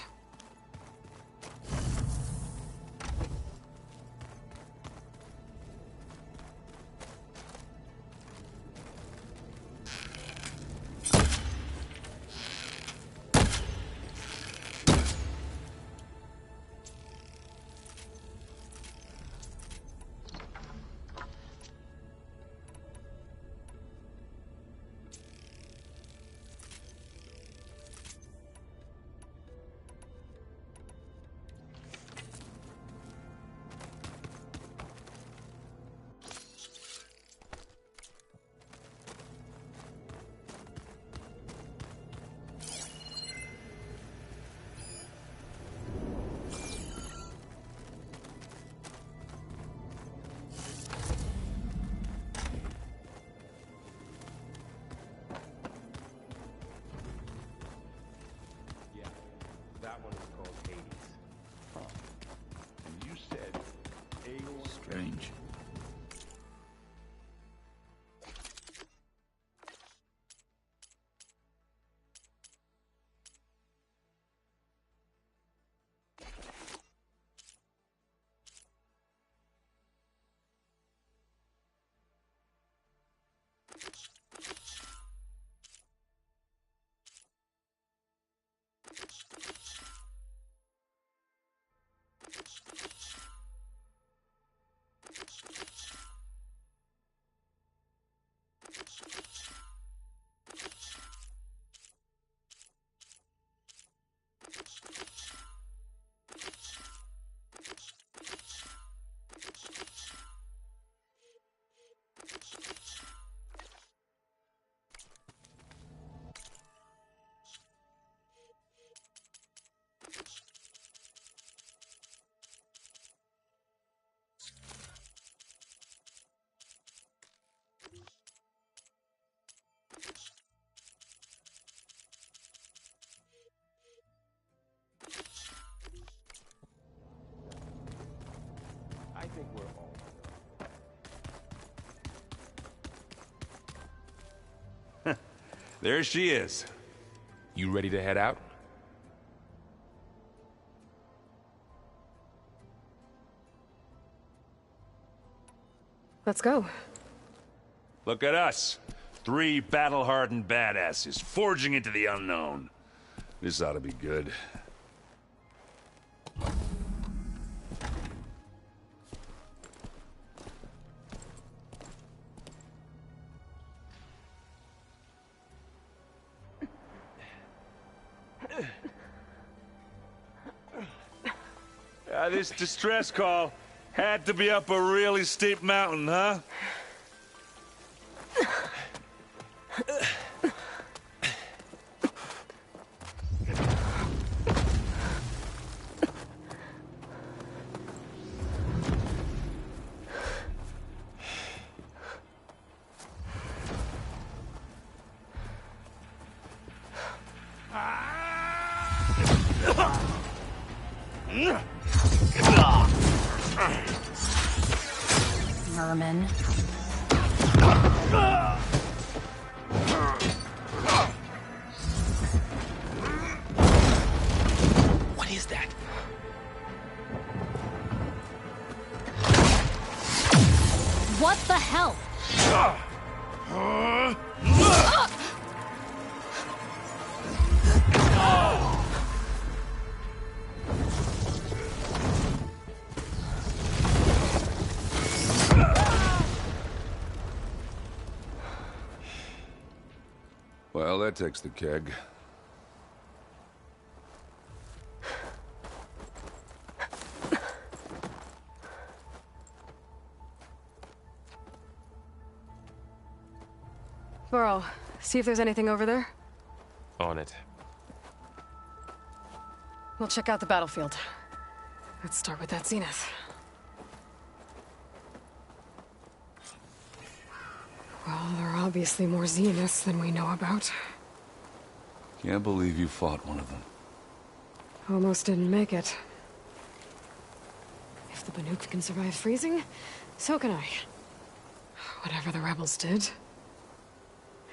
S7: That one is called Hades. Huh. And you said Aeon...
S16: Strange.
S7: I think we're all...
S15: There she is.
S4: You ready to head out?
S2: Let's go.
S15: Look at us. 3 battle-hardened badasses forging into the unknown. This ought to be good. This distress call had to be up a really steep mountain, huh?
S10: Vermin.
S13: What is that?
S10: What the hell?
S15: Well, that takes the keg.
S2: Burrow, see if there's anything over there.
S4: On it.
S2: We'll check out the battlefield. Let's start with that zenith. Well, there are obviously more zeniths than we know about.
S15: Can't believe you fought one of them.
S2: Almost didn't make it. If the Banuk can survive freezing, so can I. Whatever the rebels did,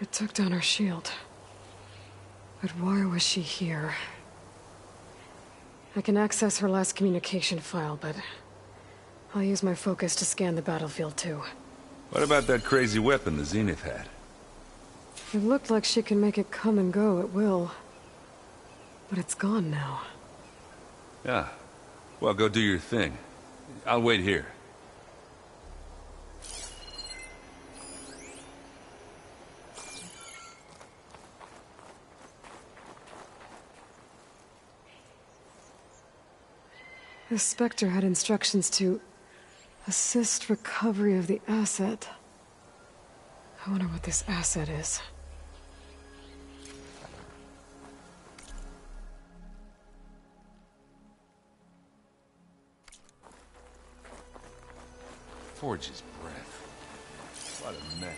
S2: it took down our shield. But why was she here? I can access her last communication file, but I'll use my focus to scan the battlefield too.
S15: What about that crazy weapon the Zenith had?
S2: It looked like she can make it come and go at will. But it's gone now.
S15: Yeah. Well, go do your thing. I'll wait here.
S2: The Spectre had instructions to assist recovery of the asset. I wonder what this asset is.
S15: Forge's breath. What a mess.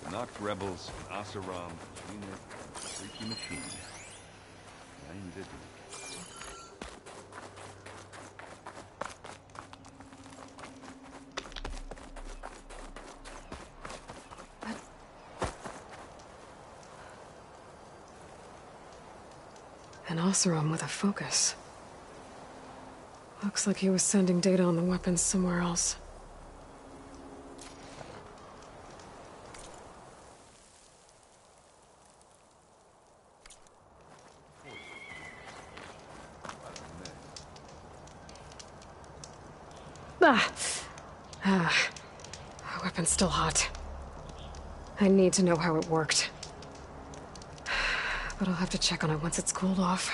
S15: Knocked rebels, Asaram, Zenith, freaky machine. 9 visitors.
S2: An Oseram with a focus. Looks like he was sending data on the weapons somewhere else. Weapon's still hot. I need to know how it worked. But I'll have to check on it once it's cooled off.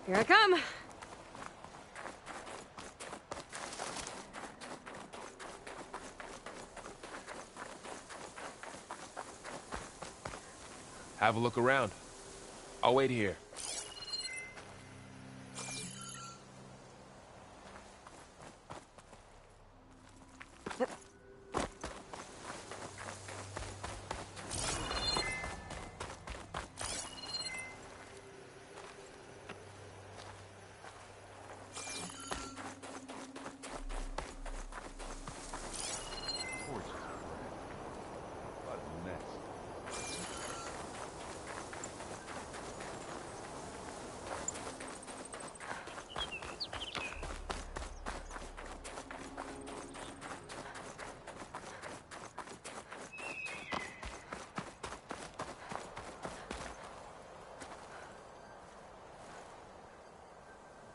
S2: Here I come.
S4: Have a look around. I'll wait here.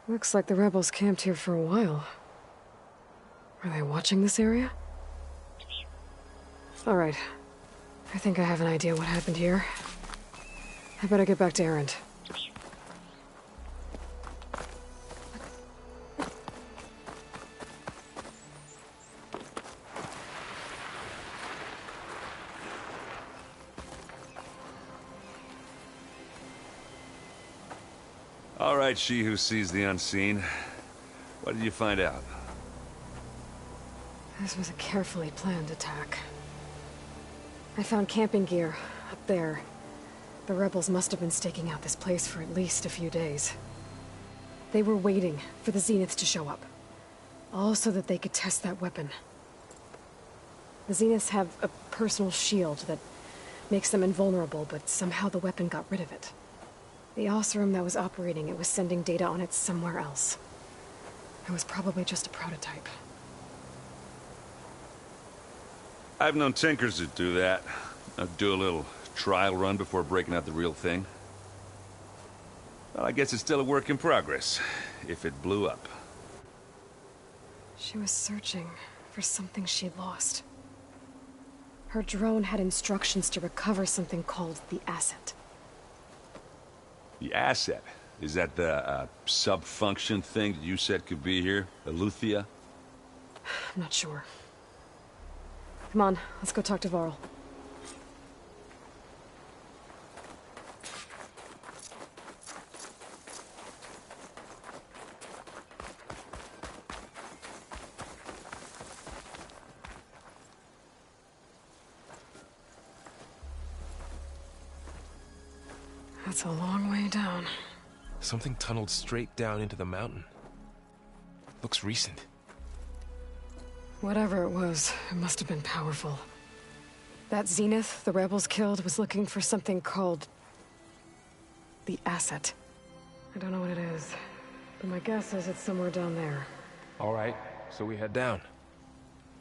S2: Looks like the rebels camped here for a while. Are they watching this area? Alright. I think I have an idea what happened here. I better get back to Erend.
S15: All right, she who sees the unseen. What did you find out?
S2: This was a carefully planned attack. I found camping gear up there. The rebels must have been staking out this place for at least a few days. They were waiting for the Zeniths to show up. All so that they could test that weapon. The Zeniths have a personal shield that makes them invulnerable, but somehow the weapon got rid of it. The Oseram that was operating it was sending data on it somewhere else. It was probably just a prototype.
S15: I've known tinkers that do that. Do a little trial run before breaking out the real thing. Well, I guess it's still a work in progress, if it blew up.
S2: She was searching for something she'd lost. Her drone had instructions to recover something called the Asset.
S15: The Asset? Is that the sub-function thing that you said could be here? Eleuthia?
S2: I'm not sure. Come on, let's go talk to Varl. That's a long way down.
S4: Something tunneled straight down into the mountain. Looks recent.
S2: Whatever it was, it must have been powerful. That Zenith the rebels killed was looking for something called the Asset. I don't know what it is, but my guess is it's somewhere down there.
S4: All right, so we head down.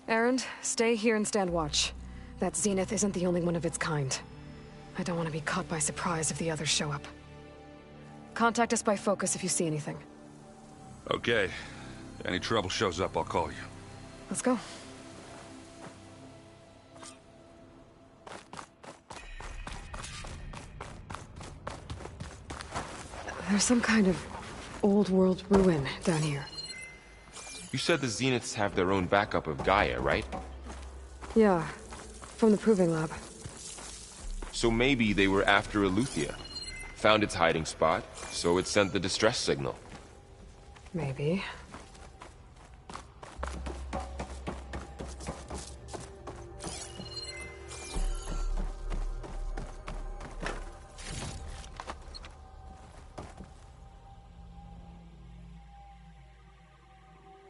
S2: Erend, stay here and stand watch. That Zenith isn't the only one of its kind. I don't want to be caught by surprise if the others show up. Contact us by focus if you see anything.
S15: Okay. Any trouble shows up, I'll call you.
S2: Let's go. There's some kind of old world ruin down here.
S4: You said the Zeniths have their own backup of Gaia, right?
S2: Yeah, from the Proving Lab.
S4: So maybe they were after Eleuthia. Found its hiding spot, so it sent the distress signal.
S2: Maybe.